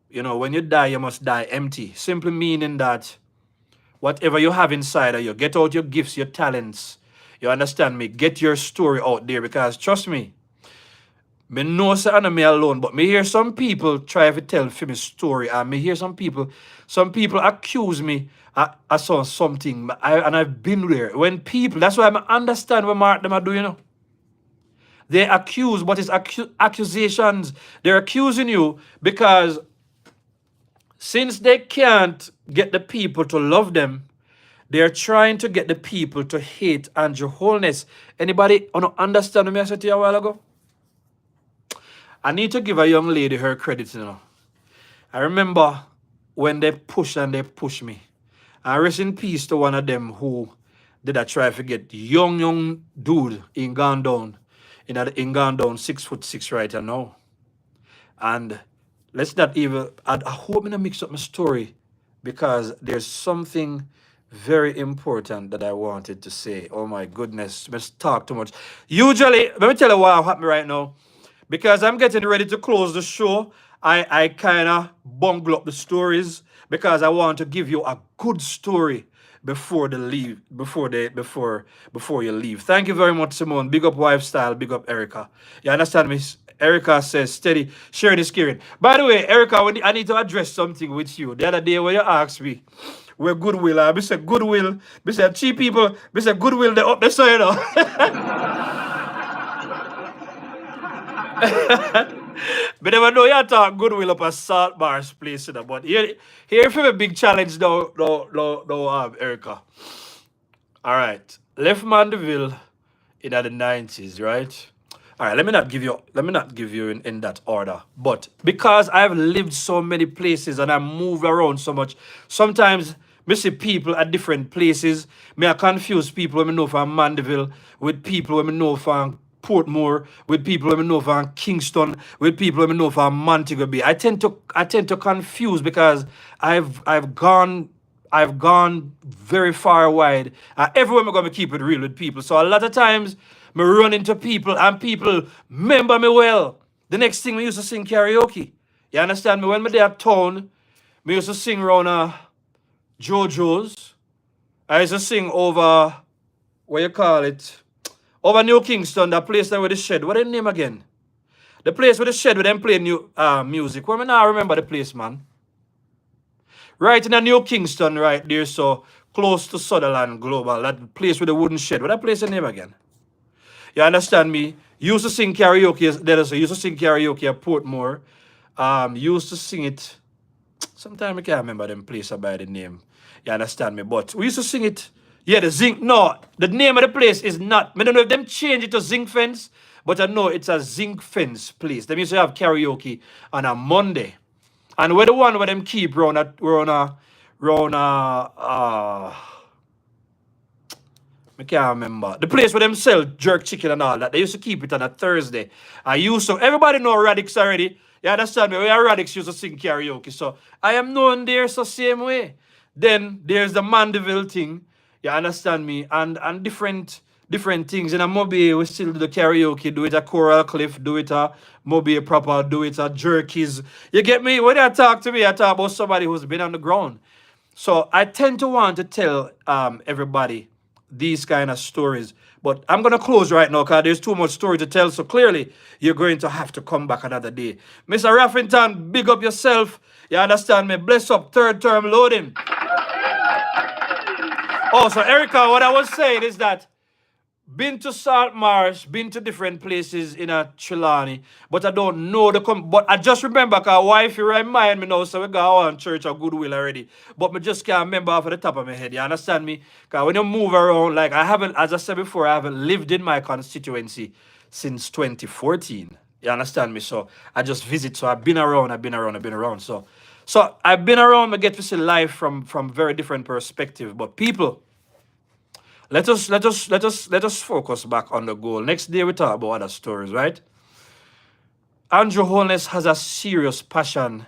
when you die, you must die empty. Simply meaning that whatever you have inside of you, get out your gifts, your talents. You understand me? Get your story out there because trust me, me know say I'm me alone, but me hear some people try to tell for me story, and me hear some people accuse me I saw something, and I've been there. When people, that's why I understand what Mark them are doing, They accuse, but it's accusations. They're accusing you because since they can't get the people to love them, they're trying to get the people to hate Andrew Holness. Anybody understand what I said to you a while ago? I need to give a young lady her credit, I remember when they push me. And rest in peace to one of them who did I try to get young dude in gone down 6'6" right now. And let's not even, I hope I don't mix up my story because there's something very important that I wanted to say. Oh my goodness, let's talk too much. Usually, let me tell you what happened right now. Because I'm getting ready to close the show, I kind of bungle up the stories because I want to give you a good story before you leave. Thank you very much, Simone. Big up Wife Style, big up Erica. You understand me? Erica says, steady, sharing is caring. By the way, Erica, I need to address something with you. The other day when you asked me, where Goodwill are, I said Goodwill, I said cheap people, I said Goodwill, they're up the side. But never know you talk goodwill up a salt bars place, you know. But here for a big challenge now, Erica. All right. Left Mandeville in the 90s, right? All right, let me not give you in that order. But because I've lived so many places and I move around so much, sometimes me see people at different places. Me I confuse people when I know from Mandeville with people when I know from Portmore, with people when I know from Kingston, with people when I know from Montego Bay. I tend to confuse because I've gone very far wide. Everywhere I'm going to keep it real with people. So a lot of times, me run into people and people remember me well. The next thing, we used to sing karaoke. You understand me? When me there at town, me used to sing around JoJo's. I used to sing over, what you call it? Over New Kingston, that place there with the shed. What is the name again? The place with the shed where them play new music. Well, me now remember the place, man. Right in a New Kingston, right there, so close to Sutherland Global, that place with the wooden shed. What that place the name again? You understand me? Used to sing karaoke. Used to sing karaoke at Portmore. Used to sing it. Sometimes I can't remember them place by the name. You understand me? But we used to sing it. Yeah, the Zinc. No, the name of the place is not. I don't know if them change it to Zinc Fence, but I know it's a Zinc Fence place. They used to have karaoke on a Monday. And we're the one where them keep round I can't remember. The place where them sell jerk chicken and all that. They used to keep it on a Thursday. Everybody know Radix already. You understand me? We are Radix used to sing karaoke. So I am known there so same way. Then there's the Mandeville thing. You understand me? And different things. In a Moby, we still do the karaoke, do it at Coral Cliff, do it at Moby proper, do it at Jerkies. You get me? When I talk to me, I talk about somebody who's been on the ground. So I tend to want to tell everybody these kind of stories. But I'm going to close right now because there's too much story to tell. So clearly, you're going to have to come back another day. Mr. Raffington, big up yourself. You understand me? Bless up, third term loading. Oh, so Erica, what I was saying is that been to Salt Marsh, been to different places in a Trelawney, but I don't know but I just remember because wife remind me now, so we go on church of goodwill already. But I just can't remember off the top of my head. You understand me? Because when you move around, like I haven't, as I said before, I haven't lived in my constituency since 2014. You understand me? So I just visit. So I've been around. So I've been around. I get to see life from very different perspective. But people, let us focus back on the goal. Next day we talk about other stories, right? Andrew Holness has a serious passion.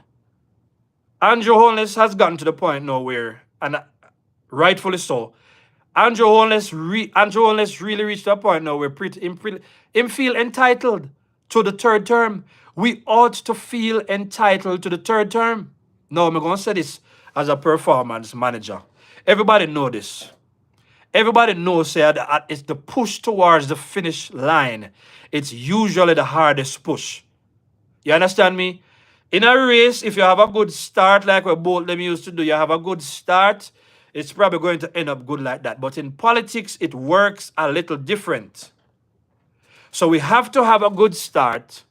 Andrew Holness has gotten to the point now where, and rightfully so, Andrew Holness really reached a point now where him feel entitled to the third term. We ought to feel entitled to the third term. Now I'm going to say this as a performance manager. Everybody know this. Everybody knows that it's the push towards the finish line. It's usually the hardest push. You understand me? In a race, if you have a good start like what both them used to do, you have a good start, it's probably going to end up good like that. But in politics, it works a little different. So we have to have a good start.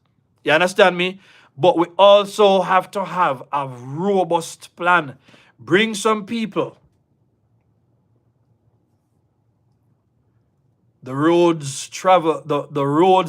You understand me? But we also have to have a robust plan. Bring some people. The roads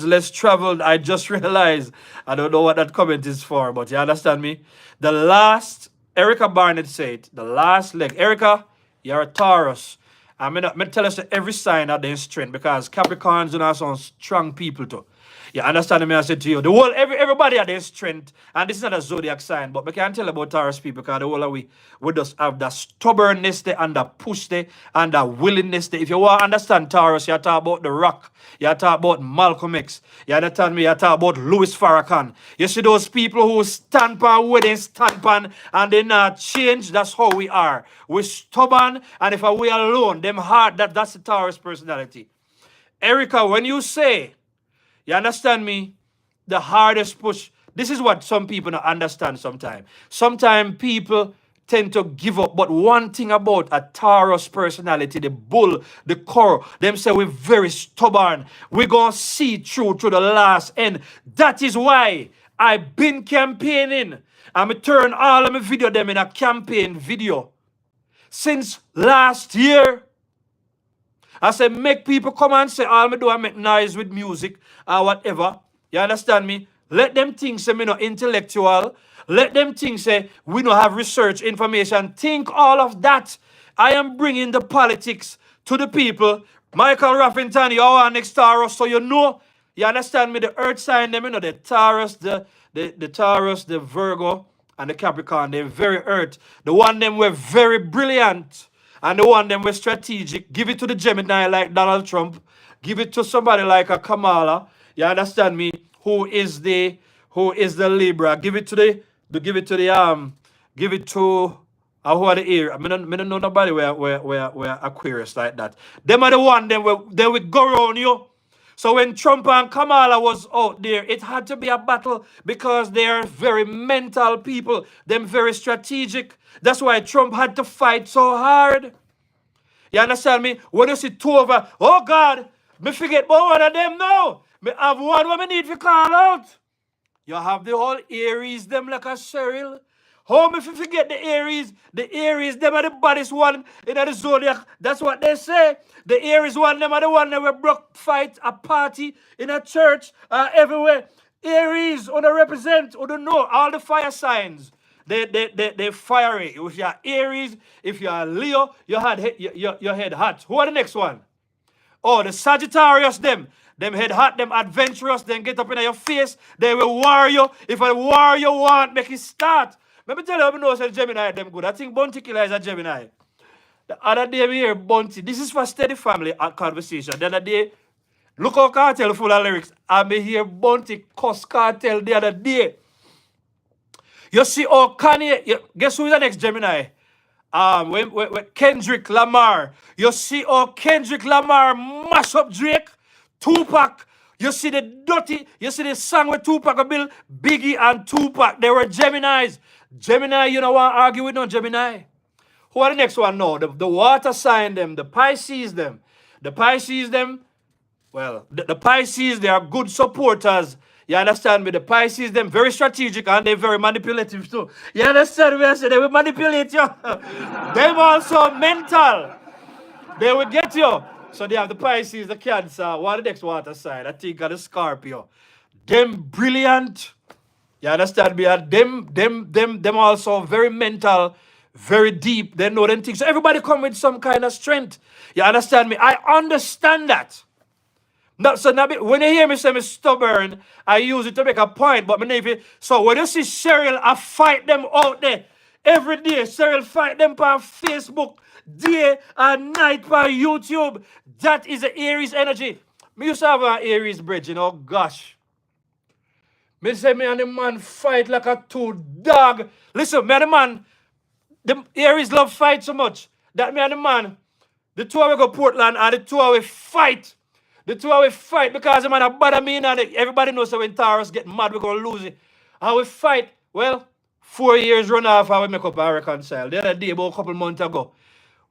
less traveled. I just realized, I don't know what that comment is for, but you understand me? The last, Erica Barnett said, the last leg. Erica, you're a Taurus. I'm going to tell us every sign of their strength because Capricorns are some strong people too. You understand me? I said to you, the whole everybody has their strength, and this is not a zodiac sign, but we can't tell about Taurus people because the whole of we just have the stubbornness there and the push there and the willingness there. If you want to understand Taurus, you talk about The Rock, you talk about Malcolm X, you understand me? You talk about Louis Farrakhan. You see those people who stand on where they stand on and they not change. That's how we are. We're stubborn, and if we are alone, them hard. That's the Taurus personality. Erica, when you say, you understand me? The hardest push. This is what some people don't understand sometimes. Sometimes people tend to give up. But one thing about a Taurus personality, the bull, the cow, them say we're very stubborn. We're going to see through to the last end. That is why I've been campaigning. I'm going to turn all of my video them in a campaign video. Since last year, I said, make people come and say, all me do I make noise with music or whatever. You understand me? Let them think say me no intellectual. Let them think say we don't have research information. Think all of that. I am bringing the politics to the people. Michael Raffington, you are next Taurus, so you know. You understand me? The earth sign them, you know, the Taurus, the Taurus, the Virgo, and the Capricorn. They're very earth. The one them were very brilliant. And the one them were strategic. Give it to the Gemini like Donald Trump. Give it to somebody like a Kamala. You understand me? Who is the Libra? Give it to who are the air. I don't know nobody where Aquarius like that. Them are the one they would go around you. So when Trump and Kamala was out there, it had to be a battle because they are very mental people. Them very strategic. That's why Trump had to fight so hard. You understand me? When you see two over, oh God, me forget about one of them now. Me have one what me need to call out. You have the whole Aries, them like a Cheryl. How me forget the Aries? The Aries, them are the baddest one in the zodiac. That's what they say. The Aries one, them are the one that will broke fight a party in a church, everywhere. Aries, on the represent, on the know, all the fire signs. They fiery. If you're Aries, if you're Leo, your head hot. Who are the next one? Oh, the Sagittarius, them head hot, them adventurous, then get up in your face. They will war you. If a war you want, make it start. Let me tell you, I know say Gemini, them good. I think Bounty Killer is a Gemini. The other day we hear Bounty. This is for steady family conversation. The other day, look how Cartel full of lyrics. I may hear Bounty cuss Cartel the other day. You see, oh, Kanye, guess who is the next Gemini? When Kendrick Lamar. You see, oh, Kendrick Lamar mash up Drake, Tupac. You see the song with Tupac, Bill, Biggie, and Tupac. They were Geminis. Gemini, you know what? Argue with no Gemini. Who are the next one? No, the water sign them, the Pisces them. The Pisces them, well, the Pisces, they are good supporters. You understand me? The Pisces, them very strategic and they're very manipulative too. You understand me? I say they will manipulate you. Them also mental. They will get you. So they have the Pisces, the Cancer, what the next water sign? I think of the Scorpio. Them brilliant. You understand me? And them also very mental, very deep. They know them things. So everybody come with some kind of strength. You understand me? I understand that. No, so now, when you hear me say I'm stubborn, I use it to make a point. But so when you see Cheryl, I fight them out there. Every day, Cheryl fight them on Facebook, day and night on YouTube. That is the Aries energy. Me used to have an Aries bridge, you know, gosh. Me say me and the man fight like a two dog. Listen, me and the man, the Aries love fight so much that me and the man, the two of we go Portland and the two of we fight. The two of we fight because the man a bother me and everybody knows that when Taurus get mad, we're going to lose it. And we fight. Well, 4 years run off and we make up and reconcile. The other day, about a couple months ago,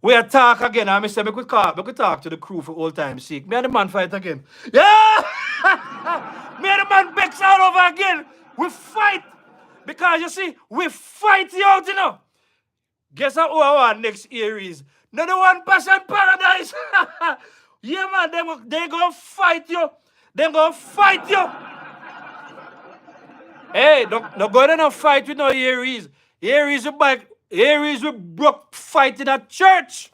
we attack again and I said, we could talk to the crew for all time's sake. Me and the man fight again. Yeah! Me and the man backs out over again. We fight. Because you see, we fight you out, you know. Guess who our next Aries? Not the one Passion Paradise. Yeah, man, they gonna fight you. They gonna fight you. Hey, don't go in and fight with no Aries. Aries will broke fight in a church.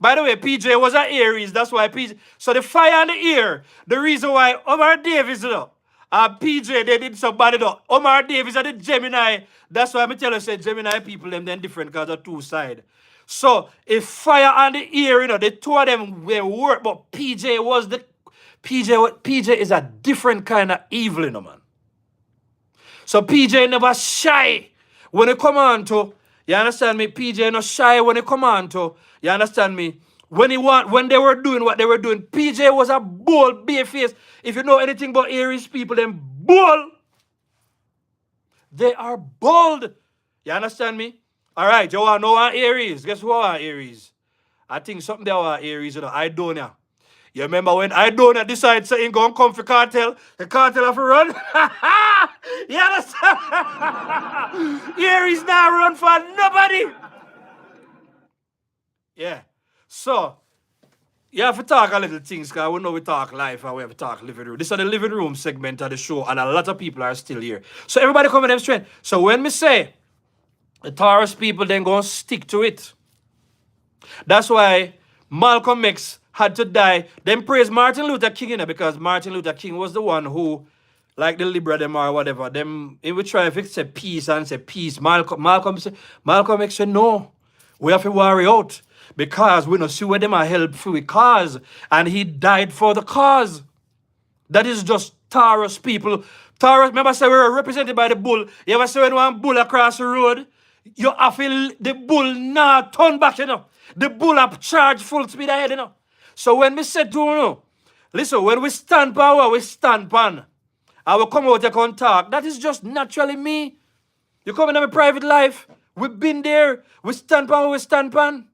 By the way, PJ was an Aries. That's why PJ. So the fire in the ear. The reason why Omar Davis, you know, PJ, they did so bad, you know. Omar Davis are the Gemini. That's why I tell you, say Gemini people, them different because of two sides. So, if fire on the ear, you know, the two of them will work, but PJ is a different kind of evil, you know, man. So, PJ never shy when it come on to, you understand me? PJ not shy when it come on to, you understand me? When they were doing what they were doing, PJ was a bold, bare face. If you know anything about Aries people, them bold. They are bold. You understand me? All right, you want to know what Aries? Guess who are Aries? I think something there are Aries, you know, Idonia. You remember when Idonia decided to go and come for cartel? The cartel have to run? You understand? Aries now run for nobody. Yeah. So, you have to talk a little things, because we know we talk live and we have to talk living room. This is the living room segment of the show, and a lot of people are still here. So everybody come in them straight. So when we say the Taurus people then go stick to it. That's why Malcolm X had to die. Then praise Martin Luther King, you know, because Martin Luther King was the one who, like the Libra them or whatever, them it would try to say peace and say peace. Malcolm X said no. We have to worry out because we don't see where them are help for the cause. And he died for the cause. That is just Taurus people. Taurus, remember I said we were represented by the bull. You ever see when one bull across the road? You have to, the bull now turn back, you know. The bull up charge full speed ahead, you know. So when we said to you, listen, when we stand power, we stand pan. I will come out here and talk. That is just naturally me. You come in my private life. We've been there. We stand power, we stand pan.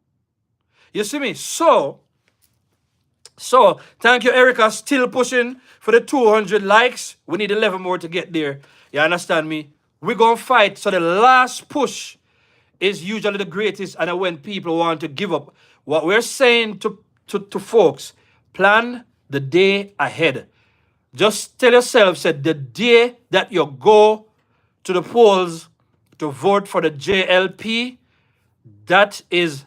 You see me? So, thank you, Erica. Still pushing for the 200 likes. We need 11 more to get there. You understand me? We're going to fight. So the last push is usually the greatest, and when people want to give up. What we're saying to folks, plan the day ahead. Just tell yourself, said the day that you go to the polls to vote for the JLP, that is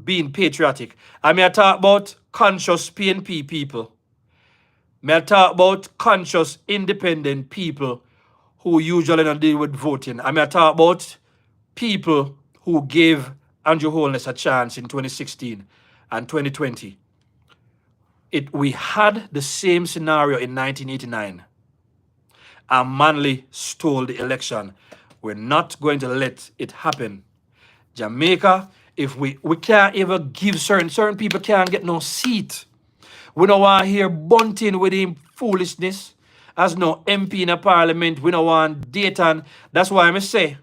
being patriotic. I mean, I talk about conscious PNP people. I talk about conscious independent people who usually don't deal with voting. I talk about people who gave Andrew Holness a chance in 2016 and 2020. We had the same scenario in 1989. And Manley stole the election. We're not going to let it happen. Jamaica, if we can't even give certain people can't get no seat. We don't want to hear bunting with him foolishness. As no MP in a parliament, we don't want Dayton. That's why I say,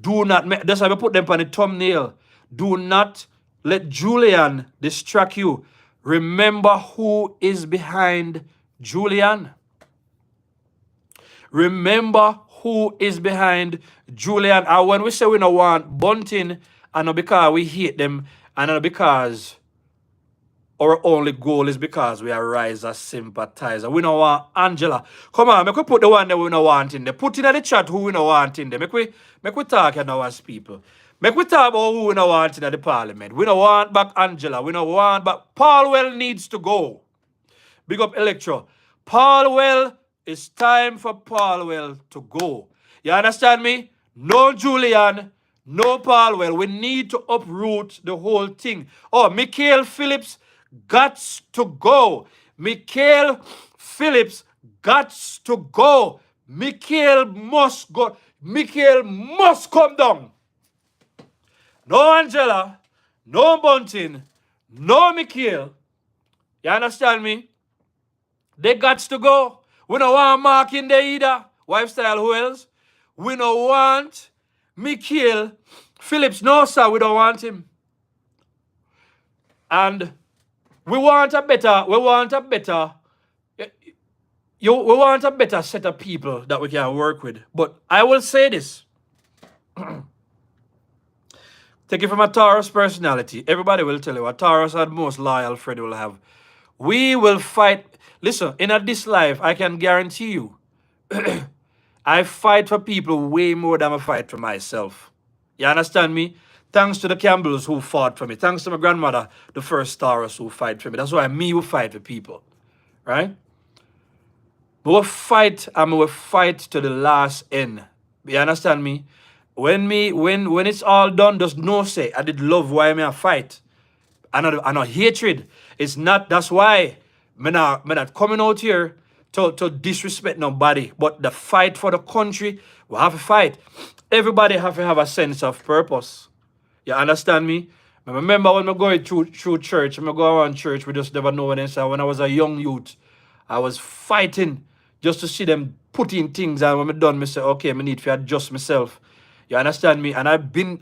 do not, that's why I put them on the thumbnail. Do not let Julian distract you. Remember who is behind Julian. Remember who is behind Julian. And when we say we don't want bunting, and not because we hate them, and not because our only goal is because we are rise as sympathizer. We don't want Angela. Come on, make we put the one that we don't want in there. Put in the chat who we don't want in there. Make we talk now as people. Make we talk about who we don't want in the parliament. We don't want back Angela. We don't want back. Paulwell needs to go. Big up Electro. Paulwell, it's time for Paulwell to go. You understand me? No Julian, no Paulwell. We need to uproot the whole thing. Oh, Michael Phillips gots to go. Michael Phillips gots to go. Michael must go. Michael must come down. No Angela, no Bunting, no Michael. You understand me? They gots to go. We don't want Mark in there either. Lifestyle, who else? We don't want Michael Phillips. No, sir, we don't want him. And we want a better set of people that we can work with. But I will say this. Take it from a Taurus personality. Everybody will tell you a Taurus are the most loyal friend will have. We will fight. Listen, in this life, I can guarantee you, I fight for people way more than I fight for myself. You understand me? Thanks to the Campbells who fought for me. Thanks to my grandmother, the first Taurus who fight for me. That's why me will fight for people. Right? We will fight and we will fight to the last end. You understand me? When it's all done, there's no say. I did love why me I fight. I know hatred. It's not, that's why I'm not coming out here to disrespect nobody. But the fight for the country, we have to fight. Everybody have to have a sense of purpose. You understand me? I remember when I'm going through church, when I go around church, we just never know what inside. When I was a young youth, I was fighting just to see them put in things. And when I'm done, I say, okay, I need to adjust myself. You understand me? And I've been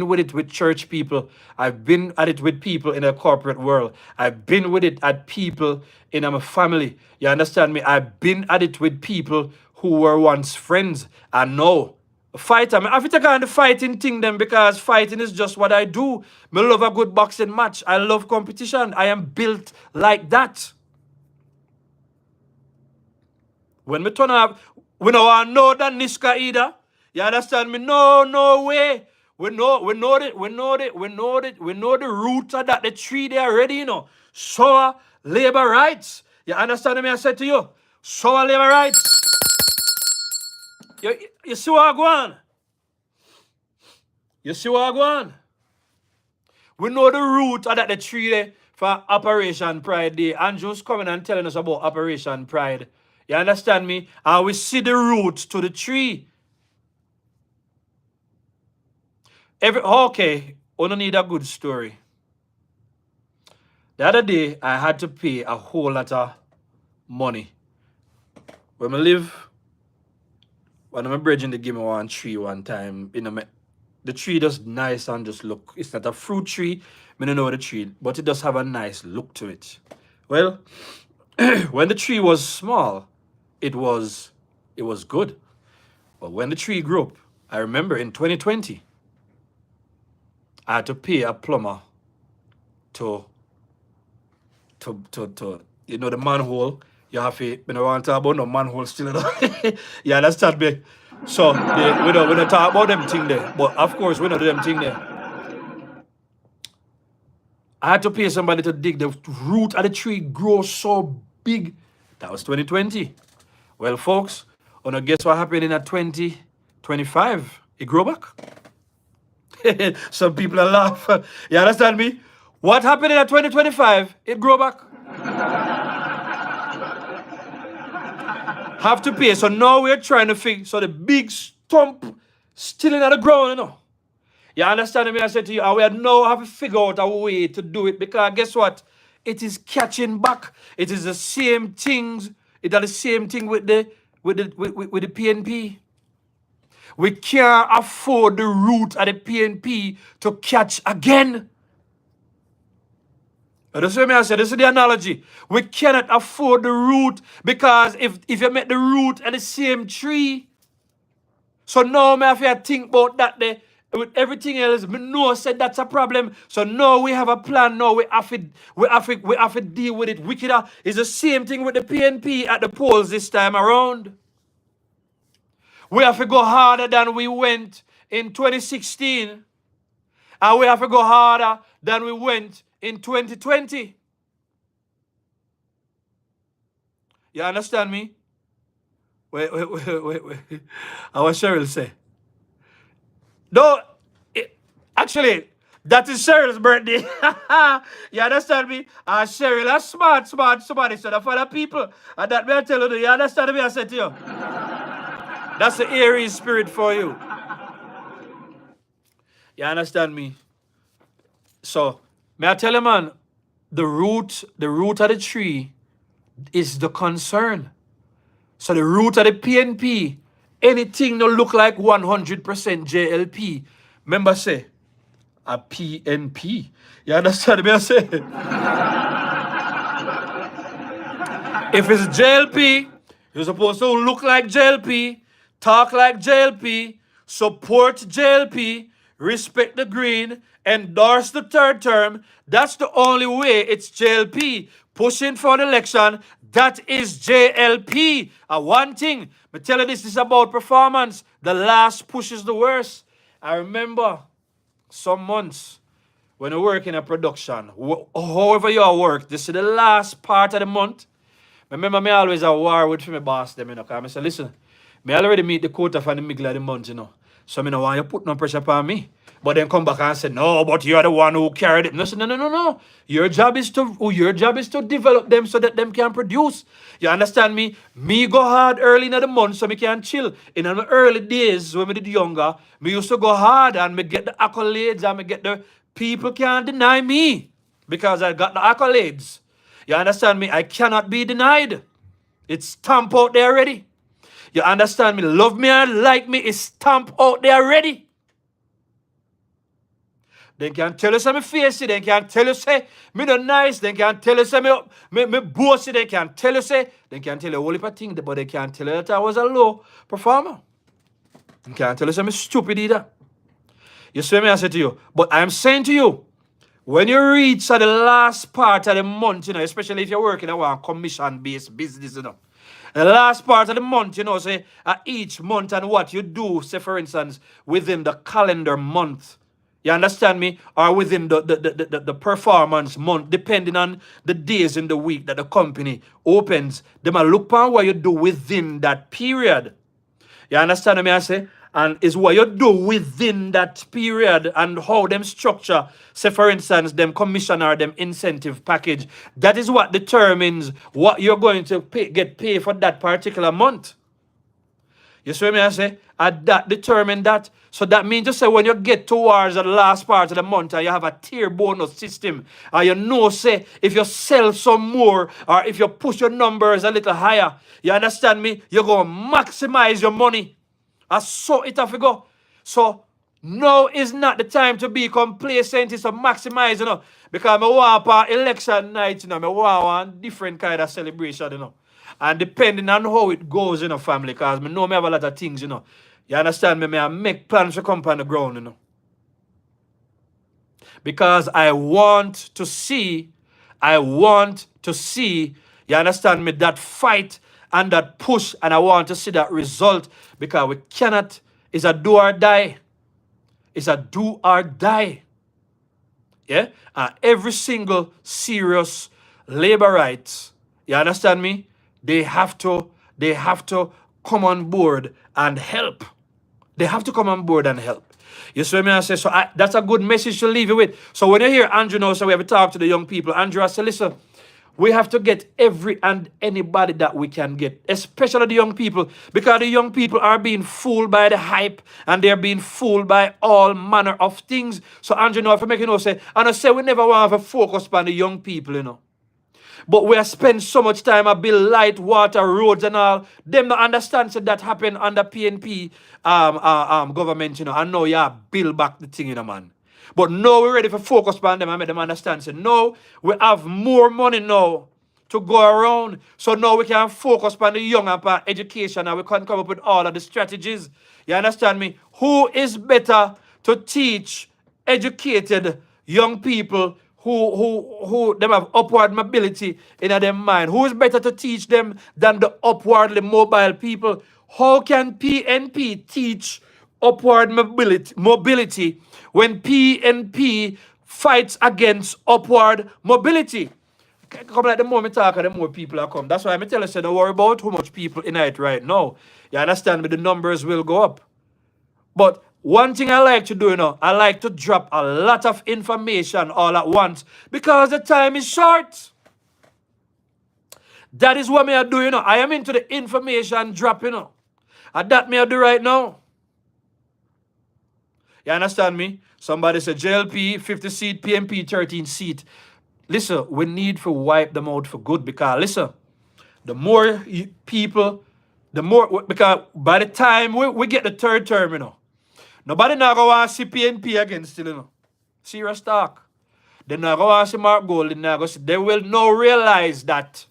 with it with church people. I've been at it with people in the corporate world. I've been with it at people in my family. You understand me? I've been at it with people who were once friends. I know. Fight, I mean, I have to take on the fighting thing then because fighting is just what I do. I love a good boxing match. I love competition. I am built like that. When we turn up, we don't know that Niska either. You understand me? No way. We know the root of that, the tree there already, you know. Sour labor rights. You understand me? I said to you, sour labor rights. You see what I go on? You see what I go on? We know the root of that, the tree there for Operation Pride Day. Andrew's coming and telling us about Operation Pride. You understand me? And we see the root to the tree. Okay, we don't need a good story. The other day, I had to pay a whole lot of money. When I live, when I'm bridging, they give me one tree one time. You know, the tree just nice and just look. It's not a fruit tree. I don't know the tree, but it does have a nice look to it. Well, when the tree was small, it was good. But when the tree grew up, I remember in 2020, I had to pay a plumber to you know the manhole. You have to, you know, want to talk about no manhole still. You understand me? So we don't talk about them thing there. But of course we know them thing there. I had to pay somebody to dig. The root of the tree grows so big. That was 2020. Well, folks, wanna guess what happened in 2025? It grew back. Some people are laughing. You understand me? What happened in 2025? It grew back. Have to pay. So now we're trying to fix. So the big stump still in the ground, you know. You understand me? I said to you, and we now have to figure out a way to do it because guess what? It is catching back. It is the same things. It is the same thing with the PNP. We can't afford the root of the PNP to catch again. That's what I said. This is the analogy. We cannot afford the root because if you make the root of the same tree, so now I have to think about that there. With everything else, me know said that's a problem. So now we have a plan. Now we have to deal with it. Wickeder is the same thing with the PNP at the polls this time around. We have to go harder than we went in 2016. And we have to go harder than we went in 2020. You understand me? Wait. How was Cheryl say? No, actually, that is Cheryl's birthday. You understand me? Cheryl is smart somebody. So for the people. And that may I tell you, you understand me? I said to you. That's the Aries spirit for you. You understand me? So, may I tell you, man, the root of the tree is the concern. So the root of the PNP, anything that look like 100% JLP, remember say, a PNP. You understand me? I say? If it's JLP, you're supposed to look like JLP, talk like JLP, support JLP, respect the green, endorse the third term. That's the only way it's JLP. Pushing for an election, that is JLP. One thing, I tell you this is about performance. The last push is the worst. I remember some months when I work in a production, however you work, this is the last part of the month. Remember, me always at war with my boss, them, you know, because I say, listen, me already meet the quota for the middle of the month, you know. So I don't want you put no pressure upon me. But then come back and say, no, but you're the one who carried it. No, no. Your job is to develop them so that them can produce. You understand me? Me go hard early in the month so me can chill. In the early days when we did younger, me used to go hard and me get the accolades and me get the people can't deny me because I got the accolades. You understand me? I cannot be denied. It's stamped out there already. You understand me? Love me and like me is stamped out there already. They can tell you say me face it. They can tell you say me no nice. They can tell you say me bossy. They can tell you say. They can tell you a whole heap of things, but they can't tell you that I was a low performer. They can't tell you say me stupid either. You see me I say to you. But I'm saying to you, when you reach at the last part of the month, you know, especially if you're working at one commission-based business, you know, the last part of the month, you know, say each month and what you do, say for instance, within the calendar month, you understand me, or within the performance month, depending on the days in the week that the company opens, they might look upon what you do within that period. You understand me I say? And is what you do within that period and how them structure, say for instance, them commission or them incentive package. That is what determines what you're going to get paid for that particular month. You see what I say? And that determine that. So that means to say when you get towards the last part of the month and you have a tier bonus system, and you know, say, if you sell some more or if you push your numbers a little higher, you understand me? You're going to maximize your money. And so it have to go. So now is not the time to be complacent. It's to maximize, you know. Because I want for election night, you know, I want one different kind of celebration, you know. And depending on how it goes, you know, family, because I know I have a lot of things, you know. You understand me? I make plans to come on the ground, you know. Because I want to see, you understand me, that fight and that push, and I want to see that result, because we cannot, it's a do or die. It's a do or die. Yeah? And every single serious labor rights, you understand me? They have to come on board and help. They have to come on board and help. You see what I say? So that's a good message to leave you with. So when you hear Andrew now, so we have to talk to the young people. Andrew, I say, listen, we have to get every and anybody that we can get, especially the young people, because the young people are being fooled by the hype and they're being fooled by all manner of things. So Andrew, now if I make you know, say, and I say we never want to have a focus on the young people, you know. But we have spent so much time to build light, water, roads and all. Them not understand so that happened under PNP government, you know. And now you build back the thing, you know, man. But now we're ready for focus on them and make them understand. So now we have more money now to go around. So now we can focus on the young and on education and we can come up with all of the strategies. You understand me? Who is better to teach educated young people who them have upward mobility in their mind? Who is better to teach them than the upwardly mobile people? How can PNP teach upward mobility when PNP fights against upward mobility? Come like the more we talk, the more people are come. That's why I tell you, say, don't worry about how much people in it right now. You understand me? The numbers will go up. But one thing I like to do, you know, I like to drop a lot of information all at once because the time is short. That is what me I do, you know. I am into the information drop, you know. And that me I do right now. You understand me? Somebody said JLP 50 seat, PNP 13 seat. Listen, we need to wipe them out for good because, listen, the more people, the more, because by the time we get the third term, you know, nobody now go want to see PNP again still, you know. Serious talk. They now go want to see Mark Gold. They will now realize that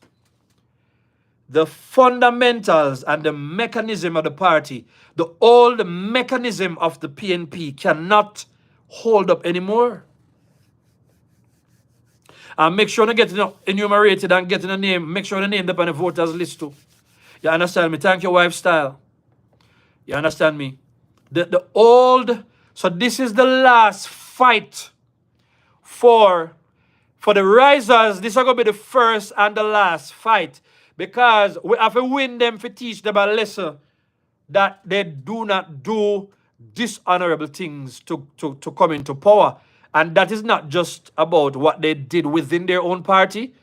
the fundamentals and the mechanism of the party, the old mechanism of the PNP cannot hold up anymore. And make sure to get enumerated and get in the name. Make sure the name up on the voters list too. You understand me? Thank your wife style. You understand me? The old, so this is the last fight for the risers. This is going to be the first and the last fight. Because we have to win them to teach them a lesson that they do not do dishonorable things to come into power. And that is not just about what they did within their own party.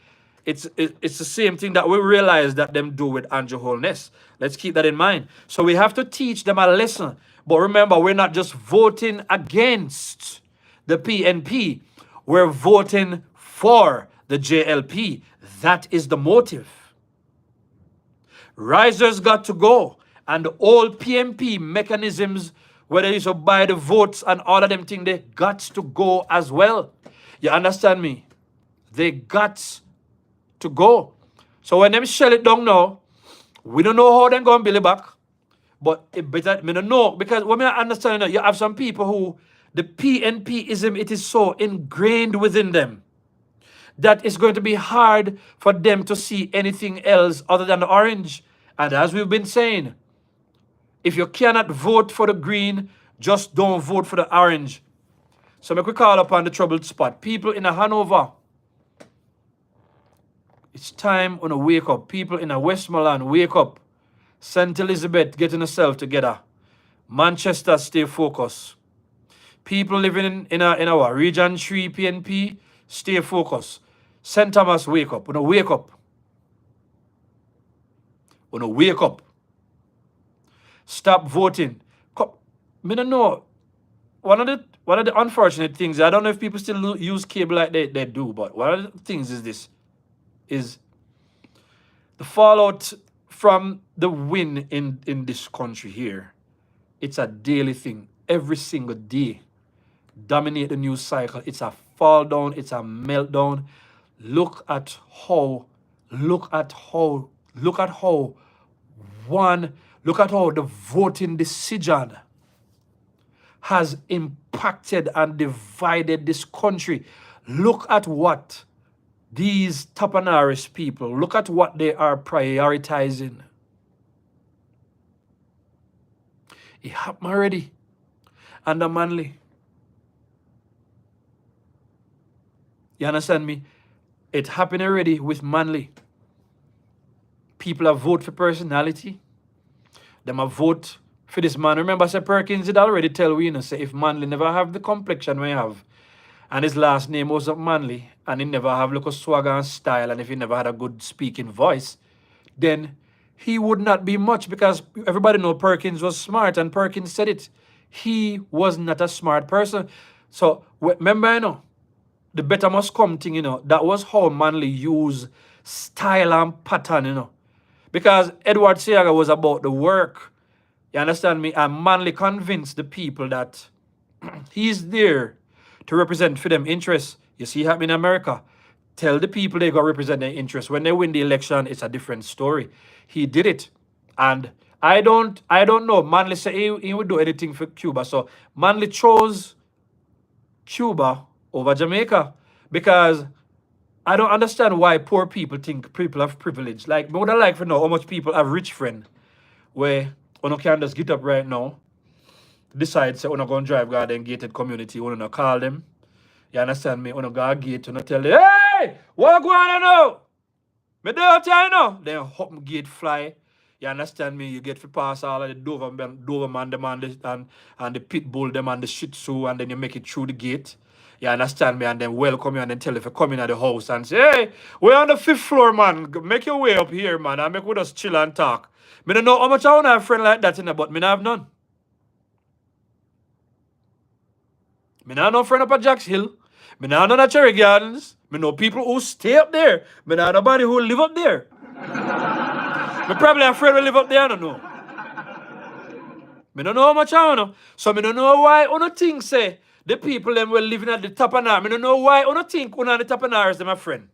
It's the same thing that we realize that them do with Andrew Holness. Let's keep that in mind. So we have to teach them a lesson. But remember, we're not just voting against the PNP. We're voting for the JLP. That is the motive. Risers got to go. And the old PNP mechanisms whether you should buy the votes and all of them things, they got to go as well. You understand me? They got to go. So when them shell it down now, we don't know how they're going to build it back. But it better, I don't know, because when I understand that you have some people who, the PNPism, it is so ingrained within them that it's going to be hard for them to see anything else other than the orange. And as we've been saying, if you cannot vote for the green, just don't vote for the orange. So make we call upon the troubled spot. People in Hanover, it's time on a wake up. People in Westmoreland, wake up. St. Elizabeth, getting herself together. Manchester, stay focused. People living in our Region 3 PNP, stay focused. St. Thomas, wake up. Wanna wake up. Wanna wake up. Stop voting. I don't know. One of the unfortunate things, I don't know if people still use cable like they do, but one of the things is this, is the fallout from the win in this country here. It's a daily thing. Every single day. Dominate the news cycle. It's a fall down. It's a meltdown. Look at how the voting decision has impacted and divided this country. Look at what these Tapanaris people, look at what they are prioritizing. It happened already under Manley. You understand me? It happened already with Manley. People have voted for personality. Them have vote for this man. Remember, Sir Perkins did already tell we, say if Manley never have the complexion we have, and his last name was Manley, and he never have look of swagger and style, and if he never had a good speaking voice, then he would not be much, because everybody know Perkins was smart, and Perkins said it. He was not a smart person. So remember, the better must come thing, that was how Manley used style and pattern, because Edward Seaga was about the work. You understand me? And Manley convinced the people that he's there to represent for them interests. You see happening in America. Tell the people they got to represent their interests. When they win the election, it's a different story. He did it. And I don't know. Manley said he would do anything for Cuba. So Manley chose Cuba over Jamaica, because I don't understand why poor people think people have privilege. Like, I would like to know how much people have rich friends where you can just get up right now, decide, say, you're going to drive garden gated community, you're going to call them. You understand me? You're going to go gate, you're going to tell them, hey, what going on now? Me do it, you know. Then hop gate fly. You understand me? You get to pass all of the Doberman them and the pit bull them and the Shih Tzu, and then you make it through the gate. You understand me? And then welcome you and then tell if you come in at the house and say, hey, we're on the 5th floor, man. Make your way up here, man. And make with us chill and talk. Me don't know how much I want to have a friend like that, but me don't have none. Me don't have no friend up at Jack's Hill. Me don't have none at Cherry Gardens. Me know people who stay up there. Me don't have nobody who live up there. Me probably a friend who live up there, I don't know. Me don't know how much I want to. So me don't know why on thing say the people them were living at the Tapanar. Me don't know why on think on the Tapanar is them a friend.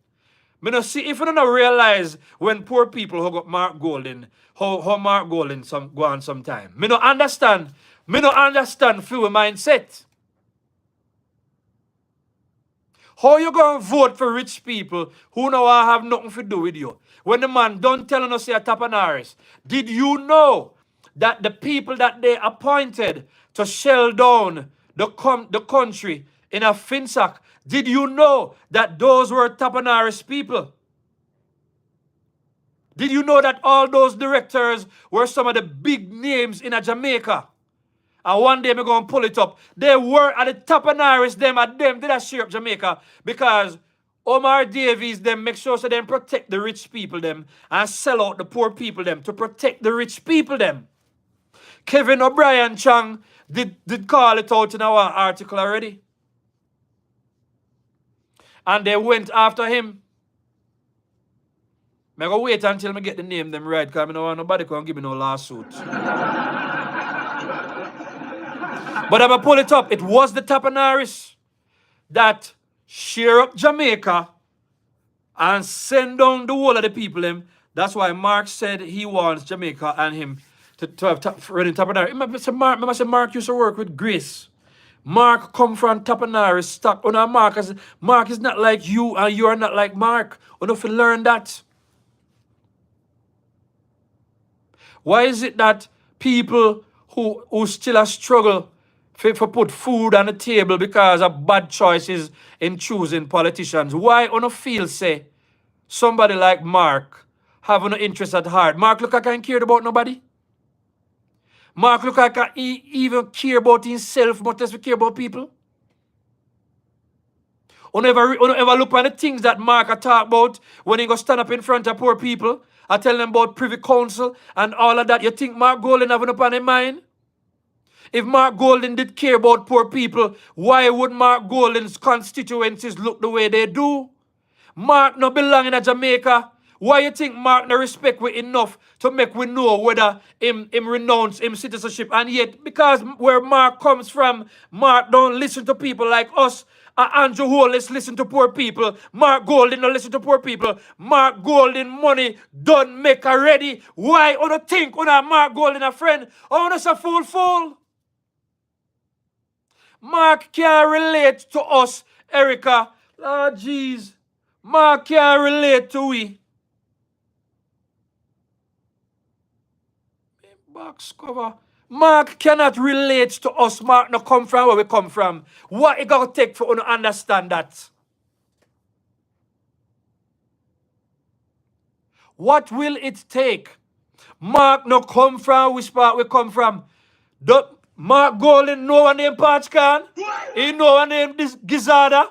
Me don't see if you don't realize when poor people who got Mark Golden, how Mark Golden go on sometime. Me don't understand. Me don't understand full mindset. How you going to vote for rich people who now have nothing to do with you? When the man done telling us here Tapanaris, did you know that the people that they appointed to shell down the country in a Finsac, did you know that those were Tapanaris people? Did you know that all those directors were some of the big names in Jamaica? And one day I'm going to pull it up. They were at the Tapanaris, them did a share up Jamaica, because Omar Davies, them make sure so them protect the rich people, them, and sell out the poor people, them, to protect the rich people, them. Kevin O'Brien Chang did call it out in our article already. And they went after him. I'm going to wait until I get the name them right, because I don't want nobody can give me no lawsuit. But I'm going to pull it up. It was the Tapanaris that share up Jamaica and send down the whole of the people him. That's why Mark said he wants Jamaica and him to have running Tapanaris. Remember I said Mark used to work with Grace. Mark come from Tapanaris stock. Mark is not like you and you are not like Mark. You have to learn that. Why is it that people who still a struggle for put food on the table because of bad choices in choosing politicians? Why on a feel say somebody like Mark have no interest at heart? Mark look like I can't care about nobody. Mark look like he even care about himself much as we care about people. You never look at the things that Mark talk about when he go stand up in front of poor people. I tell them about Privy Council and all of that. You think Mark Golden having up on his mind? If Mark Golden did care about poor people, why would Mark Golden's constituencies look the way they do? Mark no belong in Jamaica. Why you think Mark no respect we enough to make we know whether him renounce him citizenship? And yet, because where Mark comes from, Mark don't listen to people like us. Andrew Hollis listen to poor people. Mark Golden don't listen to poor people. Mark Golden money done make already. Why you don't think when Mark Golden a friend? Oh, that's a fool. Mark can't relate to us, Erica. Oh, jeez. Mark can't relate to we. Box cover. Mark cannot relate to us. Mark no come from where we come from. What it got to take for you to understand that? What will it take? Mark no come from which part we come from. Mark Golden know one name Patchcan. He know one name this Gizada.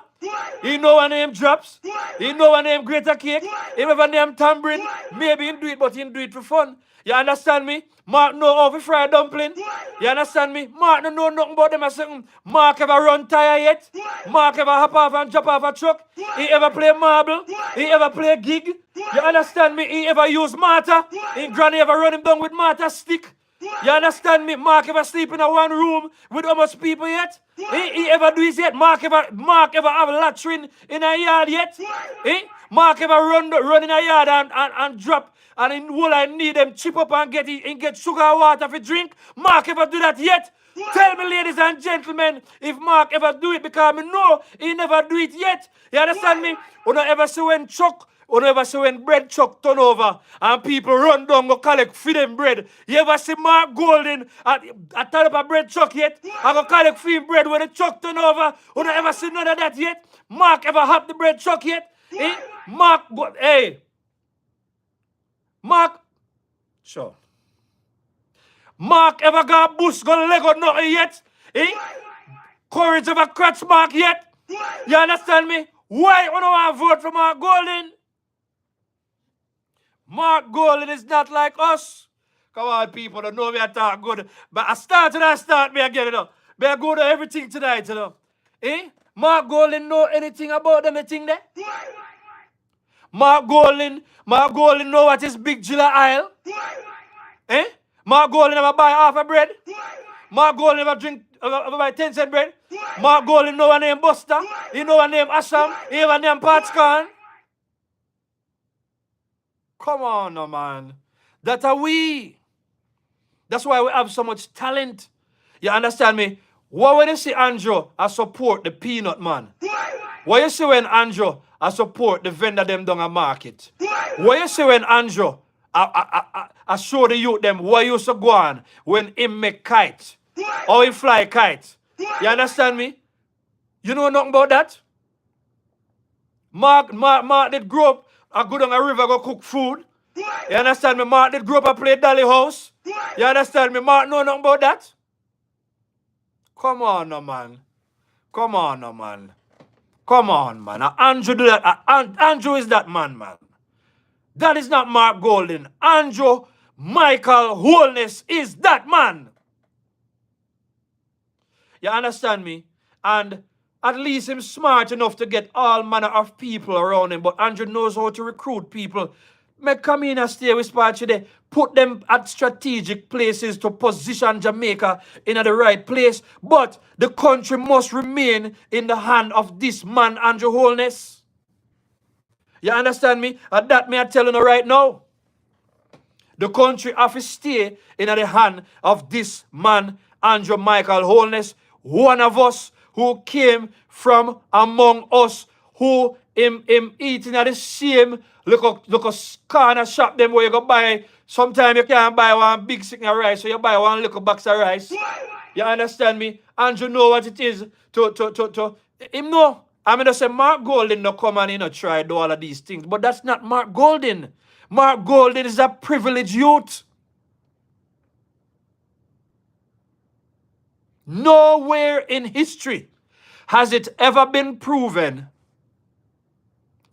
He know one name Drops. He know one name Greater Cake. He have a name Tambourine. Maybe he do it, but he do it for fun. You understand me? Mark know how to fry dumpling. You understand me? Mark no know nothing about them or something. Mark ever run tire yet? Mark ever hop off and jump off a truck? He ever play marble? He ever play gig? You understand me? He ever use mortar? His granny ever run him down with mortar stick? You understand me? Mark ever sleep in a one room with how much people yet? He ever do this yet? Mark ever have a latrine in a yard yet? Mark ever run in a yard and drop and in all I need them chip up and get sugar and water for drink? Mark ever do that yet? Tell me, ladies and gentlemen, if Mark ever do it, because I know he never do it yet. You understand me? You don't ever see when Chuck, you don't ever see when bread truck turn over and people run down go collect feed them bread. You ever see Mark Golden at turn up a bread truck yet? I go collect feed bread when the truck turn over. You don't ever see none of that yet? Mark ever have the bread truck yet? Mark, sure. Mark ever got boost gun leg or nothing yet? Courage ever catch Mark yet? You understand me? Why you don't want to vote for Mark Golden? Mark Golden is not like us. Come on, people, don't know me I talk good. But I start me again, you know. But I go to everything tonight, you know. Mark Golden know anything about them, anything there? Mark Golden know what is Big Gilla Isle? Mark Golden never buy half a bread? Mark Golden never buy 10-cent bread? Mark Golden know a name Buster? He know a name Asham? He have a name Patchcan? Come on, no man. That are we. That's why we have so much talent. You understand me? What when you see Andrew, I support the peanut man. What you see when Andrew, I support the vendor them down a market. What you see when Andrew, I show the youth them what used to go on when him make kite. Or he fly kite. You understand me? You know nothing about that? Mark did grow up, I go down a river, go cook food. You understand me? Mark did grow up and play Dolly House. You understand me? Mark know nothing about that? Come on, no man. Come on, no man. Come on, man. Andrew do that. Andrew is that man. That is not Mark Golden. Andrew Michael Holness is that man. You understand me? And at least him smart enough to get all manner of people around him. But Andrew knows how to recruit people Make Camina stay with Sparch today. Put them at strategic places to position Jamaica in the right place. But the country must remain in the hand of this man, Andrew Holness. You understand me? And that me I tell you right now. The country have to stay in the hand of this man, Andrew Michael Holness, one of us who came from among us, who him eating at the same look a corner shop them where you go buy. Sometimes you can't buy one big stick of rice, so you buy one little box of rice. You understand me? Andrew know what it is to him know. I mean, I say Mark Golden no come and try do all of these things, but that's not Mark Golden. Mark Golden is a privileged youth. Nowhere in history has it ever been proven.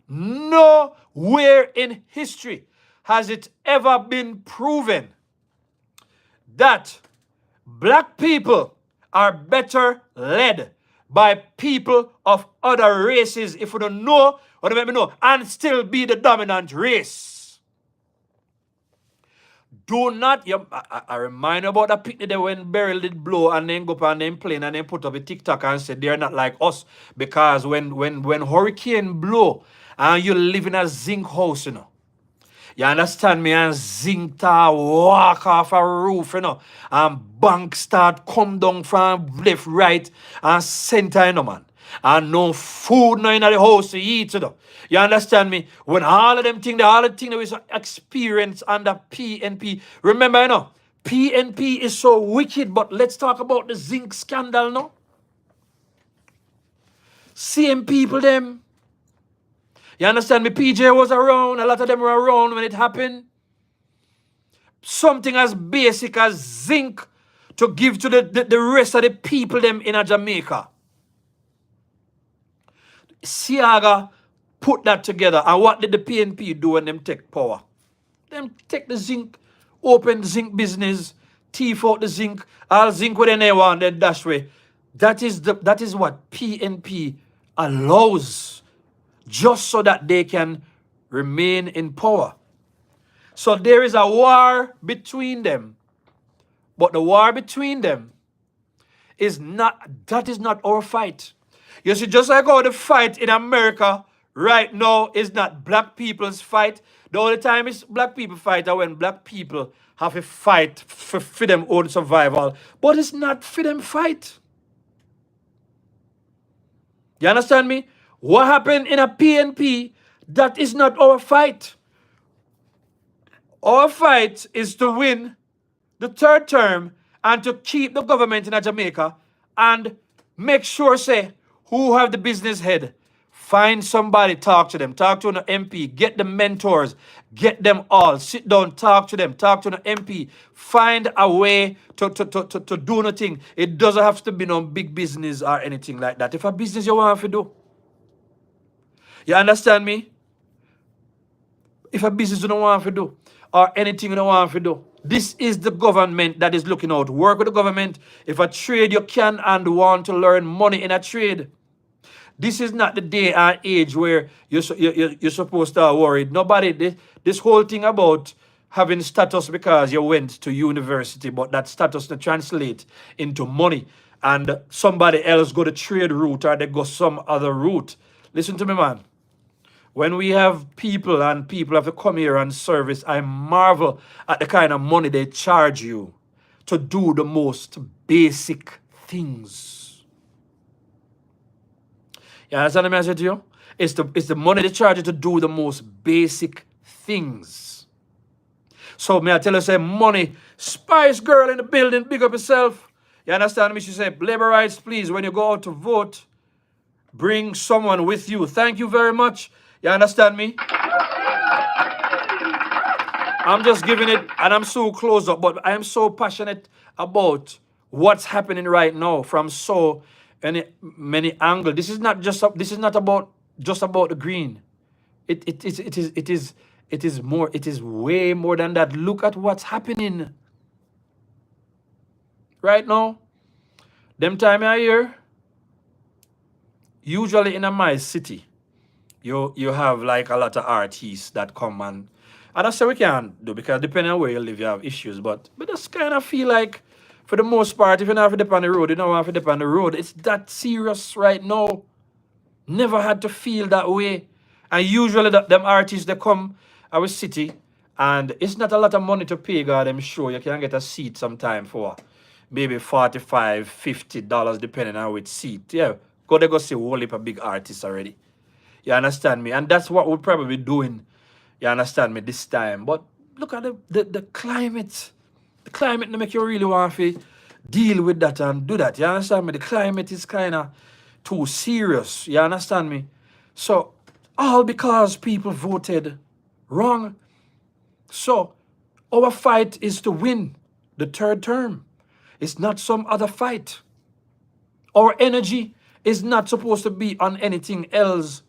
Nowhere in history has it ever been proven that black people are better led by people of other races. If we don't know, or let me know, and still be the dominant race. Do not, I remind you about that picnic there when Beryl did blow and then go up and then plane and then put up a TikTok and said they're not like us. Because when hurricane blow and you live in a zinc house, you know. You understand me? And zinc tar walk off a roof, you know. And bank start come down from left, right, and center, you know, man. And no food now in the house to eat, you know. You understand me? When all of them things, all the things that we experience under PNP. Remember, you know, PNP is so wicked, but let's talk about the zinc scandal now. Same people, them. You understand me? PJ was around, a lot of them were around when it happened. Something as basic as zinc to give to the rest of the people them in Jamaica. Siaga put that together. And what did the PNP do when them take power? Them take the zinc, open zinc business, thief out the zinc, all zinc within they want, they dash way. That is what PNP allows, just so that they can remain in power. So there is a war between them. But the war between them is not our fight. You see, just like how the fight in America right now is not black people's fight. The only time it's black people fight are when black people have a fight for them own survival. But it's not for them fight. You understand me? What happened in a PNP, that is not our fight. Our fight is to win the third term and to keep the government in Jamaica and make sure, say, who have the business head, find somebody, talk to them, talk to an MP, get the mentors, get them all, sit down, talk to them, talk to an MP, find a way to do nothing. It doesn't have to be no big business or anything like that. If a business you want to do, you understand me? If a business you don't want to do, or anything you don't want to do, this is the government that is looking out. Work with the government. If a trade you can and want to learn money in a trade, this is not the day and age where you're supposed to be worried. Nobody, this whole thing about having status because you went to university, but that status to translate into money, and somebody else go the trade route or they go some other route. Listen to me, man. When we have people and people have to come here and service, I marvel at the kind of money they charge you to do the most basic things. You understand what I said to you? It's the money they charge you to do the most basic things. So may I tell you, say, money, Spice Girl in the building, big up yourself. You understand me? She said, labor rights, please, when you go out to vote, bring someone with you. Thank you very much. You understand me? I'm just giving it, and I'm so close up, but I am so passionate about what's happening right now from so many angles. This is not about the green. It is more. It is way more than that. Look at what's happening right now. Them time of year, usually in my city, you have like a lot of artists that come and And I say we can't do because depending on where you live, you have issues. But just kind of feel like, for the most part, if you don't have to dip on the road, you don't have to dip on the road. It's that serious right now. Never had to feel that way. And usually them artists, they come our city, and it's not a lot of money to pay, God, I'm sure. You can get a seat sometime for maybe $45, $50, depending on which seat. Yeah, go see a whole heap of big artists already. You understand me? And that's what we're probably doing, you understand me, this time. But look at the climate. The climate to make you really want to deal with that and do that. You understand me? The climate is kind of too serious. You understand me? So, all because people voted wrong. So, our fight is to win the third term. It's not some other fight. Our energy is not supposed to be on anything else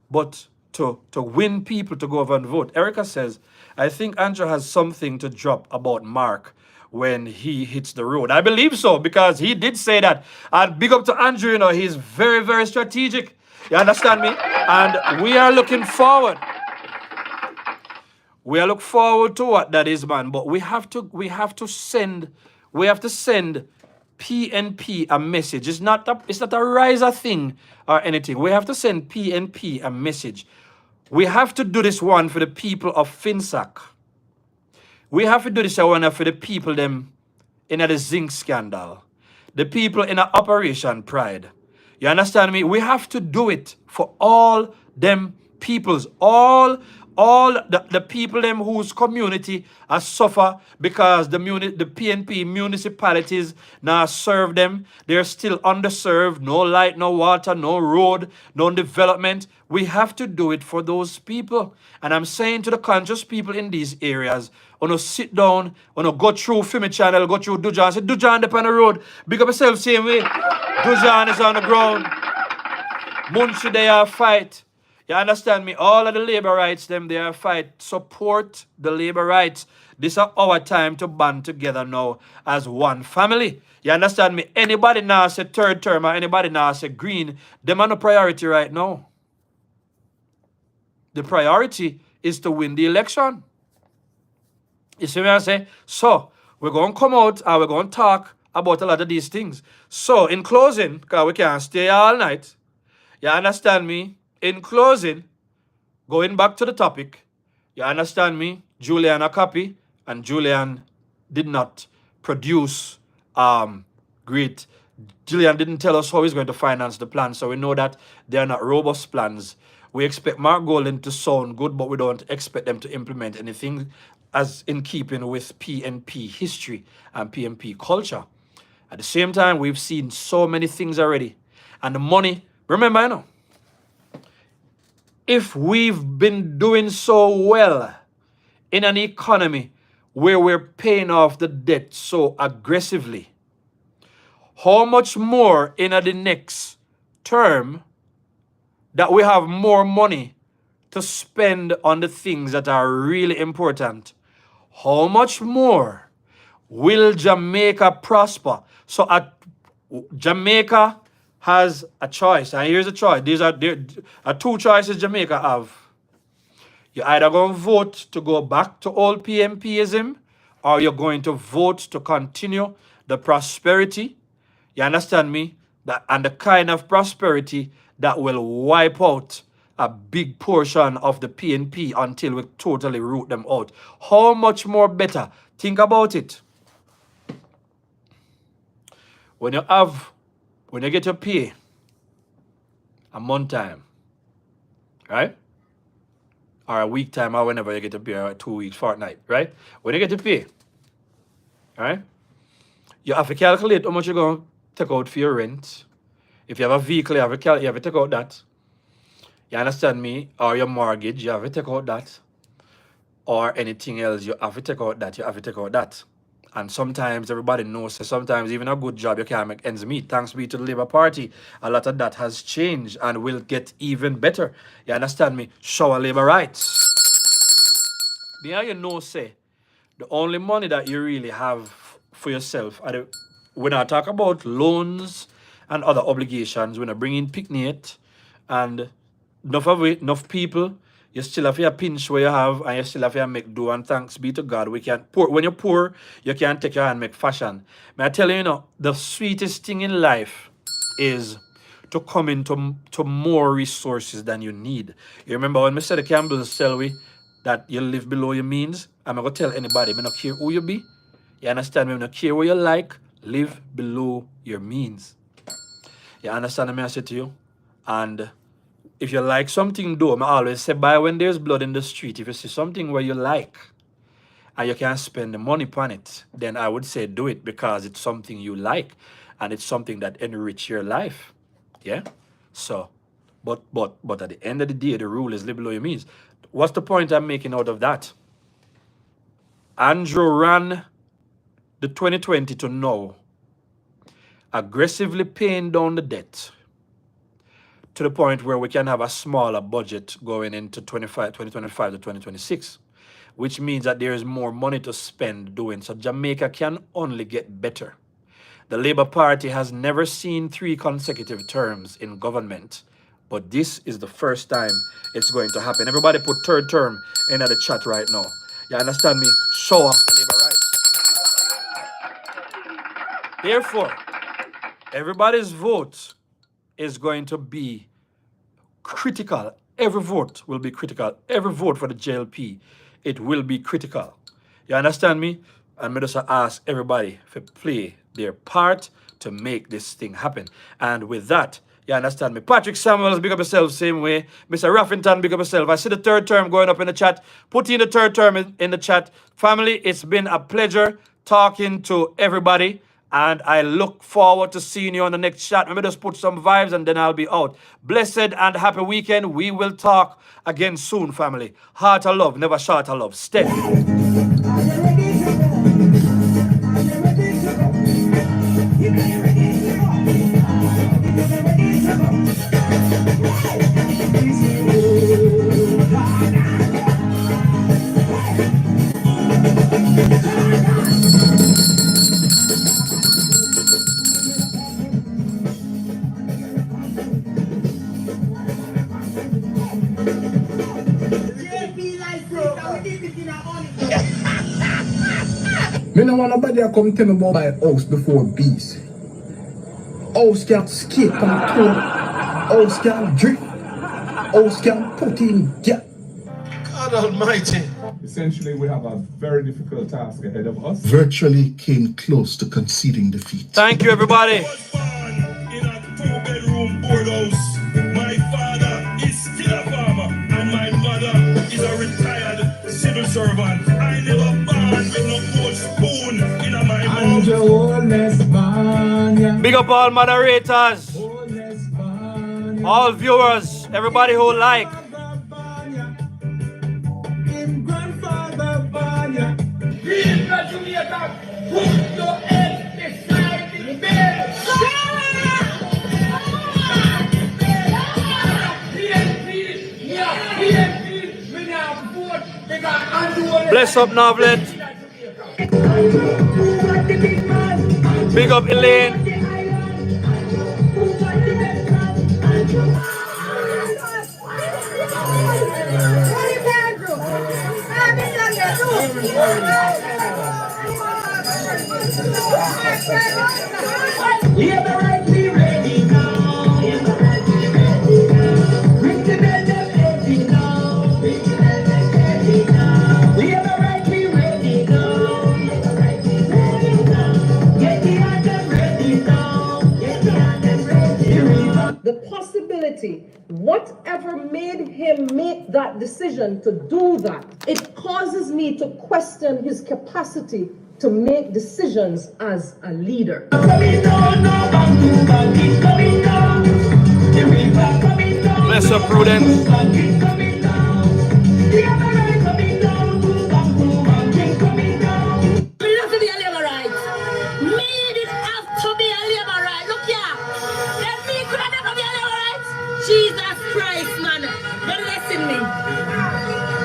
but to win people to go over and vote. Erica says, I think Andrew has something to drop about Mark when he hits the road. I believe so, because he did say that. And big up to Andrew, you know, he's very, very strategic. You understand me? And we are looking forward. We are looking forward to what that is, man. But we have to send PNP a message. It's not a riser thing or anything. We have to send PNP a message. We have to do this one for the people of Finsack. We have to do this one for the people them in the zinc scandal. The people in the Operation Pride. You understand me? We have to do it for all them peoples. All the people them whose community are suffer because the PNP municipalities now serve them. They're still underserved. No light, no water, no road, no development. We have to do it for those people. And I'm saying to the conscious people in these areas, when you sit down, when you go through Fimi Channel, go through Dujan, say Dujan up on the road, big up yourself same way. Dujan is on the ground. Munchi they are fight. You understand me? All of the labor rights, them, they are fight. Support the labor rights. This is our time to band together now as one family. You understand me? Anybody now say third term or anybody now say green, them are no priority right now. The priority is to win the election. You see what I say? So, we're going to come out and we're going to talk about a lot of these things. So, in closing, because we can't stay all night, you understand me? In closing, going back to the topic, you understand me? Julian a copy, and Julian did not produce great. Julian didn't tell us how he's going to finance the plan, so we know that they are not robust plans. We expect Mark Golden to sound good, but we don't expect them to implement anything as in keeping with PNP history and PNP culture. At the same time, we've seen so many things already. And the money, remember, you know, if we've been doing so well in an economy where we're paying off the debt so aggressively, how much more in the next term that we have more money to spend on the things that are really important? How much more will Jamaica prosper? So Jamaica has a choice, and here's a choice. There are two choices Jamaica have. You're either going to vote to go back to old PMPism, or you're going to vote to continue the prosperity, you understand me, and the kind of prosperity that will wipe out a big portion of the PNP until we totally root them out. How much more better? Think about it. When you get your pay a month time, right? Or a week time, or whenever you get your pay, or 2 weeks, fortnight, right? When you get your pay, right? You have to calculate how much you're going to take out for your rent. If you have a vehicle, you have to take out that. You understand me? Or your mortgage, you have to take out that. Or anything else, you have to take out that. You have to take out that. And sometimes everybody knows that sometimes even a good job, you can't make ends meet. Thanks be to the Labour Party. A lot of that has changed and will get even better. You understand me? Show our labor rights. Behind you know, say, the only money that you really have for yourself, when I talk about loans and other obligations, when I bring in picnic and enough people, You still have your pinch where you have, and you still have your make do, and thanks be to God. We can't pour. When you're poor, you can't take your hand and make fashion. May I tell you, the sweetest thing in life is to come into more resources than you need. You remember when I said the Campbell's tell we that you live below your means? I'm not going to tell anybody. I don't care who you be. You understand me? I don't care what you like. Live below your means. You understand me? I say to you? And if you like something, though, I always say, buy when there's blood in the street. If you see something where you like and you can spend the money upon it, then I would say do it because it's something you like and it's something that enrich your life. Yeah? So, but at the end of the day, the rule is live below your means. What's the point I'm making out of that? Andrew ran the 2020 to now, aggressively paying down the debt to the point where we can have a smaller budget going into 2025 to 2026, which means that there is more money to spend doing. So Jamaica can only get better. The Labour Party has never seen 3 consecutive terms in government, but this is the first time it's going to happen. Everybody put third term in the chat right now. You understand me? Show up Labour rights. Therefore, everybody's vote is going to be critical. Every vote will be critical. Every vote for the JLP, it will be critical. You understand me? And I just ask everybody to play their part to make this thing happen. And with that, you understand me? Patrick Samuels, big up yourself, same way. Mr. Raffington, big up yourself. I see the third term going up in the chat. Put in the third term in the chat. Family, it's been a pleasure talking to everybody. And I look forward to seeing you on the next chat. Let me just put some vibes and then I'll be out. Blessed and happy weekend. We will talk again soon, family. Heart of love, never short of love. Step. Me no want nobody to come tell me about buy house before beast. House can skate on the tour. House can drift. House can put in gap. God Almighty. Essentially, we have a very difficult task ahead of us. Virtually came close to conceding defeat. Thank you, everybody. I was born in a 2-bedroom board house. My father is still a farmer, and my mother is a retired civil servant. I never born with no gold spoon in my mouth. Big up all moderators, all viewers, everybody who like. Bless up, Novlet. Big up, Elaine. The possibility, whatever made him make that decision to do that, it causes me to question his capacity to make decisions as a leader. Bless up, Prudence. Jesus Christ, man. Don't listen me.